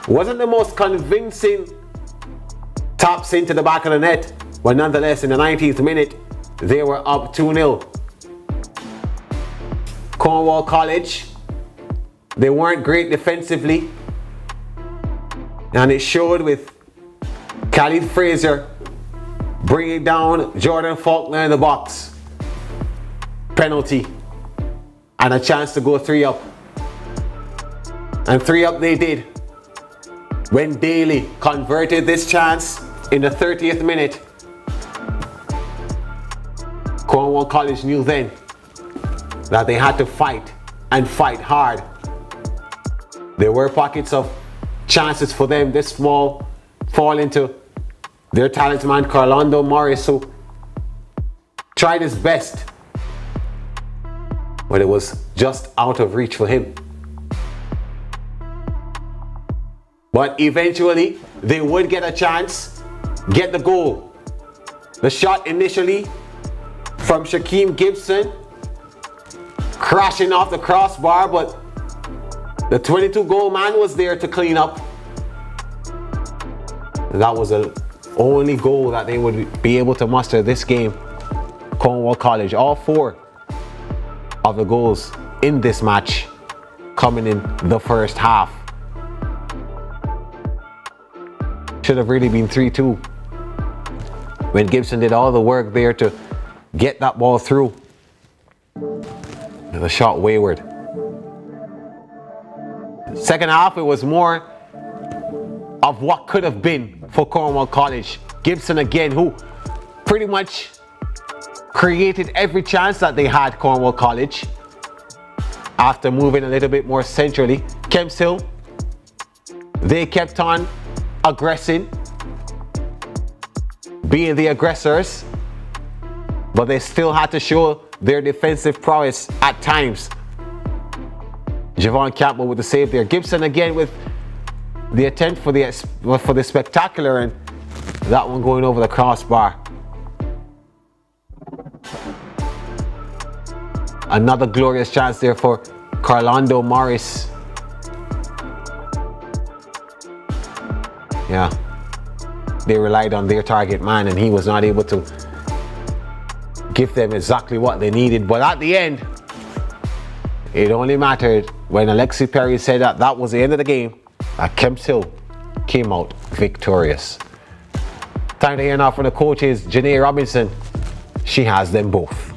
Wasn't the most convincing taps into the back of the net, but nonetheless in the 19th minute, they were up 2-0. Cornwall College, they weren't great defensively, and it showed with Khalid Fraser bringing down Jordan Faulkner in the box. Penalty and a chance to go 3-up. And 3-up they did when Daly converted this chance in the 30th minute. Cornwall College knew then that they had to fight and fight hard. There were pockets of chances for them. This small fall into their talent man Carlondo Morris, who tried his best, but it was just out of reach for him. But eventually they would get a chance, get the goal. The shot initially from Shaquem Gibson, crashing off the crossbar, but the 22 goal man was there to clean up. That was a only goal that they would be able to muster this game, Cornwall College, all 4 of the goals in this match coming in the first half. Should have really been 3-2 when Gibson did all the work there to get that ball through. The shot wayward. Second half, it was more of what could have been for Cornwall College. Gibson again, who pretty much created every chance that they had, Cornwall College, after moving a little bit more centrally. Kemps Hill, they kept on aggressing, being the aggressors, but they still had to show their defensive prowess at times. Javon Campbell with the save there. Gibson again with the attempt for the spectacular, and that one going over the crossbar. Another glorious chance there for Carlondo Morris. Yeah, they relied on their target man, and he was not able to give them exactly what they needed. But at the end, it only mattered when Alexi Perry said that that was the end of the game, that Kemps Hill came out victorious. Time to hear now from the coaches, Janae Robinson. She has them both.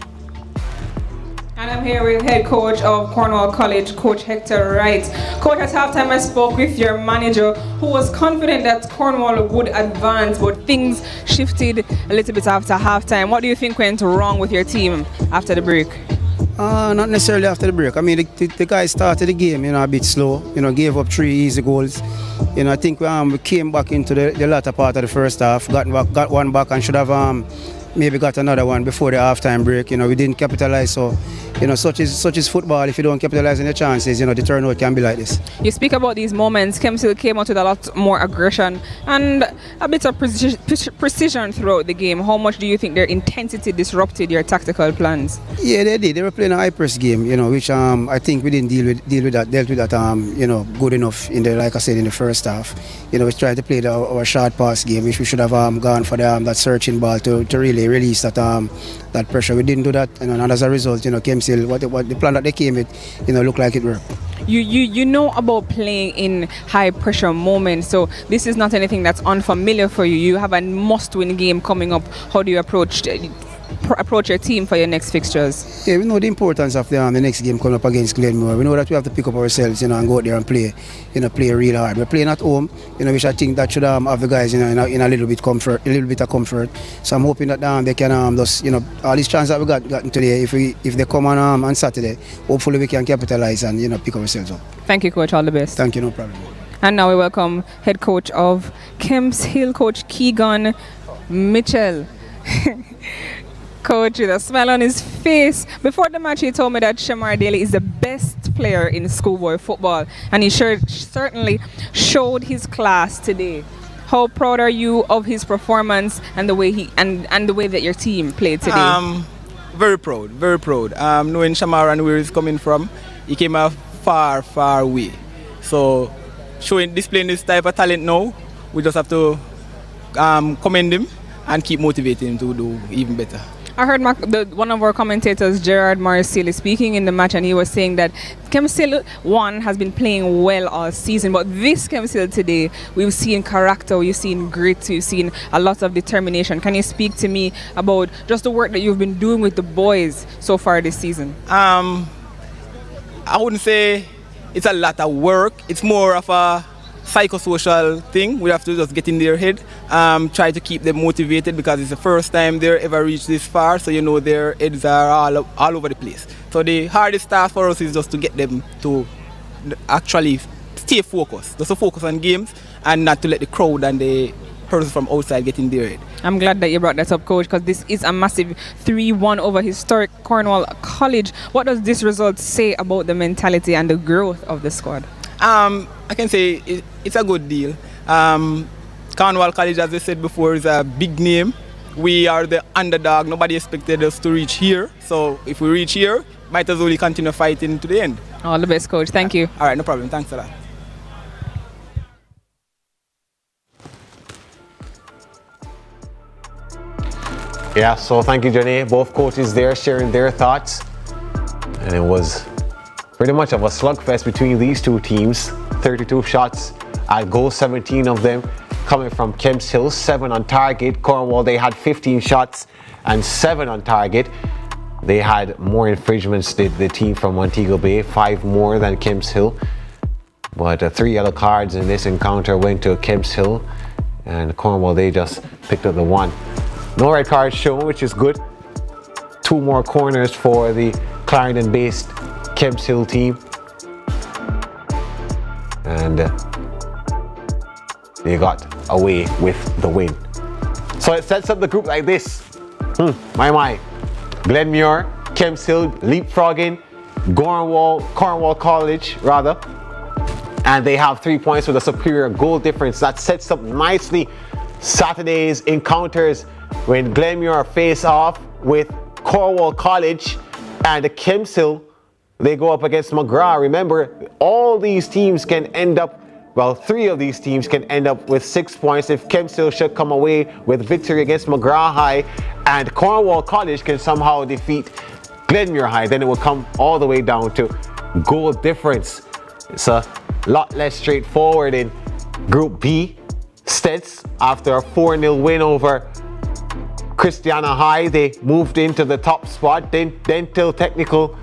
And I'm here with head coach of Cornwall College, Coach Hector Wright. Coach, at halftime I spoke with your manager, who was confident that Cornwall would advance, but things shifted a little bit after halftime. What do you think went wrong with your team after the break? Not necessarily after the break. I mean, the guys started the game, a bit slow. Gave up 3 easy goals. I think we came back into the latter part of the first half, got one back, and should have maybe got another one before the halftime break. We didn't capitalize. So, such is football. If you don't capitalize on your chances, the turnout can be like this. You speak about these moments. Kemps Hill came out with a lot more aggression and a bit of precision throughout the game. How much do you think their intensity disrupted your tactical plans? Yeah, they did. They were playing a high-press game, which I think we didn't dealt with that, good enough like I said, in the first half. We tried to play our short pass game, which we should have gone for that searching ball to really release that pressure. We didn't do that, and as a result, Kemps Hill, what the plan that they came with, looked like it worked. You know about playing in high pressure moments, so this is not anything that's unfamiliar for you. You have a must-win game coming up. How do you approach your team for your next fixtures? Yeah, we know the importance of the next game coming up against Glenmuir. We know that we have to pick up ourselves, and go out there and play, play real hard. We're playing at home, which I think that should have the guys, in a little bit of comfort. So I'm hoping that they can just, all these chances that we gotten today, if they come on Saturday, hopefully we can capitalize and pick ourselves up. Thank you, Coach. All the best. Thank you. No problem. And now we welcome head coach of Kemps Hill, Coach Keegan Mitchell. Coach with a smile on his face. Before the match, he told me that Shamar Daly is the best player in schoolboy football, and he certainly showed his class today. How proud are you of his performance and the way and the way that your team played today? Very proud, very proud. Knowing Shamar and where he's coming from, he came a far, far way. So displaying this type of talent now, we just have to commend him and keep motivating him to do even better. I heard one of our commentators, Gerard Marcilli, speaking in the match, and he was saying that Kemps Hill 1 has been playing well all season, but this Kemps Hill today, we've seen character, we've seen grit, we've seen a lot of determination. Can you speak to me about just the work that you've been doing with the boys so far this season? I wouldn't say it's a lot of work. It's more of a psychosocial thing. We have to just get in their head, try to keep them motivated, because it's the first time they've ever reached this far, so their heads are all over the place. So the hardest task for us is just to get them to actually stay focused, just to focus on games and not to let the crowd and the person from outside get in their head. I'm glad that you brought that up, Coach, because this is a massive 3-1 over historic Cornwall College. What does this result say about the mentality and the growth of the squad? I can say it's a good deal. Cornwall College, as I said before, is a big name. We are the underdog. Nobody expected us to reach here. So if we reach here, might as well continue fighting to the end. All the best, Coach. Thank you. All right, no problem. Thanks a lot. Yeah, so thank you, Janae. Both coaches there sharing their thoughts. And it was pretty much of a slugfest between these two teams. 32 shots at goal, 17 of them coming from Kemps Hill, 7 on target. Cornwall, they had 15 shots and 7 on target. They had more infringements, the team from Montego Bay, 5 more than Kemps Hill. But 3 yellow cards in this encounter went to Kemps Hill, and Cornwall, they just picked up the 1. No red cards shown, which is good. 2 more corners for the Clarendon-based Kemps Hill team. And they got away with the win. So it sets up the group like this. My. Glenmuir, Kemps Hill leapfrogging, Cornwall College rather. And they have 3 points with a superior goal difference. That sets up nicely Saturday's encounters when Glenmuir face off with Cornwall College, and the Kemps Hill, they go up against McGrath. Remember, all these teams can end up, well, 3 of these teams can end up with 6 points if Kemps Hill should come away with victory against McGrath High, and Cornwall College can somehow defeat Glenmuir High. Then it will come all the way down to goal difference. It's a lot less straightforward in Group B. Stets, after a 4-0 win over Christiana High, they moved into the top spot. Dental Technical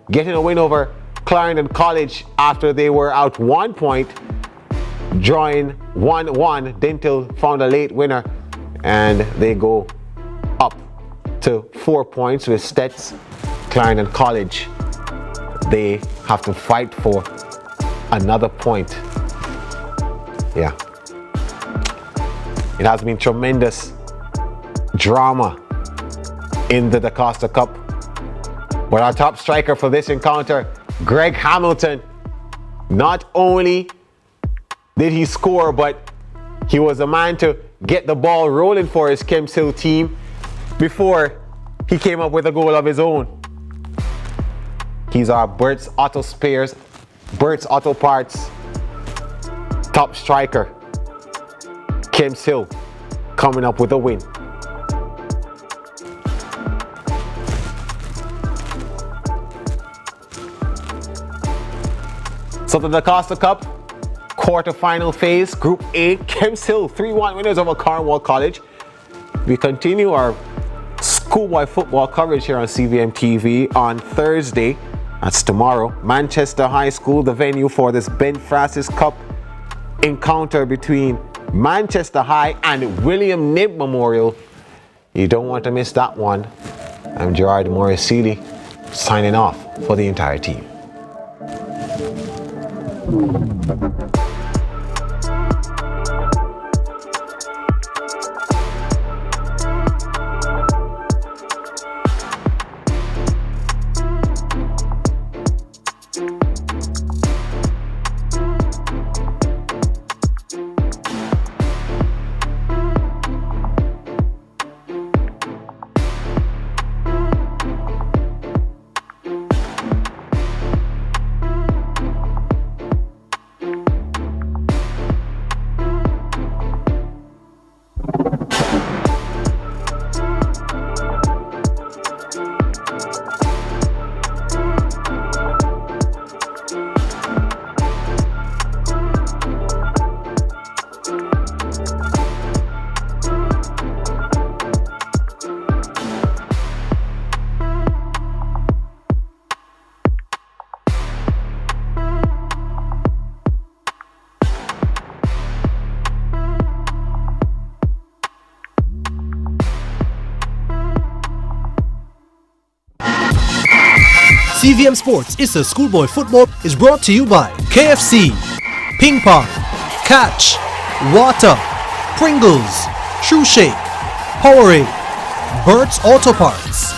getting a win over Clarendon College after they were out 1 point, drawing 1-1. Dental found a late winner, and they go up to 4 points with Stets. Clarendon College, they have to fight for another point. Yeah. It has been tremendous drama in the DaCosta Cup. But our top striker for this encounter, Greg Hamilton, not only did he score, but he was the man to get the ball rolling for his Kemps Hill team before he came up with a goal of his own. He's our Burt's Auto Parts top striker. Kemps Hill coming up with a win. So the DaCosta Cup quarter-final phase, Group A, Kemps Hill 3-1 winners over Cornwall College. We continue our schoolboy football coverage here on CVM TV on Thursday. That's tomorrow. Manchester High School, the venue for this Ben Francis Cup encounter between Manchester High and William Knibb Memorial. You don't want to miss that one. I'm Gerard Morris-Seeley signing off for the entire team. CVM Sports ISSA Schoolboy Football is brought to you by KFC, Ping Pong, Catch, Water, Pringles, Shoe Shake, Powerade, Burt's Auto Parts.